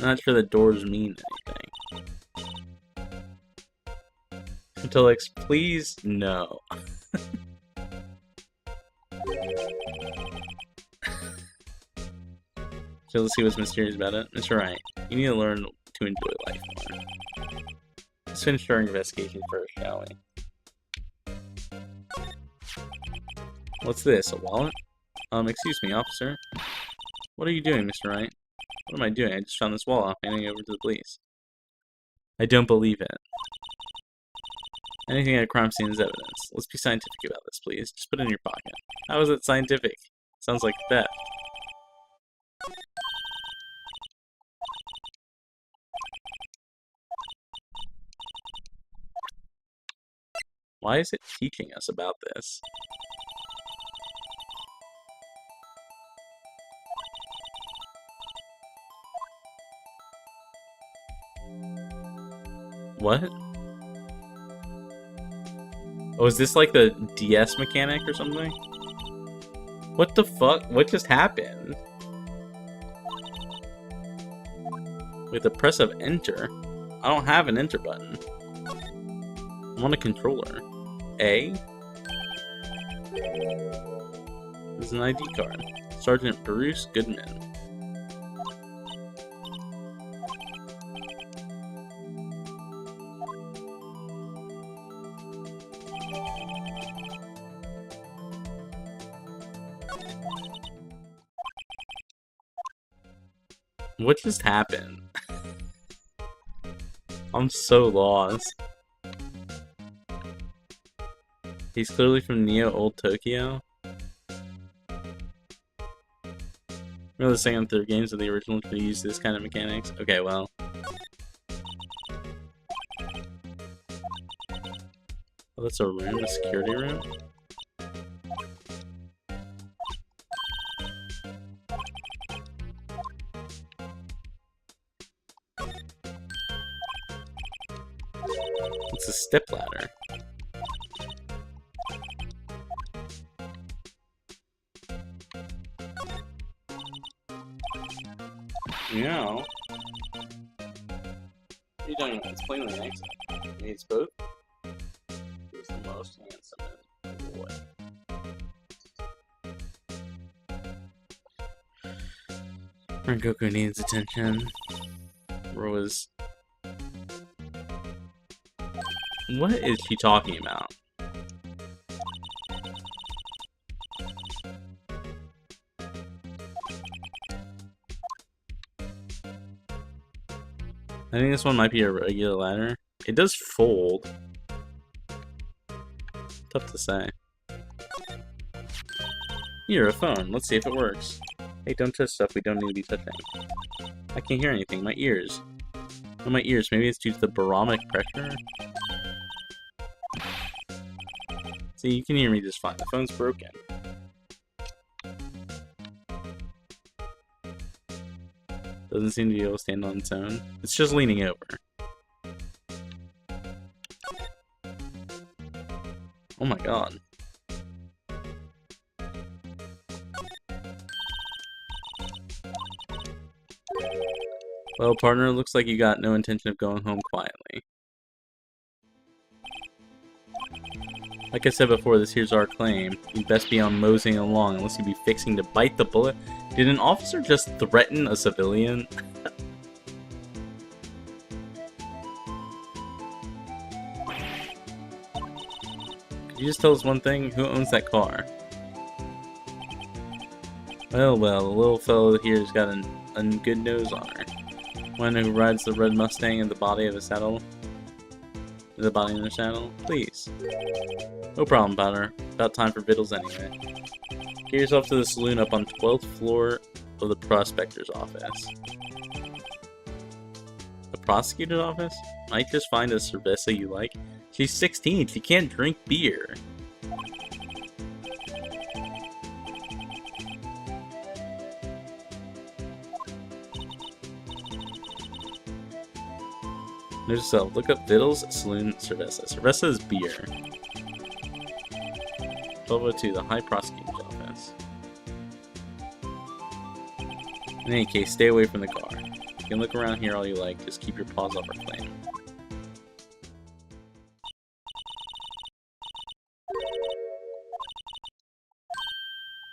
Not sure the doors mean anything. Intellect, please? No. So let's see what's mysterious about it. It's right. You need to learn to enjoy life more. Let's finish our investigation first, shall we? What's this? A wallet? Excuse me, officer. What are you doing, Mr. Wright? What am I doing? I just found this wallet. I'm handing it over to the police. I don't believe it. Anything at a crime scene is evidence. Let's be scientific about this, please. Just put it in your pocket. How is it scientific? Sounds like theft. Why is it teaching us about this? What? Oh, is this like the DS mechanic or something? What the fuck? What just happened? With the press of enter? I don't have an enter button. I'm on a controller. A? This is an ID card. Sergeant Bruce Goodman. What just happened? I'm so lost. He's clearly from Neo Old Tokyo. Remember the second and third games of the original could use this kind of mechanics? Okay, well. Oh, that's a room, a security room? It's a stepladder. Yeah. What are you talking about? It's plainly an exit. It needs both. Who's the most handsome boy? Rengoku needs attention. Rose. What is she talking about? I think this one might be a regular ladder. It does fold. Tough to say. Here, a phone. Let's see if it works. Hey, don't touch stuff we don't need to be touching. I can't hear anything. My ears. Oh, my ears. Maybe it's due to the barometric pressure? See, you can hear me just fine. The phone's broken. Doesn't seem to be able to stand on its own. It's just leaning over. Oh my god. Well, partner, looks like you got no intention of going home quietly. Like I said before, this here's our claim. You'd best be on moseying along unless you'd be fixing to bite the bullet. Did an officer just threaten a civilian? Could you just tell us one thing? Who owns that car? Well, the little fellow here's got a good nose on her. Wanna know who rides the red Mustang in the body of a saddle? The body in the saddle? Please. No problem, Powder. About time for victuals anyway. Get yourself to the saloon up on 12th floor of the prospector's office. The prosecutor's office? Might just find a cerveza you like. She's 16, she can't drink beer. Note yourself, look up Vittles, Saloon, Cerveza. Cerveza is beer. 1202, the High Prosecutor's Office. In any case, stay away from the car. You can look around here all you like, just keep your paws off our claim.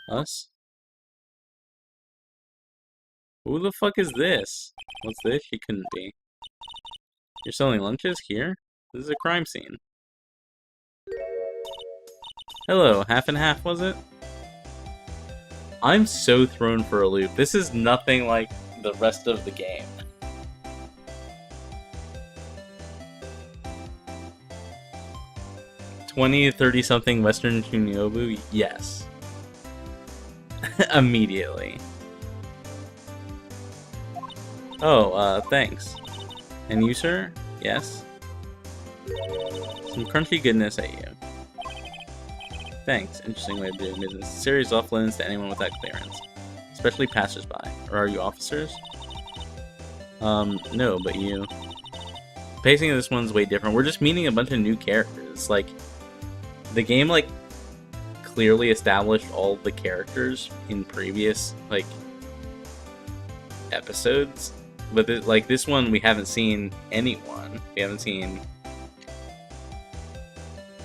Us? Who the fuck is this? What's this? She couldn't be. You're selling lunches here? This is a crime scene. Hello, half and half, was it? I'm so thrown for a loop. This is nothing like the rest of the game. $20 to 30 something Western Shunyobu? Yes. Immediately. Oh, thanks. And you, sir? Yes? Some crunchy goodness at you. Thanks. Interesting way of doing business. Series off limits to anyone without clearance. Especially passersby. Or are you officers? No, but you. Pacing of this one's way different. We're just meeting a bunch of new characters. Like, the game, like, clearly established all the characters in previous, like, episodes. But like this one, we haven't seen anyone. We haven't seen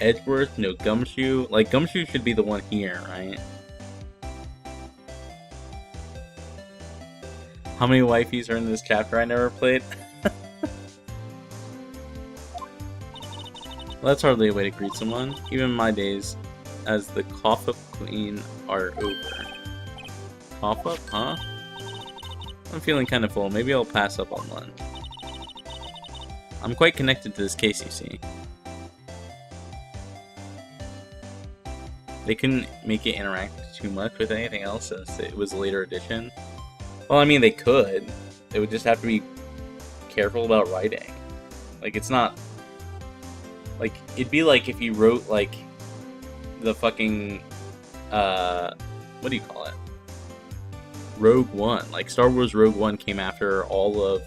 Edgeworth, no Gumshoe. Like, Gumshoe should be the one here, right? How many wifeys are in this chapter I never played? Well, that's hardly a way to greet someone. Even my days as the cough-up queen are over. Cough-up, huh? I'm feeling kind of full. Maybe I'll pass up on lunch. I'm quite connected to this case, you see. They couldn't make it interact too much with anything else since it was a later edition. Well, I mean, they could. They would just have to be careful about writing. Like, it's not... Like, it'd be like if you wrote, like, the fucking... what do you call it? Rogue One. Like, Star Wars Rogue One came after all of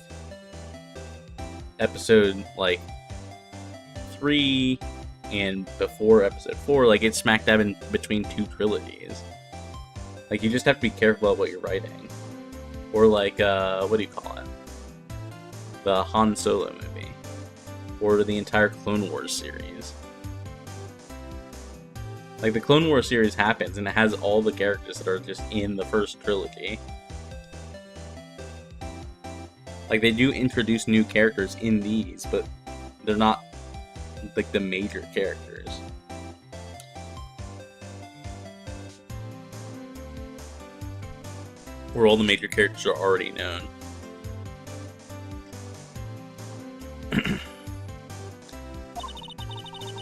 episode, like, 3 and before episode 4. Like, it's smack dab in between two trilogies. Like, you just have to be careful about what you're writing. Or, like, what do you call it? The Han Solo movie. Or the entire Clone Wars series. Like, the Clone Wars series happens, and it has all the characters that are just in the first trilogy. Like, they do introduce new characters in these, but they're not like the major characters. Where all the major characters are already known.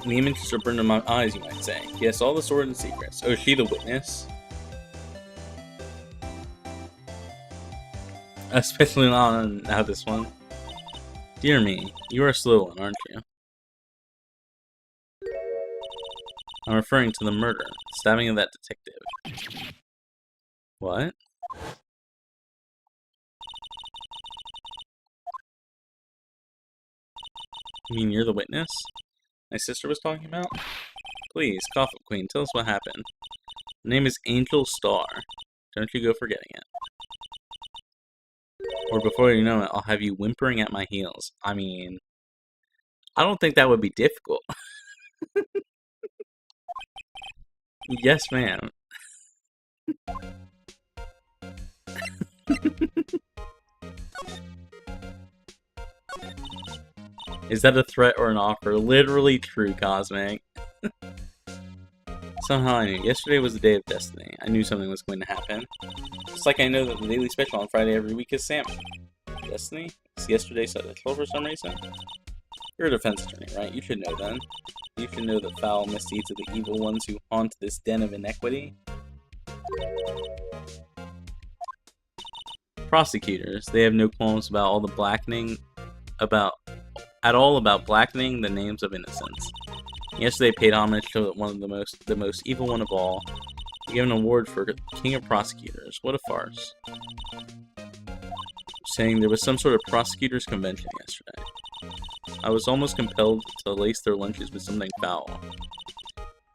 The images are burned in my eyes, you might say. Yes, all the sword and secrets. Oh, is she the witness? Especially on now this one. Dear me, you are a slow one, aren't you? I'm referring to the murder, stabbing of that detective. What? You mean you're the witness my sister was talking about? Please, Coffin Queen, tell us what happened. The name is Angel Star. Don't you go forgetting it. Or before you know it, I'll have you whimpering at my heels. I mean, I don't think that would be difficult. Yes, ma'am. Is that a threat or an offer? Literally true, Cosmic. Somehow I knew. Yesterday was the day of destiny. I knew something was going to happen. Just like I know that the daily special on Friday every week is salmon. Destiny? It's yesterday special for some reason? You're a defense attorney, right? You should know then. You should know the foul misdeeds of the evil ones who haunt this den of inequity. Prosecutors. They have no qualms about all the blackening about blackening the names of innocents. Yesterday paid homage to one of the most evil one of all. They gave an award for King of Prosecutors. What a farce. Saying there was some sort of prosecutors convention yesterday. I was almost compelled to lace their lunches with something foul.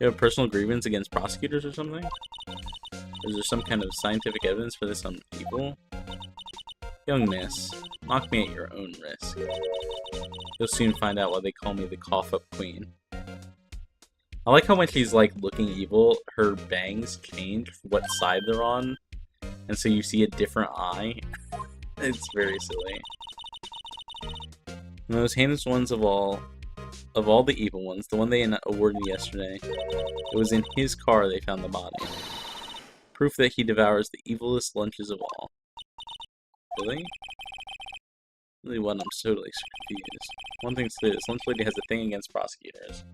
You have a personal grievance against prosecutors or something? Is there some kind of scientific evidence for this evil? Young miss, mock me at your own risk. You'll soon find out why they call me the Cough-Up Queen. I like how when she's like looking evil, her bangs change what side they're on, and so you see a different eye. It's very silly. The most heinous ones of all the evil ones, the one they awarded yesterday, it was in his car they found the body. Proof that he devours the evilest lunches of all. Really? Really what? I'm totally confused. One thing's clear, this lunch lady has a thing against prosecutors.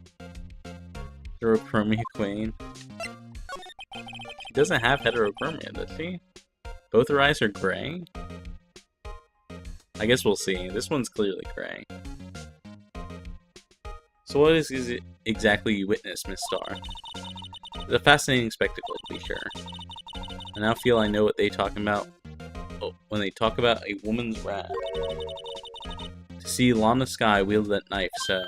Heterochromia queen. She doesn't have heterochromia, does she? Both her eyes are gray? I guess we'll see. This one's clearly gray. So what is it exactly you witnessed, Miss Star? It's a fascinating spectacle, to be sure. I now feel I know what they talking about when they talk about a woman's wrath. To see Lana Skye wield that knife, so...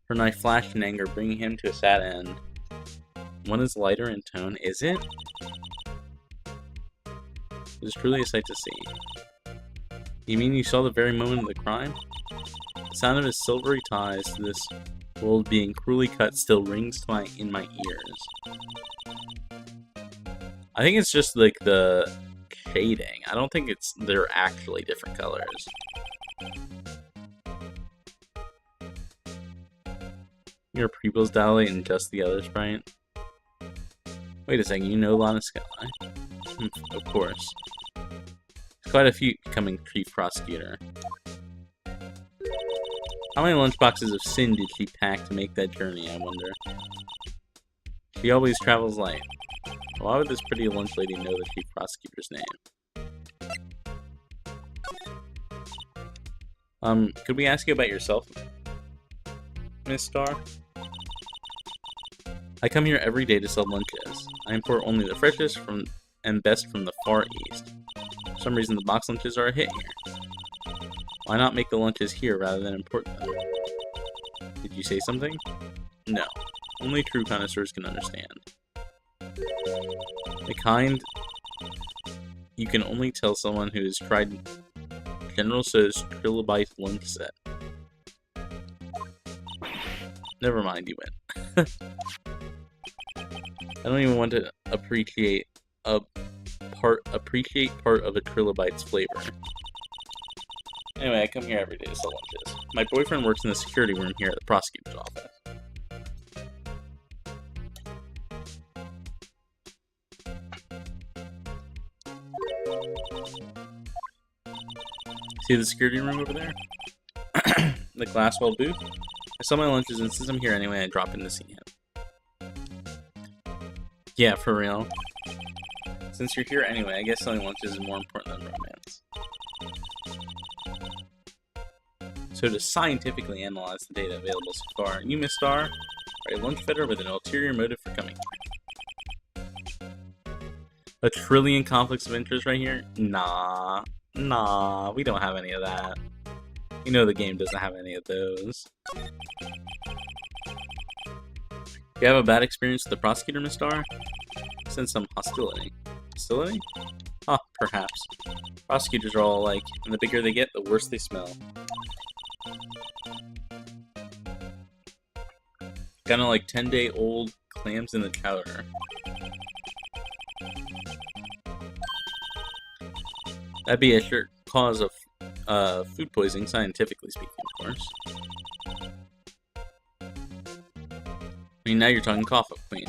Her knife flashed in anger, bringing him to a sad end. One is lighter in tone, is it? It is truly a sight to see. You mean you saw the very moment of the crime? The sound of his silvery ties to this world being cruelly cut still rings in my ears. I think it's just like the shading. I don't think they're actually different colors. Your pupils dilate and just the other sprite. Wait a second, you know Lana Skye? Of course. There's quite a few becoming chief prosecutor. How many lunchboxes of sin did she pack to make that journey, I wonder? She always travels light. Why would this pretty lunch lady know the chief prosecutor's name? Could we ask you about yourself, Miss Star? I come here every day to sell lunches. I import only the freshest and best from the Far East. For some reason, the box lunches are a hit here. Why not make the lunches here rather than import them? Did you say something? No. Only true connoisseurs can understand. The kind you can only tell someone who has tried General Tso's trilobite lunch set. Never mind, you win. I don't even want to appreciate part of a trilobite's flavor. Anyway, I come here every day to sell lunches. My boyfriend works in the security room here at the prosecutor's office. See the security room over there? The glass-walled booth? I sell my lunches, and since I'm here anyway, I drop in to see him. Yeah, for real. Since you're here anyway, I guess selling lunches is more important than romance. So to scientifically analyze the data available so far, you, Miss Star, are a lunch vendor with an ulterior motive for coming here. A trillion conflicts of interest right here? Nah, we don't have any of that. You know the game doesn't have any of those. You have a bad experience with the prosecutor, Miss Star? Sense some hostility. Hostility? Ah, perhaps. Prosecutors are all alike, and the bigger they get, the worse they smell. Kinda like 10-day-old clams in the chowder. That'd be a sure cause of food poisoning, scientifically speaking, of course. I mean, now you're talking cough-up queen.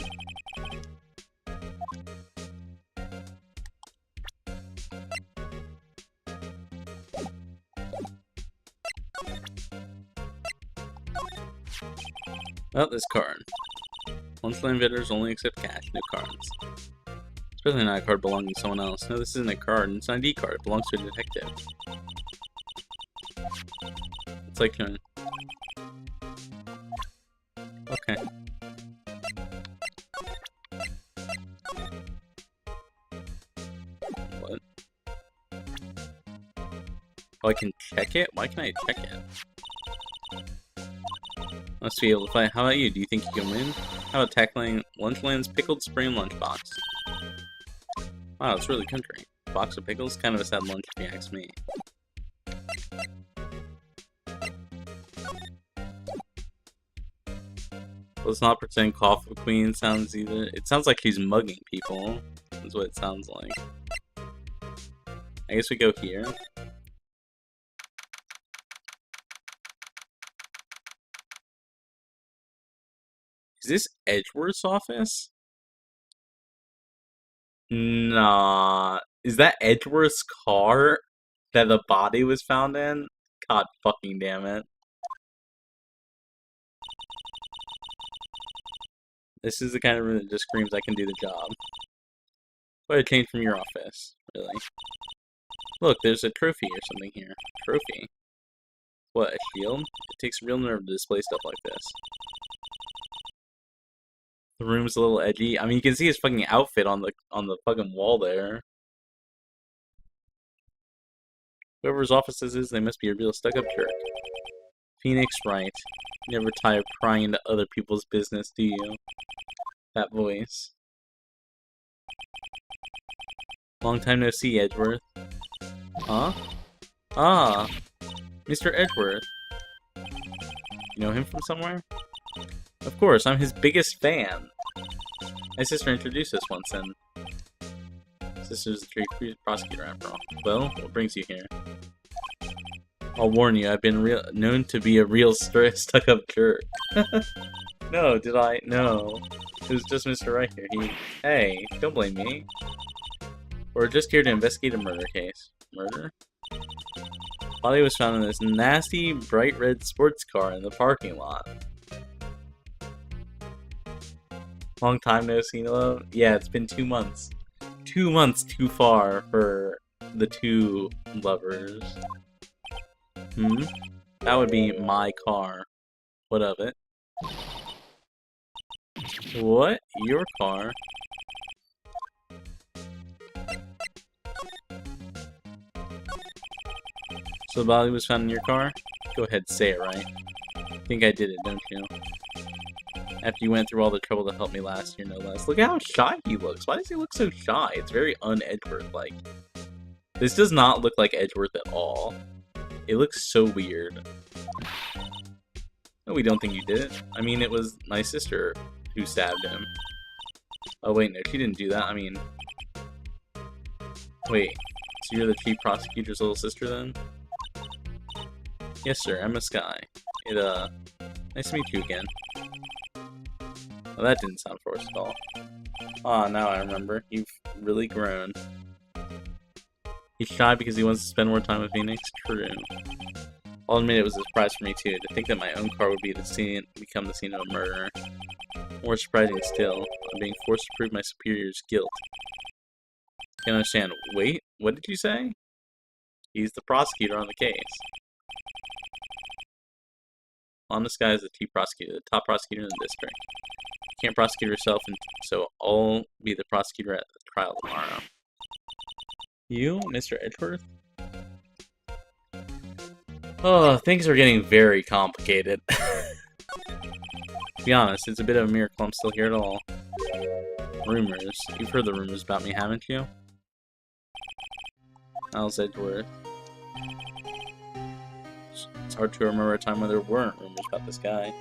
Well, this card. Lunchland vendors only accept cash, no cards. Especially not a card belonging to someone else. No, this isn't a card, it's an ID card. It belongs to a detective. It's like, okay. What? Oh, I can check it? Why can I check it? Must be able to fight. How about you? Do you think you can win? How about tackling Lunchland's pickled spring lunchbox? Wow, it's really country. Box of pickles? Kind of a sad lunch if you ask me. Well, it's not pretend coffee queen sounds either. It sounds like she's mugging people. That's what it sounds like. I guess we go here. Is this Edgeworth's office? Nah. Is that Edgeworth's car that the body was found in? God fucking damn it. This is the kind of room that just screams I can do the job. What a change from your office, really. Look, there's a trophy or something here. Trophy? What, a shield? It takes real nerve to display stuff like this. The room's a little edgy. I mean, you can see his fucking outfit on the fucking wall there. Whoever's office this is, they must be a real stuck-up jerk. Phoenix Wright. You never tire prying into other people's business, do you? That voice. Long time no see, Edgeworth. Huh? Ah, Mr. Edgeworth. You know him from somewhere? Of course, I'm his biggest fan. My sister introduced us once, and sister's the chief prosecutor after all. Well, what brings you here? I'll warn you, I've been known to be a real stuck-up jerk. No, did I? No. It was just Mr. Wright here. Hey, don't blame me. We're just here to investigate a murder case. Murder? Body was found in this nasty, bright red sports car in the parking lot. Long time no see, love? Yeah, it's been 2 months. 2 months too far for the two lovers. That would be my car. What of it? What? Your car? So the body was found in your car? Go ahead, say it right. Think I did it, don't you? After you went through all the trouble to help me last year, no less. Look at how shy he looks. Why does he look so shy? It's very un-Edgeworth-like. This does not look like Edgeworth at all. It looks so weird. No, we don't think you did it. I mean, it was my sister who stabbed him. Oh, wait, no, she didn't do that. I mean... Wait, so you're the chief prosecutor's little sister, then? Yes, sir, I'm a Sky. Nice to meet you again. Well, that didn't sound forced at all. Ah, now I remember. You've really grown. He's shy because he wants to spend more time with Phoenix? True. I'll admit it was a surprise for me too, to think that my own car would become the scene of a murder. More surprising still, I'm being forced to prove my superior's guilt. Can't understand. Wait, what did you say? He's the prosecutor on the case. Honest Guy is the chief prosecutor, the top prosecutor in the district. Can't prosecute herself, and so I'll be the prosecutor at the trial tomorrow. You, Mr. Edgeworth? Oh, things are getting very complicated. To be honest, it's a bit of a miracle I'm still here at all. Rumors. You've heard the rumors about me, haven't you? How's Edgeworth? It's hard to remember a time when there weren't rumors about this guy.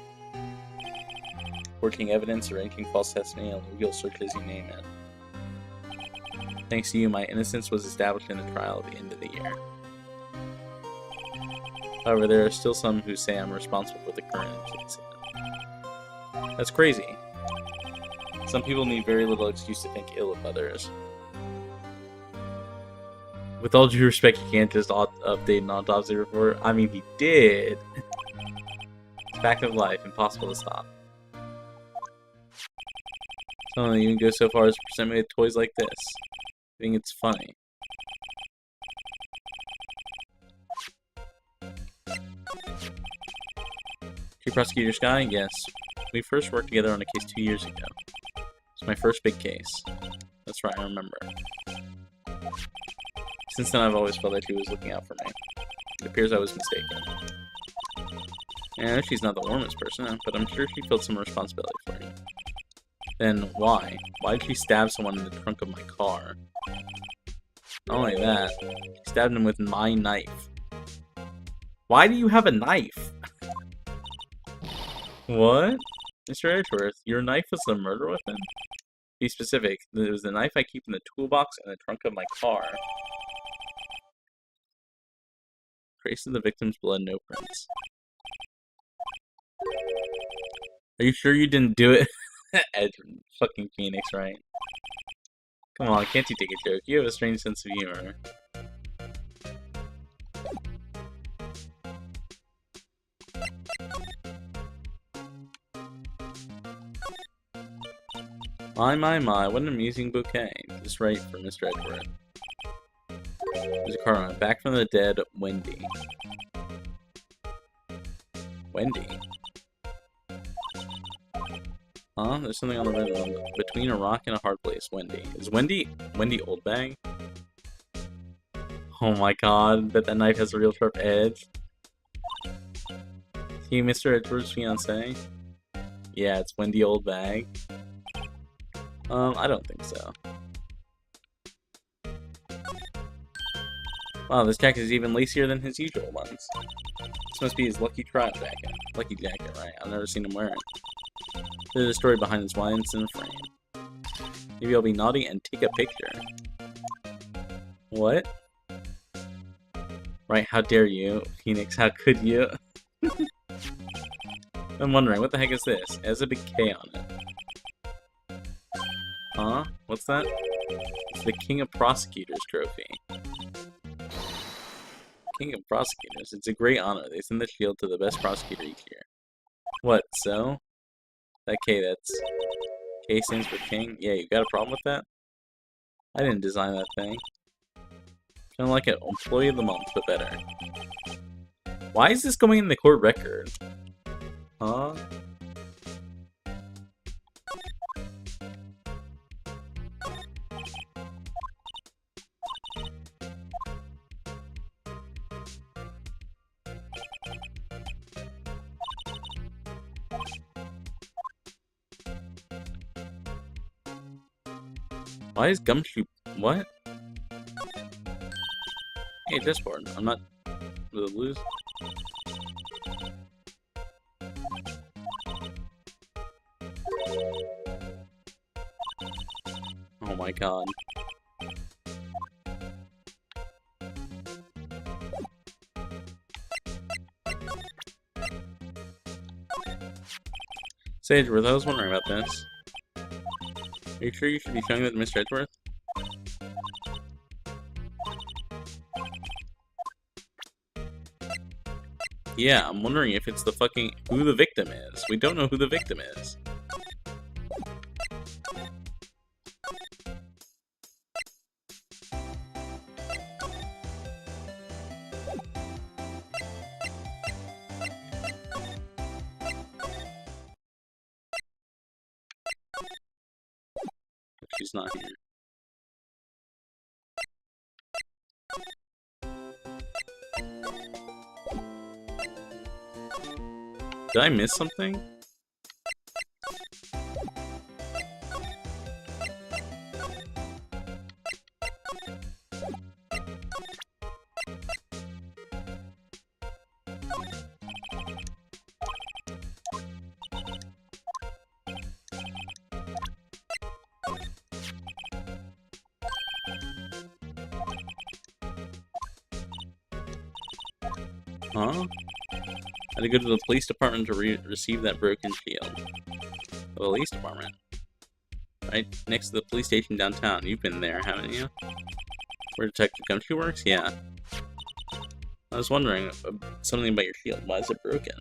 Forging evidence, arranging false testimony, and legal searches, you name it. Thanks to you, my innocence was established in the trial at the end of the year. However, there are still some who say I'm responsible for the current incident. That's crazy. Some people need very little excuse to think ill of others. With all due respect, you can't just update an autopsy report. I mean, he did. It's fact of life, impossible to stop. Some of them even go so far as to present me with toys like this. I think it's funny. Chief Prosecutor Sky? Yes. We first worked together on a case 2 years ago. It's my first big case. That's right, I remember. Since then, I've always felt that she was looking out for me. It appears I was mistaken. I know she's not the warmest person, but I'm sure she felt some responsibility for you. Then why? Why did she stab someone in the trunk of my car? Not only that, she stabbed him with my knife. Why do you have a knife? What? Mr. Edgeworth, your knife was the murder weapon? Be specific. It was the knife I keep in the toolbox in the trunk of my car. Trace of the victim's blood, no prints. Are you sure you didn't do it? Edge fucking Phoenix, right? Come on, can't you take a joke? You have a strange sense of humor. My, what an amusing bouquet. Just right for Mr. Edgeworth. There's a car on. Back from the dead, Wendy. Wendy? Huh? There's something on the red between a rock and a hard place. Wendy. Is Wendy Oldbag? Oh my god, bet that knife has a real sharp edge. Is he Mr. Edgeworth's fiancé? Yeah, it's Wendy Oldbag. I don't think so. Wow, this jacket is even lacier than his usual ones. This must be his lucky trial jacket. Lucky jacket, right? I've never seen him wear it. There's a story behind this why it's in a frame. Maybe I'll be naughty and take a picture. What? Right, how dare you? Phoenix, how could you? I'm wondering, what the heck is this? It has a big K on it. Huh? What's that? It's the King of Prosecutors trophy. King of Prosecutors. It's a great honor. They send the shield to the best prosecutor each year. What, so? That K, that's... K stands for King? Yeah, you got a problem with that? I didn't design that thing. Kind of like an Employee of the Month, but better. Why is this going in the court record? Huh? Why is Gumshoe... What? Hey, chessboard. I'm not... Will it lose? Oh my god. Edgeworth, I was wondering about this. Are you sure you should be showing that to Mr. Edgeworth? Yeah, I'm wondering if it's who the victim is. We don't know who the victim is. She's not here. Did I miss something? Huh? I had to go to the police department to receive that broken shield. The police department? Right next to the police station downtown. You've been there, haven't you? Where Detective Gumshoe works? Yeah. I was wondering something about your shield. Why is it broken?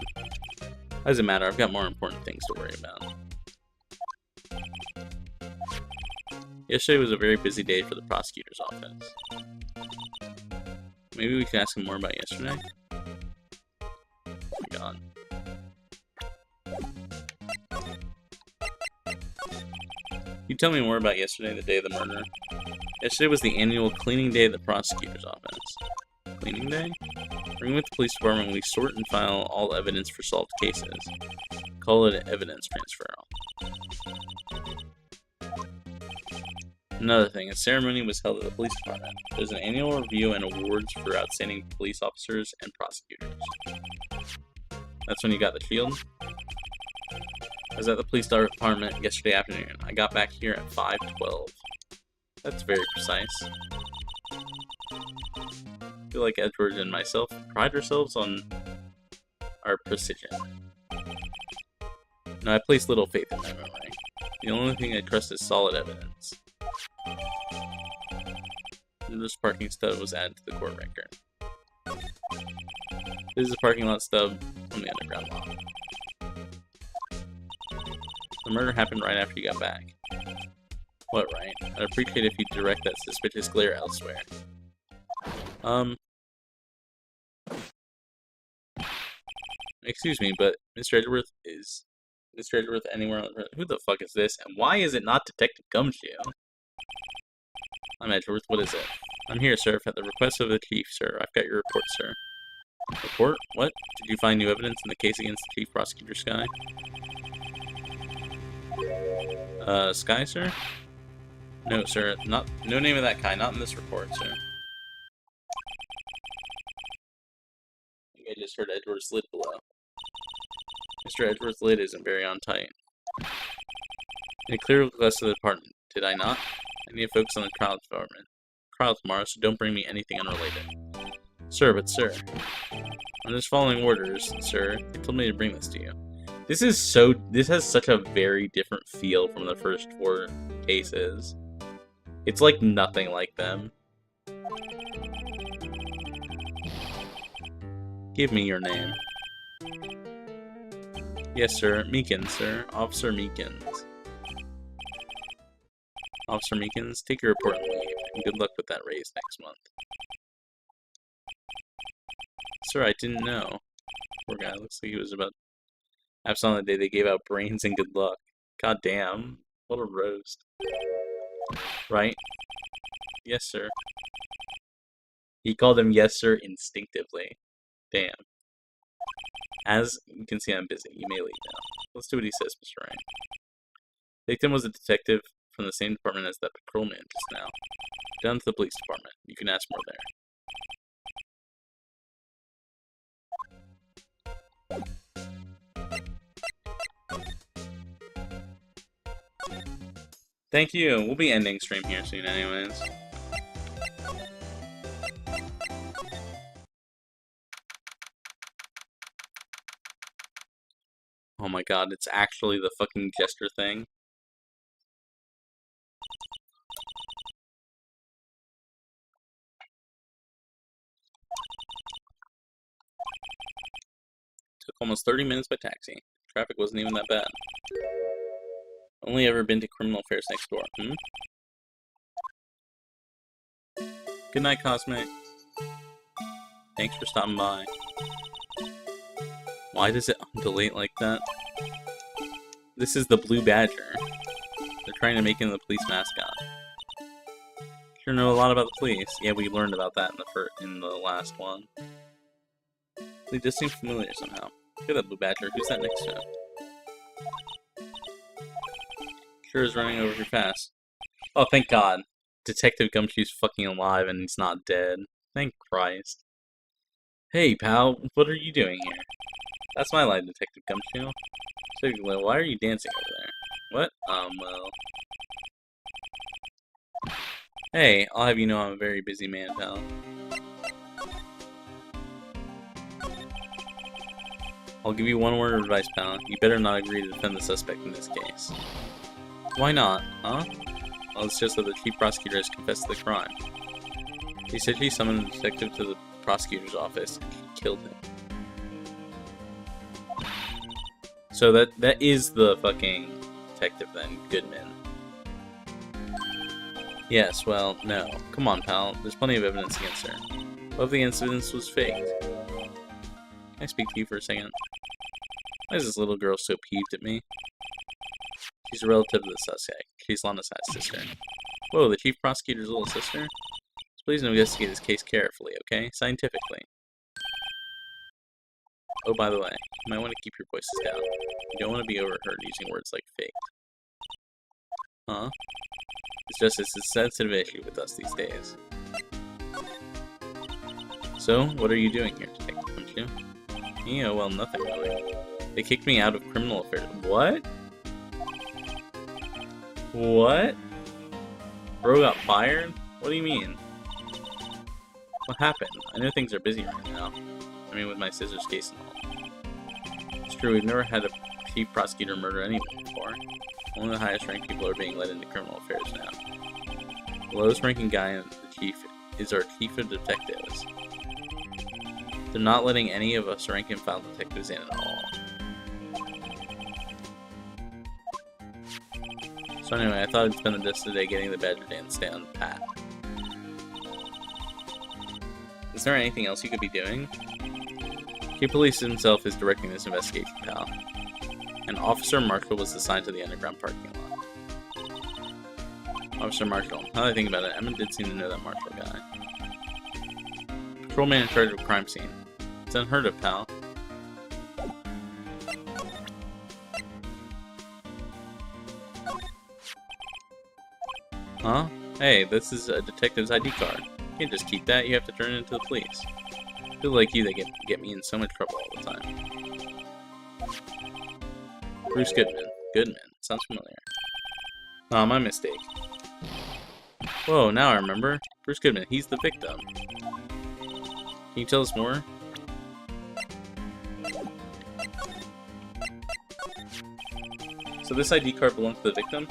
Does it matter? I've got more important things to worry about. Yesterday was a very busy day for the prosecutor's office. Maybe we can ask him more about yesterday? Oh my god. You tell me more about yesterday, the day of the murder. Yesterday was the annual cleaning day at the prosecutor's office. Cleaning day? Working with the police department, we sort and file all evidence for solved cases. Call it evidence transfer. Another thing, a ceremony was held at the police department. There's an annual review and awards for outstanding police officers and prosecutors. That's when you got the shield? I was at the police department yesterday afternoon. I got back here at 5:12. That's very precise. I feel like Edward and myself pride ourselves on our precision. No, I place little faith in my memory. The only thing I trust is solid evidence. This parking stub was added to the court record. This is a parking lot stub on the underground lot. The murder happened right after you got back. What, right? I'd appreciate if you direct that suspicious glare elsewhere. Excuse me, but Mr. Edgeworth is... Mr. Edgeworth anywhere on the... Who the fuck is this? And why is it not Detective Gumshoe? I'm Edgeworth, what is it? I'm here, sir, at the request of the chief, sir. I've got your report, sir. Report? What? Did you find new evidence in the case against the Chief Prosecutor Sky? Sky, sir? No, sir. No name of that guy. Not in this report, sir. I think I just heard Edward's lid below. Mr. Edward's lid isn't very on tight. In a clear request to the department, did I not? I need to focus on the trial department. Trial tomorrow, so don't bring me anything unrelated. Sir, but sir. I'm just following orders, sir. They told me to bring this to you. This has such a very different feel from the first 4 cases. It's like nothing like them. Give me your name. Yes, sir. Meekins, sir. Officer Meekins. Officer Meekins, take your report and leave. And good luck with that raise next month. Sir, I didn't know. Poor guy. Looks like he was about absent on the day they gave out brains and good luck. God damn. What a roast. Right? Yes, sir. He called him yes, sir, instinctively. Damn. As you can see, I'm busy. You may leave now. Let's do what he says, Mr. Rain. Victim was a detective from the same department as that patrolman just now. Down to the police department. You can ask more there. Thank you. We'll be ending stream here soon anyways. Oh my god, it's actually the fucking gesture thing. Took almost 30 minutes by taxi. Traffic wasn't even that bad. Only ever been to criminal affairs next door. Good night, Cosmic. Thanks for stopping by. Why does it undulate like that? This is the Blue Badger. They're trying to make him the police mascot. Sure know a lot about the police. Yeah, we learned about that in the last one. They just seem familiar somehow. Look at that Blue Badger. Who's that next to him? Sure is running over too fast. Oh, thank God. Detective Gumshoe's fucking alive and he's not dead. Thank Christ. Hey, pal, what are you doing here? That's my line, Detective Gumshoe. So, why are you dancing over there? What? Well... Hey, I'll have you know I'm a very busy man, pal. I'll give you one word of advice, pal. You better not agree to defend the suspect in this case. Why not, huh? Well, it's just that the chief prosecutor has confessed to the crime. He said she summoned the detective to the prosecutor's office and she killed him. So that is the fucking detective then, Goodman. Yes, well, no. Come on, pal. There's plenty of evidence against her. What if the incident was faked? Can I speak to you for a second? Why is this little girl so peeved at me? She's a relative of the suspect. She's Lana's sister. Whoa, the chief prosecutor's little sister? Please investigate this case carefully, okay? Scientifically. Oh, by the way, you might want to keep your voices down. You don't want to be overheard using words like fake. Huh? It's just it's a sensitive issue with us these days. So, what are you doing here, Detective Gumshoe? Yeah, well, nothing really. They kicked me out of criminal affairs. What? What? Bro got fired? What do you mean? What happened? I know things are busy right now. I mean, with my scissors case and all. It's true, we've never had a chief prosecutor murder anyone before. Only the highest ranked people are being led into criminal affairs now. The lowest ranking guy in the chief is our chief of detectives. They're not letting any of us rank and file detectives in at all. So anyway, I thought I'd spend the rest of the day getting the Badger dance down pat. Is there anything else you could be doing? Chief Police himself is directing this investigation, pal. And Officer Marshall was assigned to the underground parking lot. Officer Marshall. Now that I think about it, Emma did seem to know that Marshall guy. Patrolman in charge of crime scene. It's unheard of, pal. Huh? Hey, this is a detective's ID card. You can't just keep that, you have to turn it into the police. People like you that get me in so much trouble all the time. Bruce Goodman. Goodman. Sounds familiar. Oh, my mistake. Whoa, now I remember. Bruce Goodman, he's the victim. Can you tell us more? So this ID card belongs to the victim?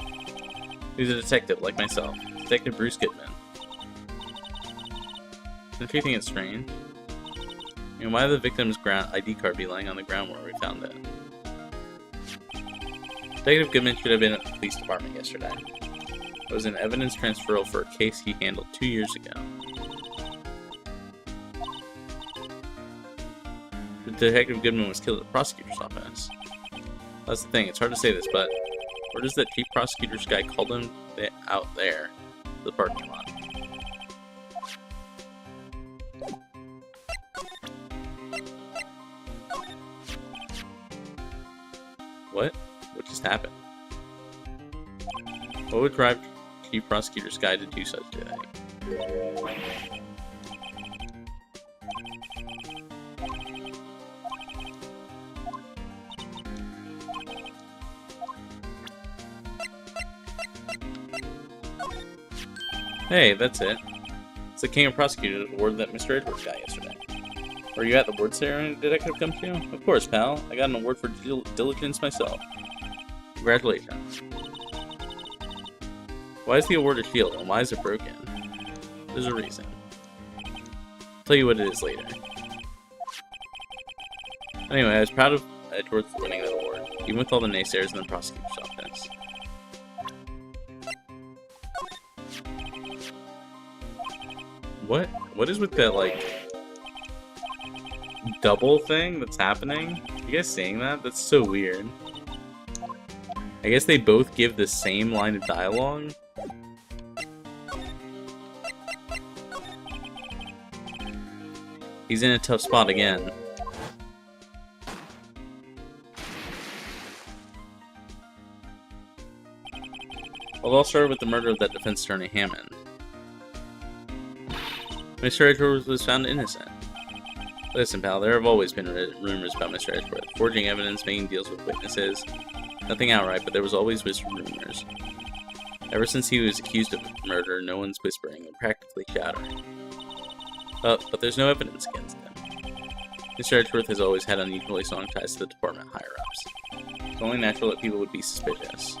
He's a detective, like myself. Detective Bruce Goodman. Don't you think it's strange? I mean, why would the victim's ID card be lying on the ground where we found it? Detective Goodman should have been at the police department yesterday. It was an evidence transferal for a case he handled 2 years ago. The Detective Goodman was killed at the prosecutor's office. That's the thing, it's hard to say this, but where does that chief prosecutor's guy called him out there? The parking lot. What? What just happened? What would drive chief prosecutor's guy to do such a thing? Hey, that's it. It's the king of prosecutors award that Mr. Edwards got yesterday. Were you at the award ceremony Detective Gumshoe? Of course, pal. I got an award for diligence myself. Congratulations. Why is the award a shield, and why is it broken? There's a reason. I'll tell you what it is later. Anyway, I was proud of Edward for winning that award, even with all the naysayers in the prosecutor's office. What is with that, like, double thing that's happening? You guys seeing that? That's so weird. I guess they both give the same line of dialogue. He's in a tough spot again. Well, it all started with the murder of that defense attorney, Hammond. Mr. Edgeworth was found innocent. Listen, pal, there have always been rumors about Mr. Edgeworth. Forging evidence, making deals with witnesses. Nothing outright, but there was always rumors. Ever since he was accused of murder, no one's whispering and practically shouting. But there's no evidence against him. Mr. Edgeworth has always had unusually strong ties to the department higher-ups. It's only natural that people would be suspicious.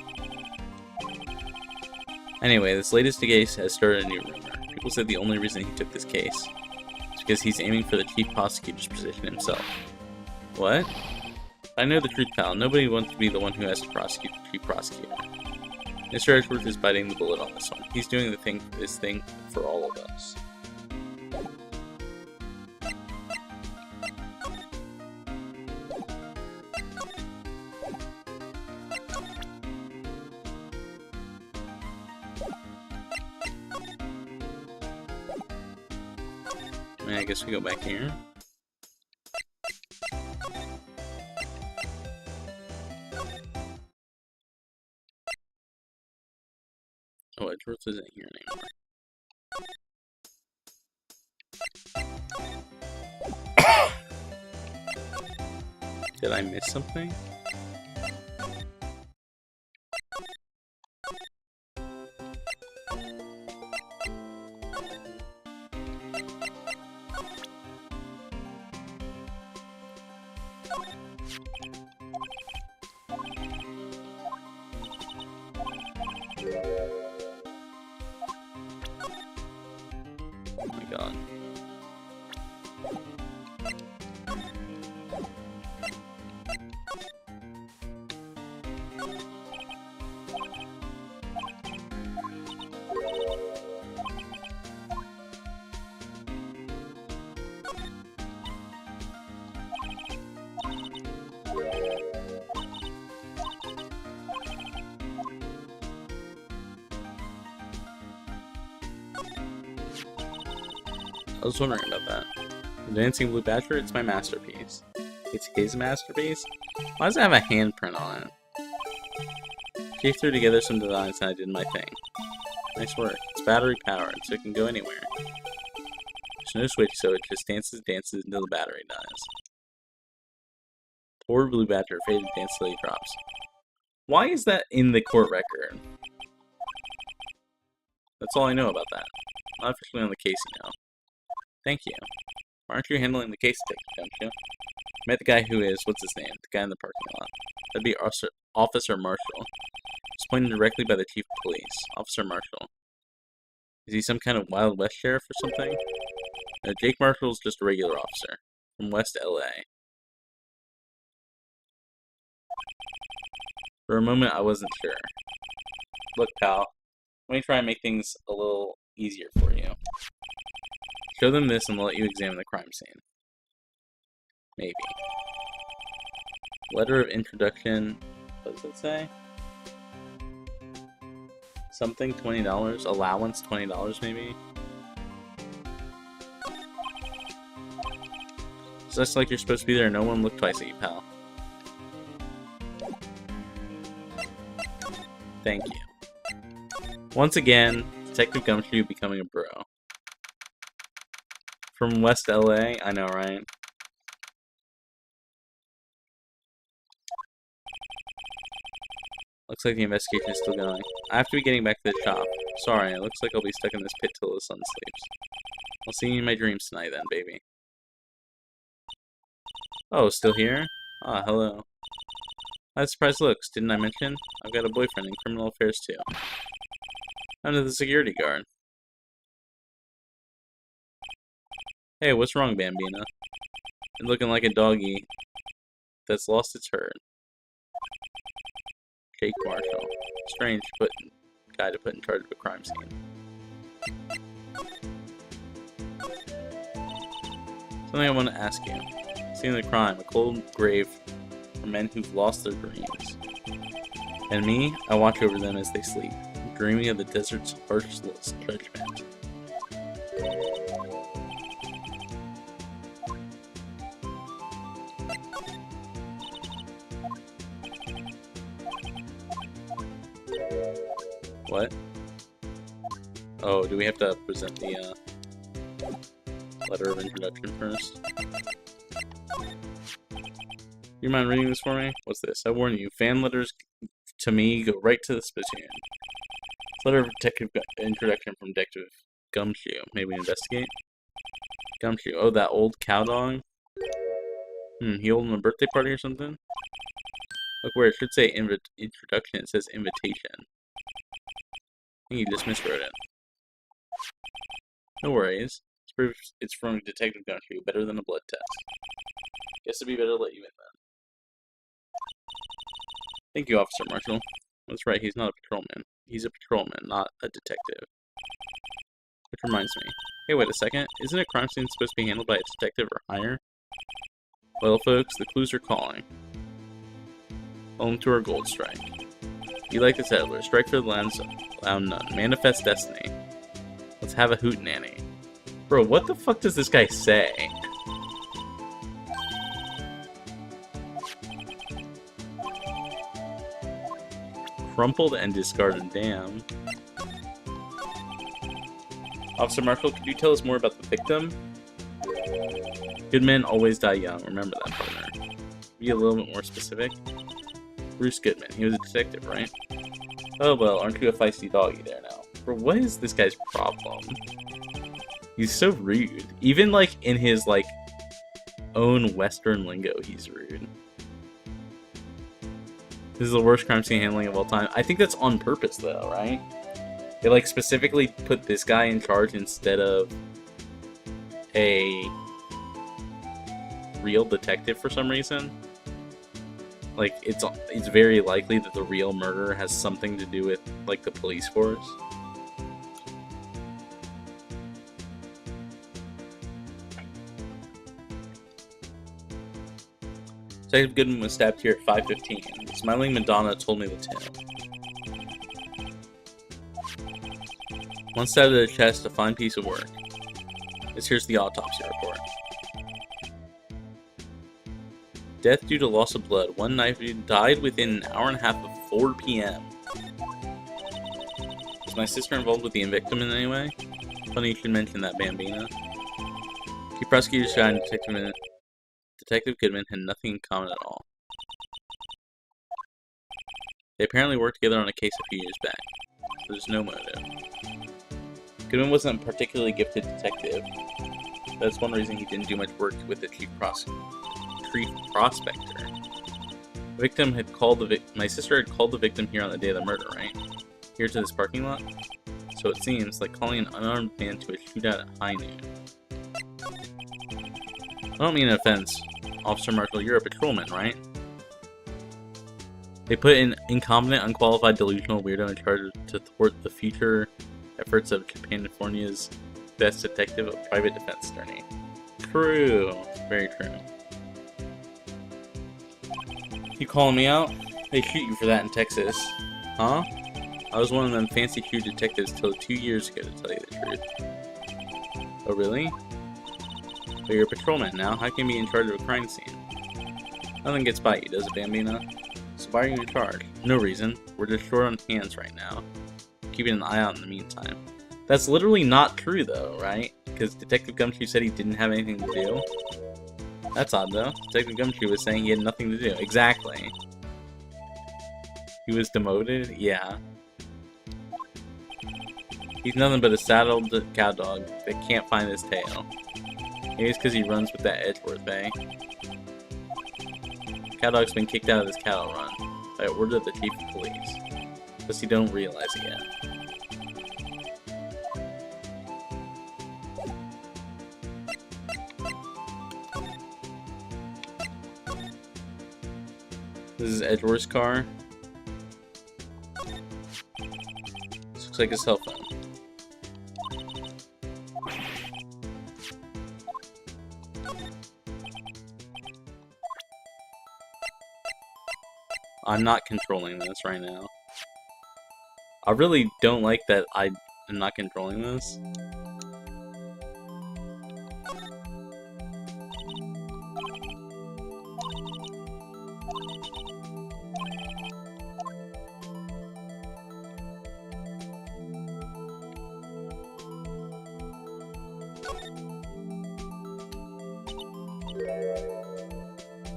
Anyway, this latest case has started a new rumor. People said the only reason he took this case is because he's aiming for the chief prosecutor's position himself. What? I know the truth, pal. Nobody wants to be the one who has to prosecute the chief prosecutor. Mr. Edgeworth is biting the bullet on this one. He's doing this thing for all of us. I guess we go back here. Oh, Edgeworth isn't here anymore. Did I miss something? Oh my god. I was wondering about that. The Dancing Blue Badger, it's my masterpiece. It's his masterpiece? Why does it have a handprint on it? Chief threw together some designs and I did my thing. Nice work. It's battery powered, so it can go anywhere. There's no switch, so it just dances until the battery dies. Poor Blue Badger, faded dance till he drops. Why is that in the court record? That's all I know about that. Not officially on the case, you know. Thank you. Why aren't you handling the case, don't you? I met the guy who is, what's his name? The guy in the parking lot. That'd be Officer Marshall. He's pointed directly by the chief of police. Officer Marshall. Is he some kind of Wild West sheriff or something? No, Jake Marshall's just a regular officer. From West LA. For a moment, I wasn't sure. Look, pal. Let me try and make things a little easier for you. Show them this and they'll let you examine the crime scene. Maybe. Letter of introduction. What does it say? Something $20. Allowance $20 maybe? It's just like you're supposed to be there. No one looked twice at you, pal. Thank you. Once again, Detective Gumshoe becoming a bro. From West LA? I know, right? Looks like the investigation is still going. I have to be getting back to the shop. Sorry, it looks like I'll be stuck in this pit till the sun sleeps. I'll see you in my dreams tonight then, baby. Oh, still here? Ah, hello. Nice surprise looks, didn't I mention? I've got a boyfriend in criminal affairs too. I'm the security guard. Hey, what's wrong, Bambina? You're looking like a doggy that's lost its herd. Jake Marshall. Strange guy to put in charge of a crime scene. Something I want to ask you. Scene of the crime, a cold grave for men who've lost their dreams. And me, I watch over them as they sleep, dreaming of the desert's harshless judgment. What? Oh, do we have to present the letter of introduction first? You mind reading this for me? What's this? I warn you, fan letters to me go right to the spittoon. Letter of introduction from Detective Gumshoe. Maybe investigate? Gumshoe. Oh, that old cow dog? He holding a birthday party or something? Look where it should say introduction, it says invitation. I think you just miswrote it. No worries. It's proof it's from Detective Gumshoe. Better than a blood test. Guess it'd be better to let you in then. Thank you, Officer Marshall. That's right, he's not a patrolman. He's a patrolman, not a detective. Which reminds me. Hey, wait a second. Isn't a crime scene supposed to be handled by a detective or higher? Well, folks, the clues are calling. Home to our gold strike. You like the settler. Strike for the lands found none. Manifest destiny. Let's have a hootenanny. Bro, what the fuck does this guy say? Crumpled and discarded. Damn. Officer Marshall, could you tell us more about the victim? Good men always die young. Remember that, partner. Be a little bit more specific. Bruce Goodman. He was a detective, right? Oh well, aren't you a feisty doggy there now? Bro, what is this guy's problem? He's so rude. Even, like, in his, like, own Western lingo, he's rude. This is the worst crime scene handling of all time. I think that's on purpose, though, right? They, like, specifically put this guy in charge instead of a real detective for some reason. Like, it's very likely that the real murder has something to do with, like, the police force. Detective Goodman was stabbed here at 5:15. The smiling Madonna told me the tale. One stab to the chest, a fine piece of work. Here's the autopsy report. Death due to loss of blood. One knife died within an hour and a half of 4 p.m. Was my sister involved with the victim in any way? Funny you should mention that, Bambina. Key prosecutors and Detective Goodman had nothing in common at all. They apparently worked together on a case a few years back, so there's no motive. Goodman wasn't a particularly gifted detective. That's one reason he didn't do much work with the chief prospector. The victim had called my sister had called the victim here on the day of the murder, right? Here to this parking lot? So it seems like calling an unarmed man to a shootout at high noon. I don't mean an offense, Officer Marshall, you're a patrolman, right? They put an incompetent, unqualified, delusional weirdo in charge to thwart the future efforts of California's best detective, a private defense attorney. True. Very true. You calling me out? They shoot you for that in Texas. Huh? I was one of them fancy shoe detectives till 2 years ago, to tell you the truth. Oh, really? But you're a patrolman now. How can you be in charge of a crime scene? Nothing gets by you, does it, Bambina? So why are you in charge? No reason. We're just short on hands right now. Keeping an eye out in the meantime. That's literally not true, though, right? Because Detective Gumshoe said he didn't have anything to do. That's odd, though. Detective Gumshoe was saying he had nothing to do. Exactly. He was demoted? Yeah. He's nothing but a saddled cow dog that can't find his tail. Maybe it's because he runs with that Edgeworth, eh? Cow Dog's been kicked out of this cattle run by order of the chief of police. Because he don't realize it yet. This is Edward's car. This looks like a cell phone. I'm not controlling this right now. I really don't like that I am not controlling this.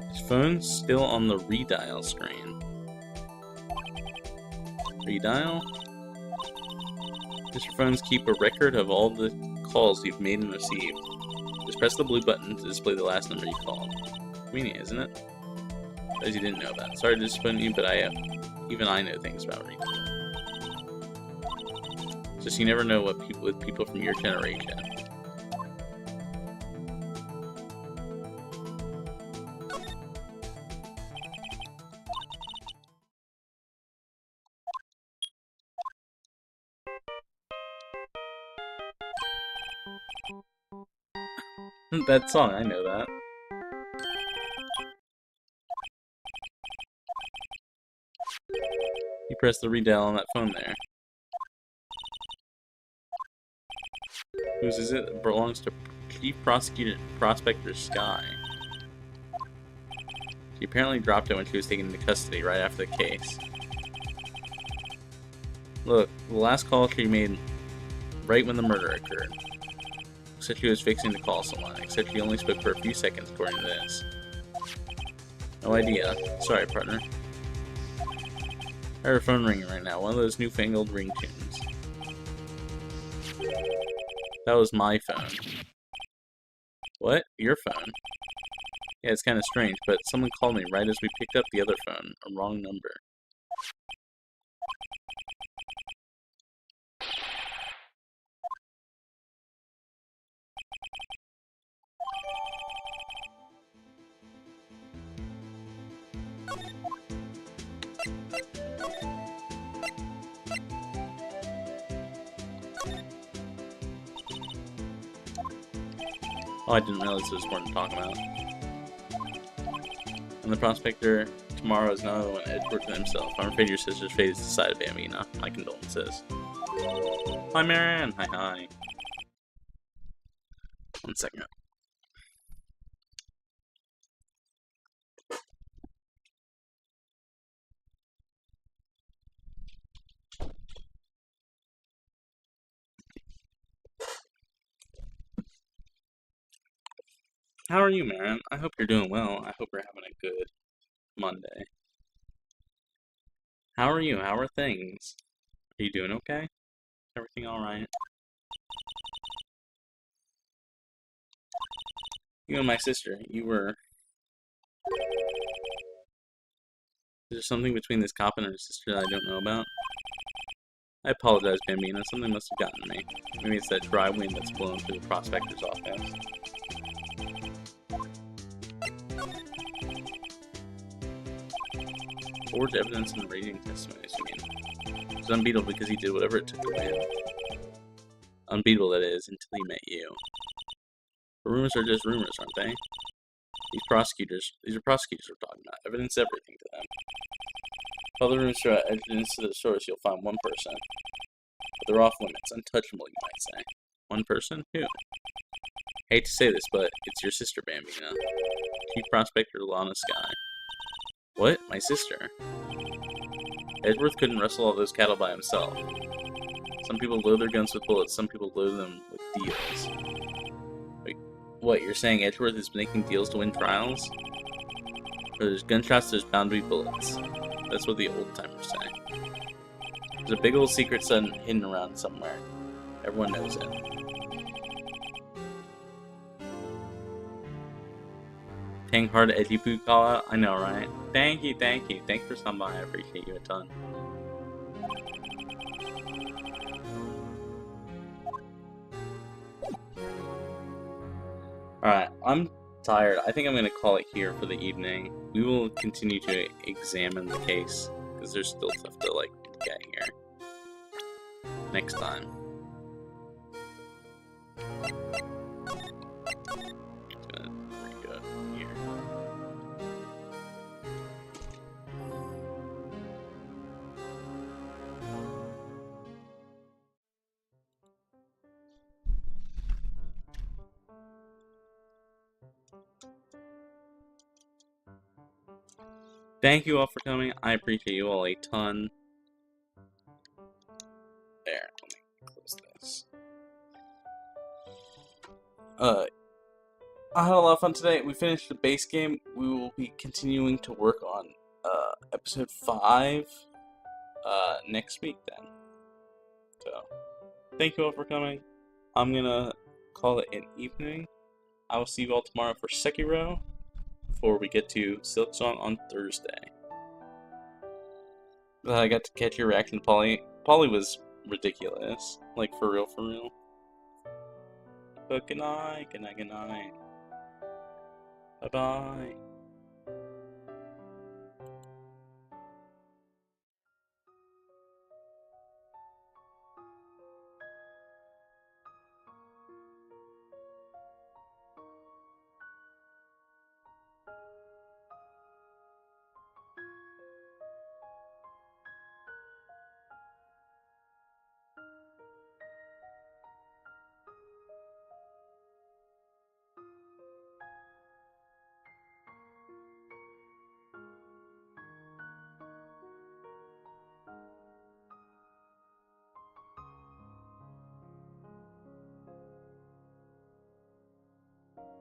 His phone's still on the redial screen. Redial? Does your phones keep a record of all the calls you've made and received? Just press the blue button to display the last number you called. Convenient, isn't it? As you didn't know about. Sorry to disappoint you, but even I know things about redial. Just you never know what people from your generation. That song, I know that. You press the redial on that phone there. Whose is it? It belongs to Chief Prospector Sky. She apparently dropped it when she was taken into custody right after the case. Look, the last call she made right when the murder occurred. Said she was fixing to call someone, except she only spoke for a few seconds according to this. No idea. Sorry, partner. I heard her phone ringing right now, one of those newfangled ringtones. That was my phone. What? Your phone? Yeah, it's kind of strange, but someone called me right as we picked up the other phone. A wrong number. Oh, I didn't realize it was more to talk about. And the prospector tomorrow is none other than Edward himself. I'm afraid your sister's fate is decided, Bambina. My condolences. Hi, Marianne. Hi, hi. 1 second. How are you, Marianne? I hope you're doing well. I hope you're having a good Monday. How are you? How are things? Are you doing okay? Everything alright? You and my sister, you were... Is there something between this cop and her sister that I don't know about? I apologize, Bambina. Something must have gotten me. Maybe it's that dry wind that's blown through the prospector's office. Forged evidence in the rating testimonies, you mean? It was unbeatable because he did whatever it took to win. Unbeatable, that is, until he met you. But rumors are just rumors, aren't they? These are prosecutors we're talking about. Evidence everything to them. If all the rumors throw out evidence to the source, you'll find one person. But they're off limits, untouchable, you might say. One person? Who? I hate to say this, but it's your sister, Bambina. Chief Prospector Lana Sky. What? My sister? Edgeworth couldn't wrestle all those cattle by himself. Some people load their guns with bullets, some people load them with deals. Wait, what, you're saying Edgeworth is making deals to win trials? Where there's gunshots, there's bound to be bullets. That's what the old-timers say. There's a big old secret hidden around somewhere. Everyone knows it. Paying hard edgy poo call out. I know, right? Thank you, thank you. Thanks for stopping by. I appreciate you a ton. Alright, I'm tired. I think I'm going to call it here for the evening. We will continue to examine the case, because there's still stuff to, like, get here. Next time. It's gonna pretty good here. Thank you all for coming. I appreciate you all a ton. There, let me close this. I had a lot of fun today. We finished the base game. We will be continuing to work on episode 5 next week then. So, thank you all for coming. I'm gonna call it an evening. I will see you all tomorrow for Sekiro before we get to Silksong on Thursday. I got to catch your reaction to Polly. Polly was ridiculous. Like, for real, for real. But good night, good night, good night. Bye-bye.